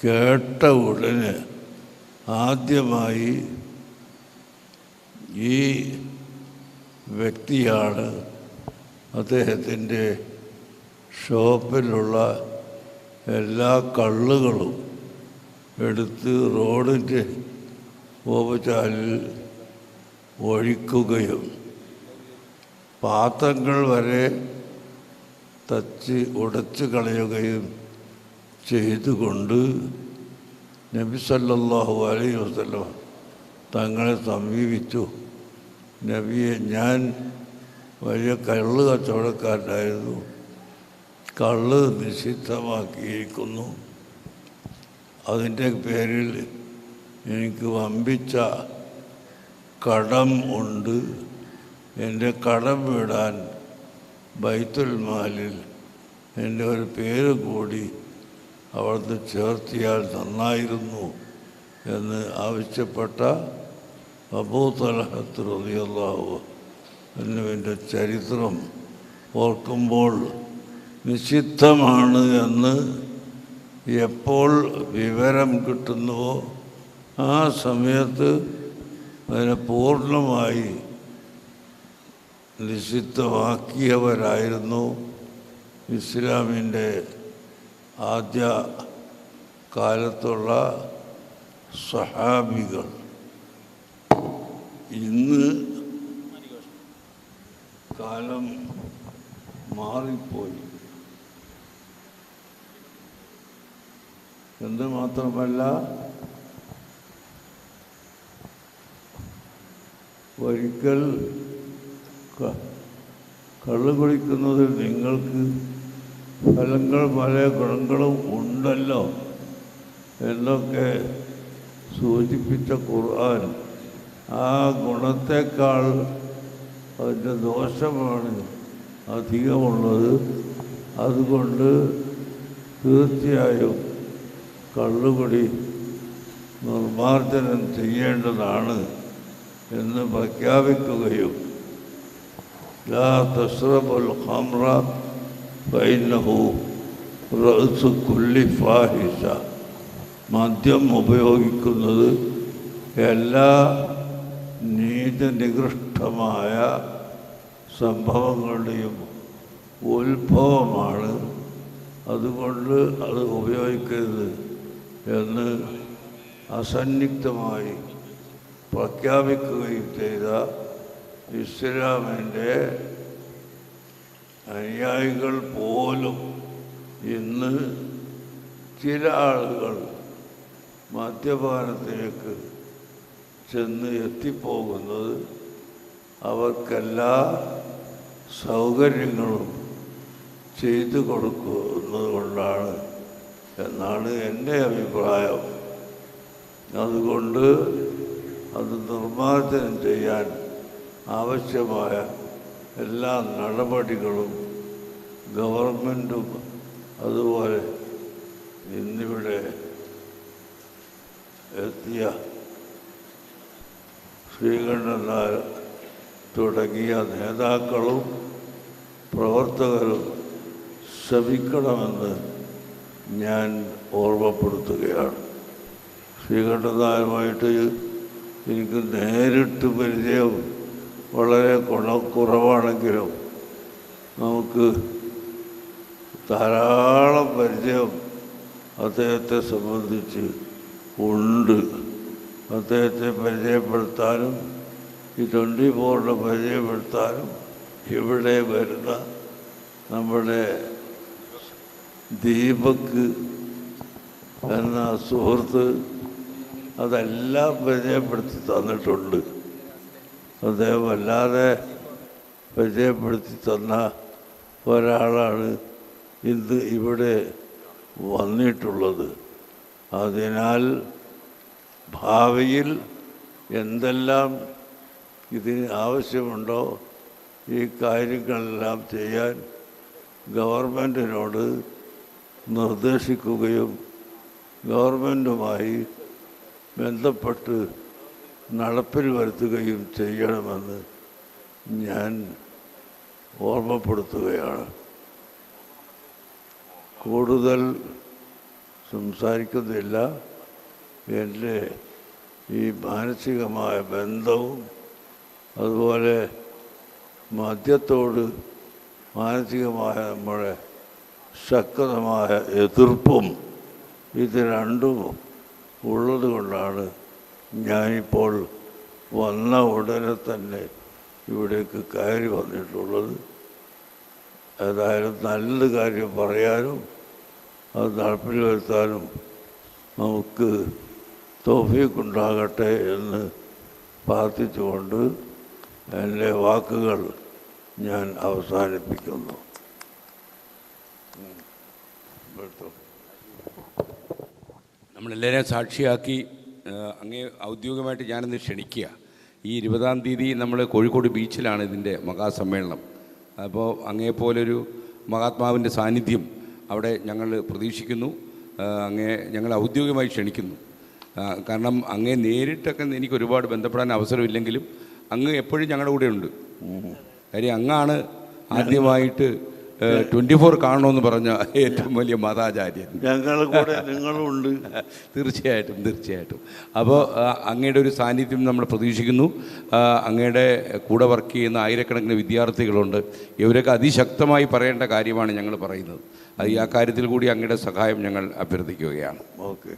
കേട്ട ഉടനെ ആദ്യമായി ഈ വ്യക്തിയാണ് അദ്ദേഹത്തിൻ്റെ ഷോപ്പിലുള്ള എല്ലാ കള്ളുകളും എടുത്ത് റോഡിൻ്റെ ഓവുചാലിൽ ഒഴിക്കുകയും പാത്രങ്ങൾ വരെ തച്ച് ഉടച്ചു കളയുകയും ചെയ്തുകൊണ്ട് നബി സല്ലല്ലാഹു അലൈഹി വസല്ലം തങ്ങളെ സമീപിച്ചു. നബിയെ, ഞാൻ വലിയ കള്ള് കച്ചവടക്കാരനായിരുന്നു, കള്ള് നിഷിദ്ധമാക്കിയിരിക്കുന്നു, അതിൻ്റെ പേരിൽ എനിക്ക് വമ്പിച്ച കടം ഉണ്ട്, എൻ്റെ കടം വിടാൻ ബൈത്തുൽ മാലിൽ എൻ്റെ ഒരു പേര് കൂടി അവിടുന്ന് ചേർത്തിയാൽ നന്നായിരുന്നു എന്ന് ആവശ്യപ്പെട്ട അബൂ തൽഹത്ത് റളിയല്ലാഹു അൻഹുവിൻ്റെ ചരിത്രം ഓർക്കുമ്പോൾ നിഷിദ്ധമാണ് എന്ന് എപ്പോൾ വിവരം കിട്ടുന്നുവോ ആ സമയത്ത് അതിനെ പൂർണ്ണമായി നിഷിദ്ധമാക്കിയവരായിരുന്നു ഇസ്ലാമിൻ്റെ ആദ്യ കാലത്തുള്ള സഹാബികൾ. ഇന്ന് കാലം മാറിപ്പോയി എന്ന് മാത്രമല്ല, ഒരിക്കൽ കള്ളു കുടിക്കുന്നതിൽ നിങ്ങൾക്ക് ഫലങ്ങൾ പല ഗുണങ്ങളും ഉണ്ടല്ലോ എന്നൊക്കെ സൂചിപ്പിച്ച ഖുർആൻ ആ ഗുണത്തേക്കാൾ അതിൻ്റെ ദോഷമാണ് അധികമുള്ളത്. അതുകൊണ്ട് തീർച്ചയായും കള്ളുകുടി നിർമ്മാർജ്ജനം ചെയ്യേണ്ടതാണ് എന്ന് പ്രഖ്യാപിക്കുകയും ലാ തശ്റബുൽ ഖംറ ഫഇന്നഹു റഅ്സു കുല്ലി ഫാഹിഷ, മദ്യം ഉപയോഗിക്കുന്നത് എല്ലാ നീതിനികൃഷ്ടമായ സംഭവങ്ങളുടെയും ഉത്ഭവമാണ്. അതുകൊണ്ട് അത് ഉപയോഗിക്കരുത് എന്ന് അസന്നിഗ്ധമായി പ്രഖ്യാപിക്കുകയും ചെയ്ത ഇസ്ലാമിൻ്റെ അനുയായികൾ പോലും ഇന്ന് ചില ആളുകൾ മദ്യപാനത്തിലേക്ക് ചെന്ന് എത്തിപ്പോകുന്നത് അവർക്കെല്ലാ സൗകര്യങ്ങളും ചെയ്തു കൊടുക്കുന്നത് കൊണ്ടാണ് എന്നാണ് എൻ്റെ അഭിപ്രായം. അതുകൊണ്ട് അത് നിർമ്മാർജ്ജനം ചെയ്യാൻ ആവശ്യമായ എല്ലാ നടപടികളും ഗവൺമെൻറ്റും അതുപോലെ ഇന്നിവിടെ എത്തിയ ശ്രീകണ്ഠൻ നായർ തുടങ്ങിയ നേതാക്കളും പ്രവർത്തകരും ശ്രമിക്കണമെന്ന് ഞാൻ ഓർമ്മപ്പെടുത്തുകയാണ്. ശ്രീകണ്ഠൻ നായരുമായിട്ട് എനിക്ക് നേരിട്ട് പരിചയം വളരെ കുറവാണെങ്കിലും നമുക്ക് ധാരാളം പരിചയം അദ്ദേഹത്തെ സംബന്ധിച്ച് ഉണ്ട്. അദ്ദേഹത്തെ പരിചയപ്പെടുത്താനും ഈ 24 പരിചയപ്പെടുത്താനും ഇവിടെ വരുന്ന നമ്മുടെ ദീപക് എന്ന സുഹൃത്ത് അതെല്ലാം പരിചയപ്പെടുത്തി തന്നിട്ടുണ്ട്. അദ്ദേഹം വല്ലാതെ പരിചയപ്പെടുത്തി തന്ന ഒരാളാണ് ഇന്ന് ഇവിടെ വന്നിട്ടുള്ളത്. അതിനാൽ ഭാവിയിൽ എന്തെല്ലാം ഇതിന് ആവശ്യമുണ്ടോ ഈ കാര്യങ്ങളെല്ലാം ചെയ്യാൻ ഗവൺമെൻറ്റിനോട് നിർദ്ദേശിക്കുകയും ഗവൺമെൻറ്റുമായി ബന്ധപ്പെട്ട് നടപ്പിൽ വരുത്തുകയും ചെയ്യണമെന്ന് ഞാൻ ഓർമ്മപ്പെടുത്തുകയാണ്. കൂടുതൽ സംസാരിക്കുന്നില്ല. എൻ്റെ ഈ മാനസികമായ ബന്ധവും അതുപോലെ മദ്യത്തോട് മാനസികമായ നമ്മുടെ ശക്തമായ എതിർപ്പും ഇത് രണ്ടും ഉള്ളത് കൊണ്ടാണ് ഞാനിപ്പോൾ വന്ന ഉടനെ തന്നെ ഇവിടേക്ക് കയറി വന്നിട്ടുള്ളത്. ഏതായാലും നല്ല കാര്യം പറയാനും അത് നടപ്പിൽ വരുത്താനും നമുക്ക് തൗഫീഖുണ്ടാകട്ടെ എന്ന് പ്രാർത്ഥിച്ചുകൊണ്ട് എൻ്റെ വാക്കുകൾ ഞാൻ അവസാനിപ്പിക്കുന്നു. നമ്മളെല്ലാവരെയും സാക്ഷിയാക്കി അങ്ങേ ഔദ്യോഗികമായിട്ട് ഞാനിന്ന് ക്ഷണിക്കുക. ഈ 20-ാം തീയതി നമ്മൾ കോഴിക്കോട് ബീച്ചിലാണ് ഇതിൻ്റെ മഹാസമ്മേളനം. അപ്പോൾ അങ്ങേപ്പോലൊരു മഹാത്മാവിൻ്റെ സാന്നിധ്യം അവിടെ ഞങ്ങൾ പ്രതീക്ഷിക്കുന്നു. അങ്ങേ ഞങ്ങൾ ഔദ്യോഗികമായി ക്ഷണിക്കുന്നു. കാരണം അങ്ങേ നേരിട്ടൊക്കെ എനിക്ക് ഒരുപാട് ബന്ധപ്പെടാൻ അവസരമില്ലെങ്കിലും അങ്ങ് എപ്പോഴും ഞങ്ങളുടെ കൂടെ ഉണ്ട്. കാര്യം അങ്ങാണ് ആദ്യമായിട്ട് 24 കാണണമെന്ന് പറഞ്ഞ ഏറ്റവും വലിയ മതാചാര്യൻ. ഞങ്ങളുടെ കൂടെ നിങ്ങളുണ്ട്. തീർച്ചയായിട്ടും. അപ്പോൾ അങ്ങയുടെ ഒരു സാന്നിധ്യം നമ്മൾ പ്രതീക്ഷിക്കുന്നു. അങ്ങയുടെ കൂടെ വർക്ക് ചെയ്യുന്ന ആയിരക്കണക്കിന് വിദ്യാർത്ഥികളുണ്ട്. ഇവരൊക്കെ അതിശക്തമായി പറയേണ്ട കാര്യമാണ് ഞങ്ങൾ പറയുന്നത്. അത് ആ കാര്യത്തിൽ കൂടി അങ്ങയുടെ സഹായം ഞങ്ങൾ അഭ്യർത്ഥിക്കുകയാണ്. ഓക്കെ,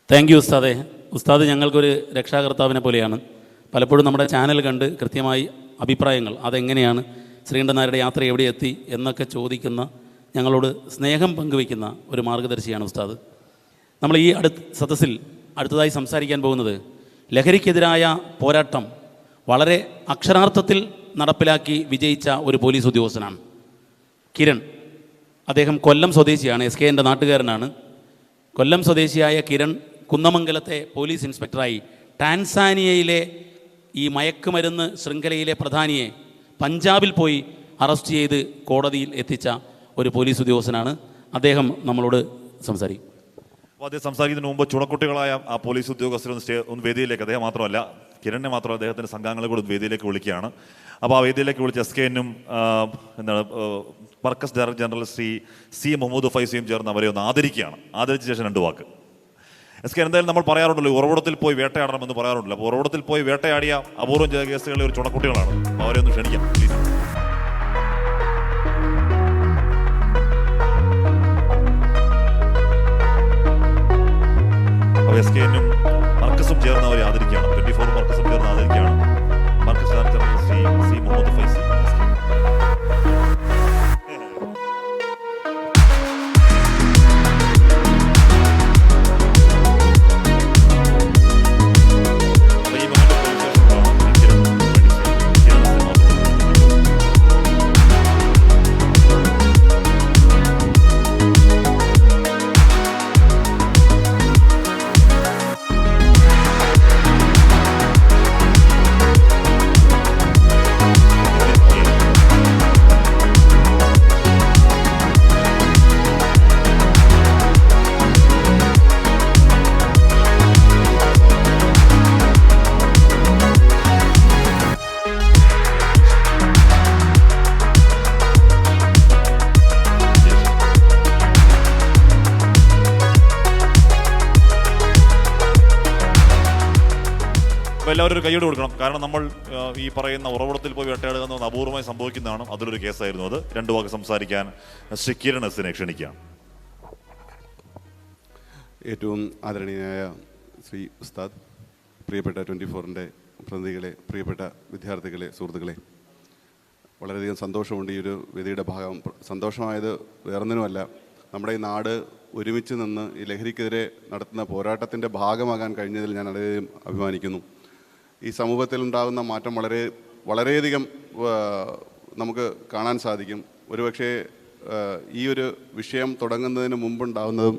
താങ്ക് യു ഉസ്താദെ. ഉസ്താദ് ഞങ്ങൾക്കൊരു രക്ഷാകർത്താവിനെ പോലെയാണ്. പലപ്പോഴും നമ്മുടെ ചാനൽ കണ്ട് കൃത്യമായി അഭിപ്രായങ്ങൾ അതെങ്ങനെയാണ് ശ്രീകണ്ഠൻ നായരുടെ യാത്ര എവിടെ എത്തി എന്നൊക്കെ ചോദിക്കുന്ന ഞങ്ങളോട് സ്നേഹം പങ്കുവയ്ക്കുന്ന ഒരു മാർഗദർശിയാണ് ഉസ്താദ്. നമ്മൾ ഈ സദസ്സിൽ അടുത്തതായി സംസാരിക്കാൻ പോകുന്നത് ലഹരിക്കെതിരായ പോരാട്ടം വളരെ അക്ഷരാർത്ഥത്തിൽ നടപ്പിലാക്കി വിജയിച്ച ഒരു പോലീസ് ഉദ്യോഗസ്ഥനാണ് കിരൺ. അദ്ദേഹം കൊല്ലം സ്വദേശിയാണ്, SK നാട്ടുകാരനാണ്. കൊല്ലം സ്വദേശിയായ കിരൺ കുന്നമംഗലത്തെ പോലീസ് ഇൻസ്പെക്ടറായി ടാൻസാനിയയിലെ ഈ മയക്കുമരുന്ന് ശൃംഖലയിലെ പ്രധാനിയെ പഞ്ചാബിൽ പോയി അറസ്റ്റ് ചെയ്ത് കോടതിയിൽ എത്തിച്ച ഒരു പോലീസ് ഉദ്യോഗസ്ഥനാണ്. അദ്ദേഹം നമ്മളോട് സംസാരിക്കും. അപ്പോൾ അദ്ദേഹം സംസാരിക്കുന്നതിന് മുമ്പ് ചുണക്കുട്ടികളായ ആ പോലീസ് ഉദ്യോഗസ്ഥരൊന്ന് വേദിയിലേക്ക്, അദ്ദേഹം മാത്രമല്ല കിരണിനെ മാത്രമല്ല അദ്ദേഹത്തിൻ്റെ സംഘാംഗങ്ങളെ കൂടി വേദിയിലേക്ക് വിളിക്കുകയാണ്. അപ്പോൾ ആ വേദിയിലേക്ക് വിളിച്ച് SKനും എന്താണ് Markaz director general Shri C. Muhammad ഫൈസിയും ചേർന്ന് അവരെ ഒന്ന് ആദരിക്കുകയാണ്. ആദരിച്ച ശേഷം 2 വാക്ക്. എസ് കെ, എന്തായാലും നമ്മൾ പറയാറുണ്ടല്ലോ ഉറവിടത്തിൽ പോയി വേട്ടയാടണമെന്ന് പറയാറുണ്ടല്ലോ. അപ്പോൾ ഉറവിടത്തിൽ പോയി വേട്ടയാടിയ അപൂർവം ചില കേസുകളിലെ ഒരു ചുണക്കുട്ടികളാണ്. അപ്പോൾ അവരെ ഒന്ന് ക്ഷണിക്കാം പ്ലീസ്. അപ്പോൾ എസ് കെനും മർക്കസും ചേർന്ന് അവരെ ആദരിക്കുകയാണ്. 24 മർക്കസും ചേർന്ന് ആദരിക്കുകയാണ്. Markaz director Shri C Muhammad Faizi. അപ്പോൾ എല്ലാവരും ഒരു കൈയ്യോട് കൊടുക്കണം. കാരണം നമ്മൾ ഈ പറയുന്ന ഉറവിടത്തിൽ പോയി വേട്ടയാടുക എന്നത് അപൂർവമായി സംഭവിക്കുന്നതാണ്. അതിലൊരു കേസായിരുന്നു അത്. 2 വാക്ക് സംസാരിക്കാൻ ശ്രീ കിരൺ എസിനെ ക്ഷണിക്കുകയാണ്. ഏറ്റവും ആദരണീയനായ ശ്രീ ഉസ്താദ്, പ്രിയപ്പെട്ട 24-ൻ്റെ പ്രതിനിധികളെ, പ്രിയപ്പെട്ട വിദ്യാർത്ഥികളെ, സുഹൃത്തുക്കളെ, വളരെയധികം സന്തോഷമുണ്ട് ഈ ഒരു വേദിയുടെ ഭാഗം. സന്തോഷമായത് വേറൊന്നിനുമല്ല, നമ്മുടെ ഈ നാട് ഒരുമിച്ച് നിന്ന് ഈ ലഹരിക്കെതിരെ നടത്തുന്ന പോരാട്ടത്തിൻ്റെ ഭാഗമാകാൻ കഴിഞ്ഞതിൽ ഞാൻ വളരെയധികം അഭിമാനിക്കുന്നു. ഈ സമൂഹത്തിലുണ്ടാകുന്ന മാറ്റം വളരെയധികം നമുക്ക് കാണാൻ സാധിക്കും. ഒരുപക്ഷെ ഈ ഒരു വിഷയം തുടങ്ങുന്നതിന് മുമ്പുണ്ടാകുന്നതും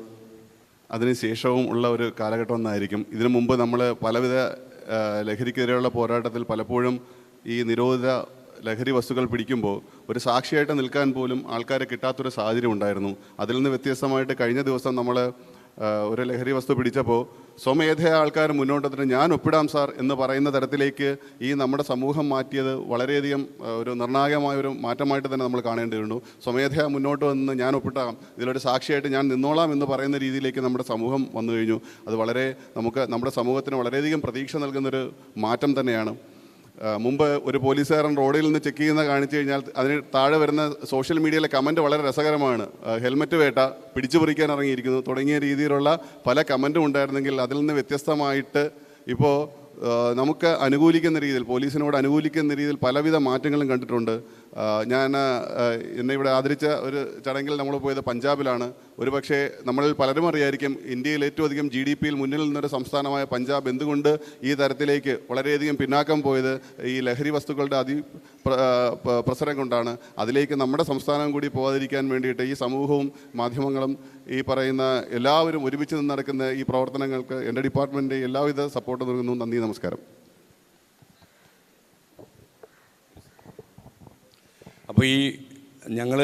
അതിനുശേഷവും ഉള്ള ഒരു കാലഘട്ടം ഒന്നായിരിക്കും. ഇതിനു മുമ്പ് നമ്മൾ പലവിധ ലഹരിക്കെതിരെയുള്ള പോരാട്ടത്തിൽ പലപ്പോഴും ഈ നിരോധിത ലഹരി വസ്തുക്കൾ പിടിക്കുമ്പോൾ ഒരു സാക്ഷിയായിട്ട് നിൽക്കാൻ പോലും ആൾക്കാരെ കിട്ടാത്തൊരു സാഹചര്യം ഉണ്ടായിരുന്നു. അതിൽ നിന്ന് വ്യത്യസ്തമായിട്ട് കഴിഞ്ഞ ദിവസം നമ്മൾ ഒരു ലഹരി വസ്തു പിടിച്ചപ്പോൾ സ്വമേധയാ ആൾക്കാർ മുന്നോട്ട് ഞാൻ ഒപ്പിടാം സാർ എന്ന് പറയുന്ന തരത്തിലേക്ക് ഈ നമ്മുടെ സമൂഹം മാറ്റിയത് വളരെയധികം ഒരു നിർണായകമായ ഒരു മാറ്റമായിട്ട് തന്നെ നമ്മൾ കാണേണ്ടതുണ്ട്. സ്വമേധയാ മുന്നോട്ട് വന്ന് ഞാൻ ഒപ്പിട്ടാം, ഇതിലൊരു സാക്ഷിയായിട്ട് ഞാൻ നിന്നോളാം എന്ന് പറയുന്ന രീതിയിലേക്ക് നമ്മുടെ സമൂഹം വന്നു കഴിഞ്ഞു. അത് നമ്മുടെ സമൂഹത്തിന് വളരെയധികം പ്രതീക്ഷ നൽകുന്നൊരു മാറ്റം തന്നെയാണ്. മുമ്പ് ഒരു പോലീസുകാരൻ റോഡിൽ നിന്ന് ചെക്ക് ചെയ്യുന്ന കാണിച്ചു കഴിഞ്ഞാൽ അതിന് താഴെ വരുന്ന സോഷ്യൽ മീഡിയയിലെ കമൻറ്റ് വളരെ രസകരമാണ്. ഹെൽമറ്റ് വേട്ട, പിടിച്ചു പറിക്കാൻ ഇറങ്ങിയിരിക്കുന്നു തുടങ്ങിയ രീതിയിലുള്ള പല കമൻറ്റും ഉണ്ടായിരുന്നെങ്കിൽ അതിൽ നിന്ന് വ്യത്യസ്തമായിട്ട് ഇപ്പോൾ നമുക്ക് അനുകൂലിക്കുന്ന രീതിയിൽ, പോലീസിനോട് അനുകൂലിക്കുന്ന രീതിയിൽ പലവിധ മാറ്റങ്ങളും കണ്ടിട്ടുണ്ട്. എന്നെ ഇവിടെ ആദരിച്ച ഒരു ചടങ്ങിൽ നമ്മൾ പോയത് പഞ്ചാബിലാണ്. ഒരുപക്ഷെ നമ്മളിൽ പലരും അറിയായിരിക്കും, ഇന്ത്യയിൽ ഏറ്റവും അധികം GDP-യിൽ മുന്നിൽ നിന്നൊരു സംസ്ഥാനമായ പഞ്ചാബ് എന്തുകൊണ്ട് ഈ തരത്തിലേക്ക് വളരെയധികം പിന്നാക്കം പോയത് ഈ ലഹരി വസ്തുക്കളുടെ പ്രസരം കൊണ്ടാണ്. അതിലേക്ക് നമ്മുടെ സംസ്ഥാനം കൂടി പോകാതിരിക്കാൻ വേണ്ടിയിട്ട് ഈ സമൂഹവും മാധ്യമങ്ങളും ഈ പറയുന്ന എല്ലാവരും ഒരുമിച്ച് നിന്ന് നടക്കുന്ന ഈ പ്രവർത്തനങ്ങൾക്ക് എൻ്റെ ഡിപ്പാർട്ട്മെൻറ്റ് എല്ലാവിധ സപ്പോർട്ട് നൽകുന്നു. നന്ദി, നമസ്കാരം. അപ്പോൾ ഈ ഞങ്ങൾ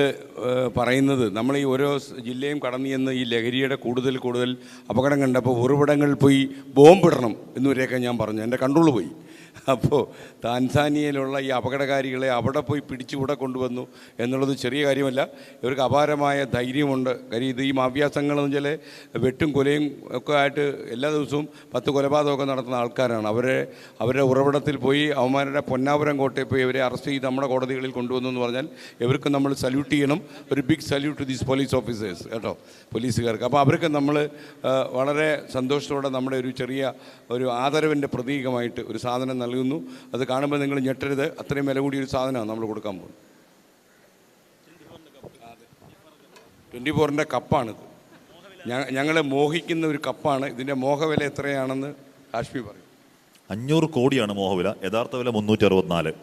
പറയുന്നത്, നമ്മൾ ഈ ഓരോ ജില്ലയും കടന്നു ചെന്ന് ഈ ലഹരിയുടെ കൂടുതൽ അപകടം കണ്ടപ്പോൾ ഉറവിടങ്ങളിൽ പോയി ബോംബിടണം എന്നുവരെയൊക്കെ ഞാൻ പറഞ്ഞു. എൻ്റെ കൺട്രോൾ പോയി. അപ്പോൾ താൻസാനിയയിലുള്ള ഈ അപകടകാരികളെ അവിടെ പോയി പിടിച്ച് ഇവിടെ കൊണ്ടുവന്നു എന്നുള്ളത് ചെറിയ കാര്യമല്ല. ഇവർക്ക് അപാരമായ ധൈര്യമുണ്ട്. കാര്യം ഇത് ഈ മാഫിയ സംഘങ്ങളെന്ന് വെച്ചാൽ വെട്ടും കൊലയും ഒക്കെ ആയിട്ട് എല്ലാ ദിവസവും 10 കൊലപാതകമൊക്കെ നടത്തുന്ന ആൾക്കാരാണ്. അവരുടെ ഉറവിടത്തിൽ പോയി അവന്മാരുടെ പൊന്നാപുരം കോട്ടയിൽ പോയി ഇവരെ അറസ്റ്റ് ചെയ്ത് നമ്മുടെ കോടതികളിൽ കൊണ്ടുവന്നു എന്ന് പറഞ്ഞാൽ ഇവർക്ക് നമ്മൾ സല്യൂട്ട് ചെയ്യണം. ഒരു big salute to these police officers കേട്ടോ, പോലീസുകാർക്ക്. അപ്പോൾ അവർക്ക് നമ്മൾ വളരെ സന്തോഷത്തോടെ നമ്മുടെ ഒരു ചെറിയ ഒരു ആദരവിൻ്റെ പ്രതീകമായിട്ട് ഒരു സാധനം നൽകുന്നു. അത് കാണുമ്പോൾ നിങ്ങൾ ഞെട്ടരുത്, അത്രയും വില കൂടിയൊരു സാധനമാണ് നമ്മൾ കൊടുക്കാൻ പോകുന്നത്. 24-ൻ്റെ കപ്പാണിത്. ഞങ്ങളെ മോഹിക്കുന്ന ഒരു കപ്പാണ്. ഇതിൻ്റെ മോഹവില എത്രയാണെന്ന് ഹാഷ്മി പറയും. 500 കോടിയാണ് മോഹവില. യഥാർത്ഥ വില 364.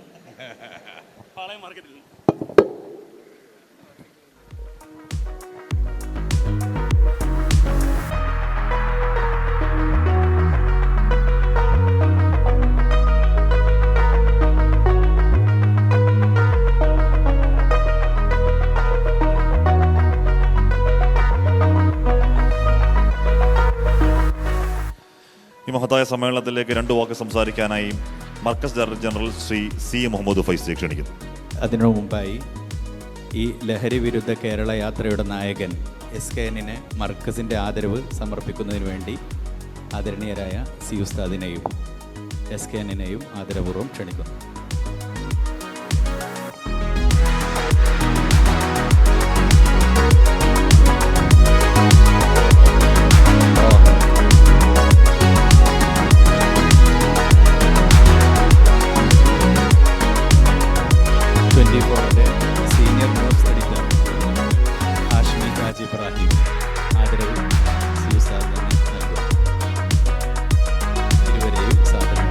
ഈ മഹത്തായ സമ്മേളനത്തിലേക്ക് 2 വാക്ക് സംസാരിക്കാനായി Markaz director general Shri C Muhammad Faizi ക്ഷണിക്കുന്നു. അതിനു മുമ്പായി ഈ ലഹരി വിരുദ്ധ കേരള യാത്രയുടെ നായകൻ SKN മർക്കസിൻ്റെ ആദരവ് സമർപ്പിക്കുന്നതിന് വേണ്ടി ആദരണീയരായ സി ഉസ്താദിനെയും SKNനെയും ആദരപൂർവ്വം ക്ഷണിക്കുന്നു. Senior news editor Hashmi Haji Ibrahim ആദരവ് സി ഉസ്താദിന് നൽകും. ഇരുവരെയും സാദരം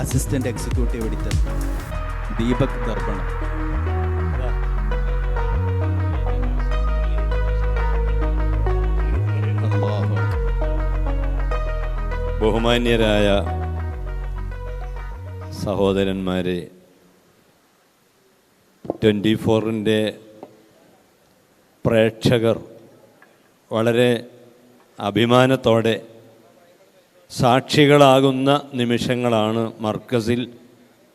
അസിസ്റ്റന്റ് എക്സിക്യൂട്ടീവ് എഡിറ്റർ ദീപക് ദർപ്പണം. ബഹുമാന്യരായ സഹോദരന്മാരെ, 24-ൻ്റെ പ്രേക്ഷകർ വളരെ അഭിമാനത്തോടെ സാക്ഷികളാകുന്ന നിമിഷങ്ങളാണ് മർക്കസിൽ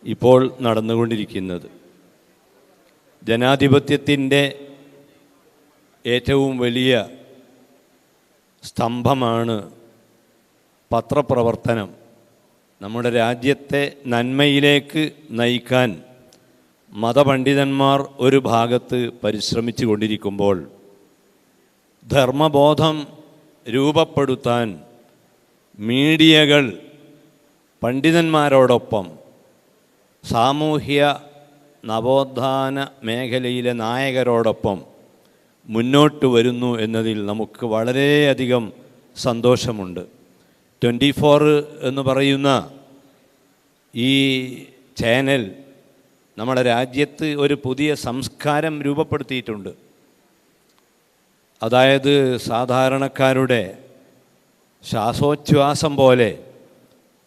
ഇപ്പോൾ നടന്നുകൊണ്ടിരിക്കുന്നത്. ജനാധിപത്യത്തിൻ്റെ ഏറ്റവും വലിയ സ്തംഭമാണ് പത്രപ്രവർത്തനം. നമ്മുടെ രാജ്യത്തെ നന്മയിലേക്ക് നയിക്കാൻ മതപണ്ഡിതന്മാർ ഒരു ഭാഗത്ത് പരിശ്രമിച്ചു കൊണ്ടിരിക്കുമ്പോൾ ധർമ്മബോധം രൂപപ്പെടുത്താൻ മീഡിയകൾ പണ്ഡിതന്മാരോടൊപ്പം സാമൂഹ്യ നവോത്ഥാന മേഖലയിലെ നായകരോടൊപ്പം മുന്നോട്ട് വരുന്നു എന്നതിൽ നമുക്ക് വളരെയധികം സന്തോഷമുണ്ട്. 24 എന്ന് പറയുന്ന ഈ ചാനൽ നമ്മുടെ രാജ്യത്ത് ഒരു പുതിയ സംസ്കാരം രൂപപ്പെടുത്തിയിട്ടുണ്ട്. അതായത് സാധാരണക്കാരുടെ ശ്വാസോച്ഛ്വാസം പോലെ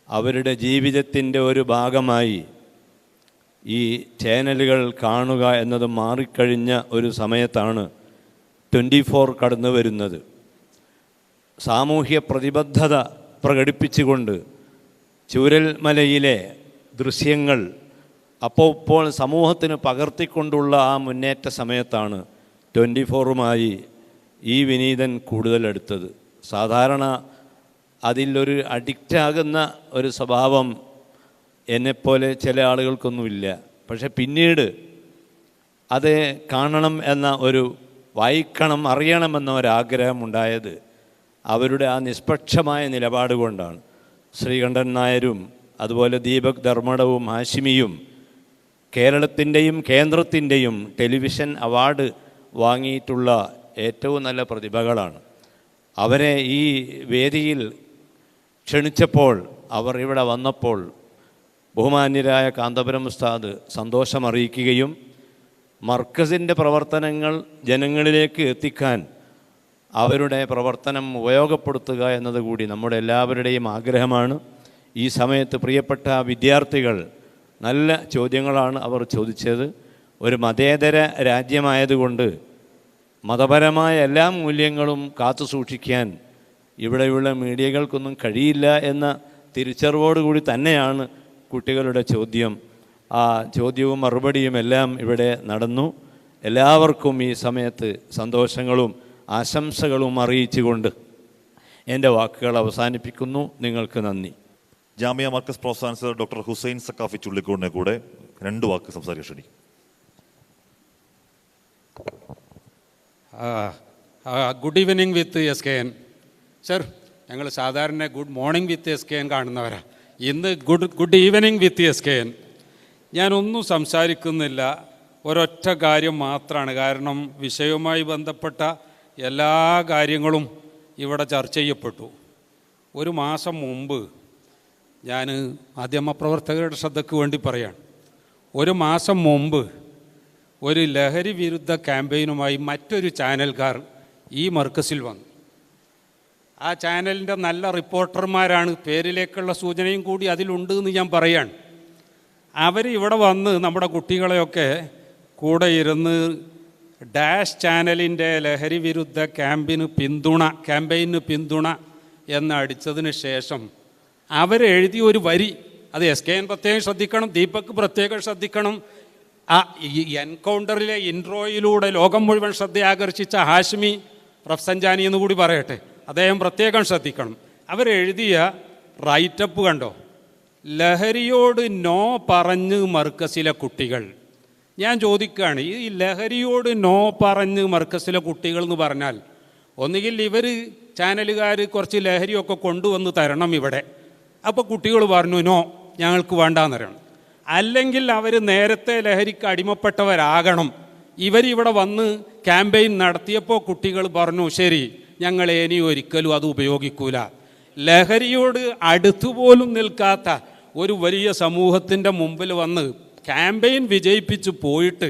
അവരുടെ ജീവിതത്തിൻ്റെ ഒരു ഭാഗമായി ഈ ചാനലുകൾ കാണുക എന്നത് മാറിക്കഴിഞ്ഞ ഒരു സമയത്താണ് 24 കടന്നു വരുന്നത്. സാമൂഹ്യ പ്രതിബദ്ധത പ്രകടിപ്പിച്ചുകൊണ്ട് ചൂരൽമലയിലെ ദൃശ്യങ്ങൾ അപ്പോൾ സമൂഹത്തിന് പകർത്തിക്കൊണ്ടുള്ള ആ മുന്നേറ്റ സമയത്താണ് 24-മായി ഈ വിനീതൻ കൂടുതലെടുത്തത്. സാധാരണ അതിലൊരു അഡിക്റ്റാകുന്ന ഒരു സ്വഭാവം എന്നെപ്പോലെ ചില ആളുകൾക്കൊന്നുമില്ല. പക്ഷെ പിന്നീട് അത് കാണണം എന്ന ഒരു വായിക്കണം അറിയണമെന്ന ഒരാഗ്രഹം ഉണ്ടായത് അവരുടെ ആ നിഷ്പക്ഷമായ നിലപാട് കൊണ്ടാണ്. ശ്രീകണ്ഠൻ നായരും അതുപോലെ ദീപക് ധർമ്മടവും ഹാഷിമിയും കേരളത്തിൻ്റെയും കേന്ദ്രത്തിൻ്റെയും ടെലിവിഷൻ അവാർഡ് വാങ്ങിയിട്ടുള്ള ഏറ്റവും നല്ല പ്രതിഭകളാണ്. അവരെ ഈ വേദിയിൽ ക്ഷണിച്ചപ്പോൾ, അവർ ഇവിടെ വന്നപ്പോൾ ബഹുമാന്യരായ കാന്തപുരം ഉസ്താദ് സന്തോഷമറിയിക്കുകയും മർക്കസിൻ്റെ പ്രവർത്തനങ്ങൾ ജനങ്ങളിലേക്ക് എത്തിക്കാൻ അവരുടെ പ്രവർത്തനം ഉപയോഗപ്പെടുത്തുക എന്നതുകൂടി നമ്മുടെ എല്ലാവരുടെയും ആഗ്രഹമാണ്. ഈ സമയത്ത് പ്രിയപ്പെട്ട വിദ്യാർത്ഥികൾ നല്ല ചോദ്യങ്ങളാണ് അവർ ചോദിച്ചത്. ഒരു മതേതര രാജ്യമായതുകൊണ്ട് മതപരമായ എല്ലാ മൂല്യങ്ങളും കാത്തു സൂക്ഷിക്കാൻ ഇവിടെയുള്ള മീഡിയകൾക്കൊന്നും കഴിയില്ല എന്ന തിരിച്ചറിവോടുകൂടി തന്നെയാണ് കുട്ടികളുടെ ചോദ്യം. ആ ചോദ്യവും മറുപടിയും എല്ലാം ഇവിടെ നടന്നു. എല്ലാവർക്കും ഈ സമയത്ത് സന്തോഷങ്ങളും ആശംസകളും അറിയിച്ചുകൊണ്ട് എൻ്റെ വാക്കുകൾ അവസാനിപ്പിക്കുന്നു. നിങ്ങൾക്ക് നന്ദി. Jamia Markaz professor chancellor doctor Hussain Saqafi ചുള്ളിക്കോടിനെ കൂടെ 2 വാക്ക് സംസാരിക്കാൻ ക്ഷണിക്കും. Good evening with SKN sir. ഞങ്ങൾ സാധാരണ ഗുഡ് മോർണിംഗ് വിത്ത് SKN കാണുന്നവരാണ്. ഇന്ന് ഗുഡ് ഈവനിങ് വിത്ത് SKN. ഞാനൊന്നും സംസാരിക്കുന്നില്ല, ഒരൊറ്റ കാര്യം മാത്രമാണ്. കാരണം വിഷയവുമായി ബന്ധപ്പെട്ട എല്ലാ കാര്യങ്ങളും ഇവിടെ ചർച്ച ചെയ്യപ്പെട്ടു. ഒരു മാസം മുമ്പ് ഞാൻ മാധ്യമപ്രവർത്തകരുടെ ശ്രദ്ധയ്ക്ക് വേണ്ടി പറയാണ്. ഒരു മാസം മുമ്പ് ഒരു ലഹരി വിരുദ്ധ ക്യാമ്പയിനുമായി മറ്റൊരു ചാനൽക്കാർ ഈ മർക്കസിൽ വന്നു. ആ ചാനലിൻ്റെ നല്ല റിപ്പോർട്ടർമാരാണ്, പേരിലേക്കുള്ള സൂചനയും കൂടി അതിലുണ്ട് എന്ന് ഞാൻ പറയാണ്. അവർ ഇവിടെ വന്ന് നമ്മുടെ കുട്ടികളെയൊക്കെ കൂടെ ഇരുന്ന് ഡാഷ് ചാനലിൻ്റെ ലഹരി വിരുദ്ധ ക്യാമ്പയിന് പിന്തുണ എന്ന് അടിച്ചതിന് ശേഷം അവരെഴുതിയ ഒരു വരി, അത് SKN പ്രത്യേകം ശ്രദ്ധിക്കണം, ദീപക് പ്രത്യേകം ശ്രദ്ധിക്കണം, ആ എൻകൗണ്ടറിലെ ഇൻട്രോയിലൂടെ ലോകം മുഴുവൻ ശ്രദ്ധയാകർഷിച്ച ഹാഷ്മി റഫ്സഞ്ചാനി എന്ന് കൂടി പറയട്ടെ, അദ്ദേഹം പ്രത്യേകം ശ്രദ്ധിക്കണം. അവരെഴുതിയ റൈറ്റപ്പ് കണ്ടോ, ലഹരിയോട് നോ പറഞ്ഞ് മർക്കസിലെ കുട്ടികൾ. ഞാൻ ചോദിക്കുകയാണ്, ഈ ലഹരിയോട് നോ പറഞ്ഞ് മർക്കസിലെ കുട്ടികൾ എന്ന് പറഞ്ഞാൽ ഒന്നുകിൽ ഇവർ ചാനലുകാർ കുറച്ച് ലഹരിയൊക്കെ കൊണ്ടുവന്ന് തരണം ഇവിടെ, അപ്പോൾ കുട്ടികൾ പറഞ്ഞു നോ ഞങ്ങൾക്ക് വേണ്ടാന്ന് പറയണം. അല്ലെങ്കിൽ അവർ നേരത്തെ ലഹരിക്ക് അടിമപ്പെട്ടവരാകണം. ഇവരിവിടെ വന്ന് ക്യാമ്പയിൻ നടത്തിയപ്പോൾ കുട്ടികൾ പറഞ്ഞു ശരി ഞങ്ങൾ ഇനി ഒരിക്കലും അത് ഉപയോഗിക്കൂല. ലഹരിയോട് അടുത്തുപോലും നിൽക്കാത്ത ഒരു വലിയ സമൂഹത്തിൻ്റെ മുമ്പിൽ വന്ന് ക്യാമ്പയിൻ വിജയിപ്പിച്ച് പോയിട്ട്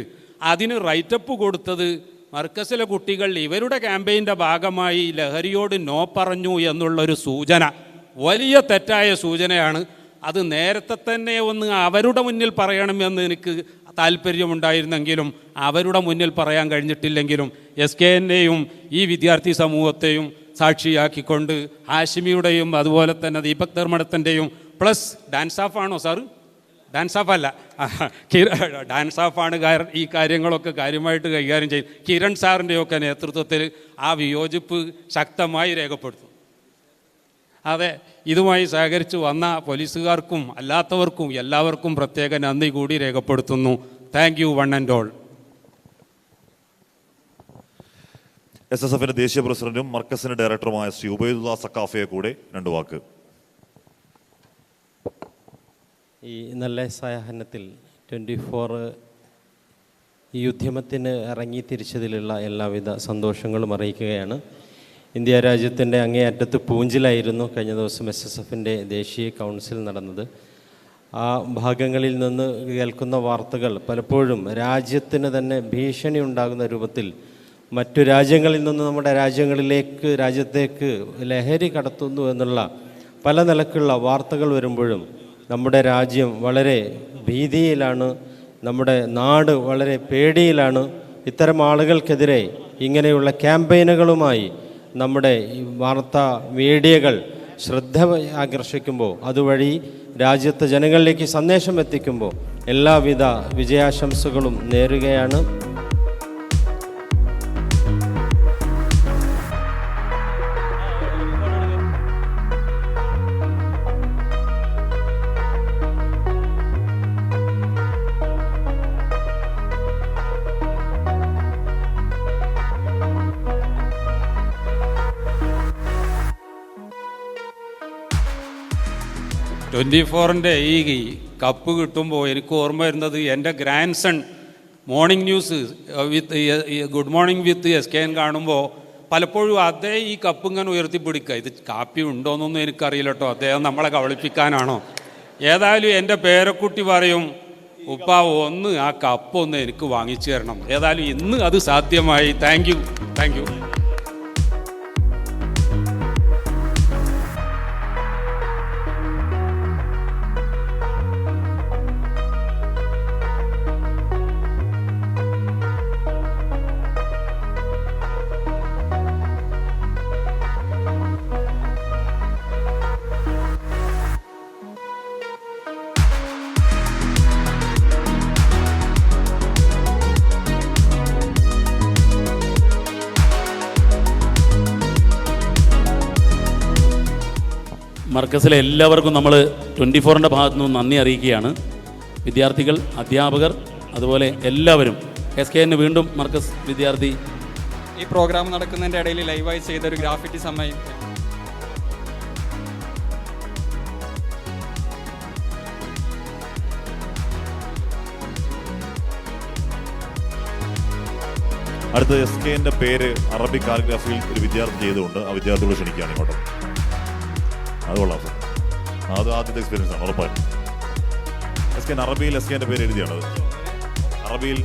അതിന് റൈറ്റപ്പ് കൊടുത്തത് മർക്കസിലെ കുട്ടികൾ ഇവരുടെ ക്യാമ്പയിൻ്റെ ഭാഗമായി ലഹരിയോട് നോ പറഞ്ഞു എന്നുള്ളൊരു സൂചന വലിയ തെറ്റായ സൂചനയാണ്. അത് നേരത്തെ തന്നെ ഒന്ന് അവരുടെ മുന്നിൽ പറയണമെന്ന് എനിക്ക് താല്പര്യമുണ്ടായിരുന്നെങ്കിലും അവരുടെ മുന്നിൽ പറയാൻ കഴിഞ്ഞിട്ടില്ലെങ്കിലും SKNനെയും ഈ വിദ്യാർത്ഥി സമൂഹത്തെയും സാക്ഷിയാക്കിക്കൊണ്ട് ഹാഷിമിയുടെയും അതുപോലെ തന്നെ ദീപക് ധർമ്മടത്തിൻ്റെയും പ്ലസ് ഡാൻസ് ഓഫ് ആണോ സാറ്? ഡാൻസ് ഓഫ് അല്ല, ഡാൻസ് ഓഫാണ് ഈ കാര്യങ്ങളൊക്കെ കാര്യമായിട്ട് കൈകാര്യം ചെയ്യും. കിരൺ സാറിൻ്റെയൊക്കെ നേതൃത്വത്തിൽ ആ വിയോജിപ്പ് ശക്തമായി രേഖപ്പെടുത്തും. അതെ, ഇതുമായി സഹകരിച്ച് വന്ന പോലീസുകാർക്കും അല്ലാത്തവർക്കും എല്ലാവർക്കും പ്രത്യേക നന്ദി കൂടി രേഖപ്പെടുത്തുന്നു. Thank you one and all. SSFന്റെ ദേശീയ പ്രസിഡന്റും മർക്കസിന്റെ ഡയറക്ടറുമായ ശ്രീ ഉബൈദുള്ള സക്കാഫയെ കൂടെ 2 വാക്ക്. ഈ നല്ല സായാഹ്നത്തിൽ 24 ഈ ഉദ്യമത്തിന് ഇറങ്ങി തിരിച്ചതിലുള്ള എല്ലാവിധ സന്തോഷങ്ങളും അറിയിക്കുകയാണ്. ഇന്ത്യ രാജ്യത്തിൻ്റെ അങ്ങേയറ്റത്ത് പൂഞ്ചിലായിരുന്നു കഴിഞ്ഞ ദിവസം SSFൻ്റെ ദേശീയ കൗൺസിൽ നടന്നത്. ആ ഭാഗങ്ങളിൽ നിന്ന് കേൾക്കുന്ന വാർത്തകൾ പലപ്പോഴും രാജ്യത്തിന് തന്നെ ഭീഷണി ഉണ്ടാകുന്ന രൂപത്തിൽ മറ്റു രാജ്യങ്ങളിൽ നിന്ന് നമ്മുടെ രാജ്യത്തേക്ക് ലഹരി കടത്തുന്നു എന്നുള്ള പല നിലക്കുള്ള വാർത്തകൾ വരുമ്പോഴും നമ്മുടെ രാജ്യം വളരെ ഭീതിയിലാണ്, നമ്മുടെ നാട് വളരെ പേടിയിലാണ്. ഇത്തരം ആളുകൾക്കെതിരെ ഇങ്ങനെയുള്ള ക്യാമ്പയിനുകളുമായി നമ്മുടെ ഈ വാർത്താ മീഡിയകൾ ശ്രദ്ധ ആകർഷിക്കുമ്പോൾ അതുവഴി രാജ്യത്തെ ജനങ്ങളിലേക്ക് സന്ദേശം എത്തിക്കുമ്പോൾ എല്ലാവിധ വിജയാശംസകളും നേരുകയാണ്. 24ൻ്റെ ഈ കപ്പ് കിട്ടുമ്പോൾ എനിക്ക് ഓർമ്മ വരുന്നത് എൻ്റെ grandson morning news good morning with SKN കാണുമ്പോൾ പലപ്പോഴും അതേ ഈ കപ്പ് ഇങ്ങനെ ഉയർത്തിപ്പിടിക്കുക. ഇത് കാപ്പി ഉണ്ടോയെന്നൊന്നും എനിക്കറിയില്ല കേട്ടോ, അദ്ദേഹം നമ്മളെ കവളിപ്പിക്കാനാണോ. ഏതായാലും എൻ്റെ പേരക്കുട്ടി പറയും ഉപ്പ ഒന്ന് ആ കപ്പൊന്ന് എനിക്ക് വാങ്ങിച്ചു തരണം. ഏതായാലും ഇന്ന് അത് സാധ്യമായി. Thank you, thank you. മർക്കസിലെ എല്ലാവർക്കും നമ്മൾ 24ൻ്റെ ഭാഗത്തു നിന്ന് നന്ദി അറിയിക്കുകയാണ്. വിദ്യാർത്ഥികൾ, അധ്യാപകർ, അതുപോലെ എല്ലാവരും. SKN വീണ്ടും മർക്കസ് വിദ്യാർത്ഥി ഈ പ്രോഗ്രാം നടക്കുന്നതിൻ്റെ ഇടയിൽ ലൈവായി ചെയ്തൊരു ഗ്രാഫിറ്റി സമയം അടുത്ത SKNൻ്റെ പേര് അറബിക് കാലിഗ്രാഫിയിൽ ഒരു വിദ്യാർത്ഥി ചെയ്തുകൊണ്ട് ആ വിദ്യാർത്ഥിയോട് ക്ഷണിക്കുകയാണ് ഇങ്ങോട്ട്. അത് കൊള്ളാം സാർ, അത് ആദ്യത്തെ എക്സ്പീരിയൻസ് ആണ് ഉറപ്പായിട്ടും. SKN അറബിയിൽ SKNൻ്റെ പേര് എഴുതിയാണത്. അറബിയിൽ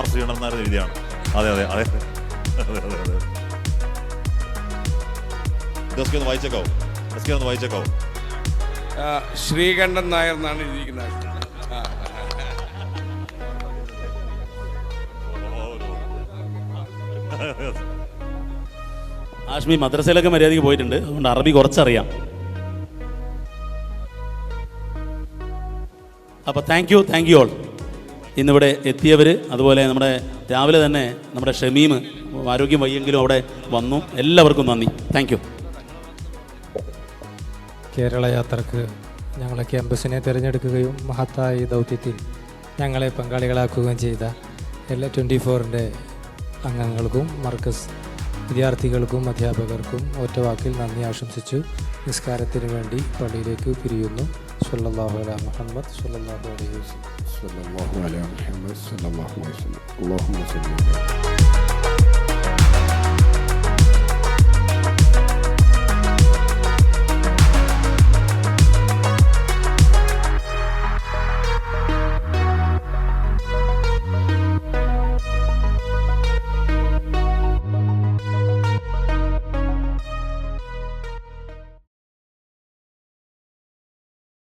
R ശ്രീകണ്ഠൻ നായർ എഴുതിയാണ്. അതെ അതെ അതെ അതെ അതെ അതെ. ഇത് SKN ഒന്ന് വായിച്ചേക്കാവും, SKN ഒന്ന് വായിച്ചേക്കാവും. ശ്രീകണ്ഠൻ നായർ എന്നാണ് എഴുതിയിരിക്കുന്നത്. ആഷ്മി മദ്രസയിലൊക്കെ മര്യാദയ്ക്ക് പോയിട്ടുണ്ട്, അതുകൊണ്ട് അറബി കുറച്ചറിയാം. അപ്പോൾ താങ്ക് യു ഓൾ. ഇന്നിവിടെ എത്തിയവർ, അതുപോലെ നമ്മുടെ രാവിലെ തന്നെ നമ്മുടെ ഷമീം ആരോഗ്യം വയ്യെങ്കിലും അവിടെ വന്നു. എല്ലാവർക്കും നന്ദി. Thank you. കേരള യാത്രക്ക് ഞങ്ങളെ ക്യാമ്പസിനെ തിരഞ്ഞെടുക്കുകയും മഹത്തായ ഈ ദൗത്യത്തിൽ ഞങ്ങളെ പങ്കാളികളാക്കുകയും ചെയ്ത എല്ലാ 24-ൻ്റെ അംഗങ്ങൾക്കും മർക്കസ് വിദ്യാർത്ഥികൾക്കും അധ്യാപകർക്കും ഒറ്റവാക്കിൽ നന്ദി ആശംസിച്ചു നിസ്കാരത്തിന് വേണ്ടി പള്ളിയിലേക്ക് പിരിയുന്നു. സ്വല്ലല്ലാഹു അലാ മുഹമ്മദ് സ്വല്ലല്ലാഹു അലൈഹി വസല്ലം.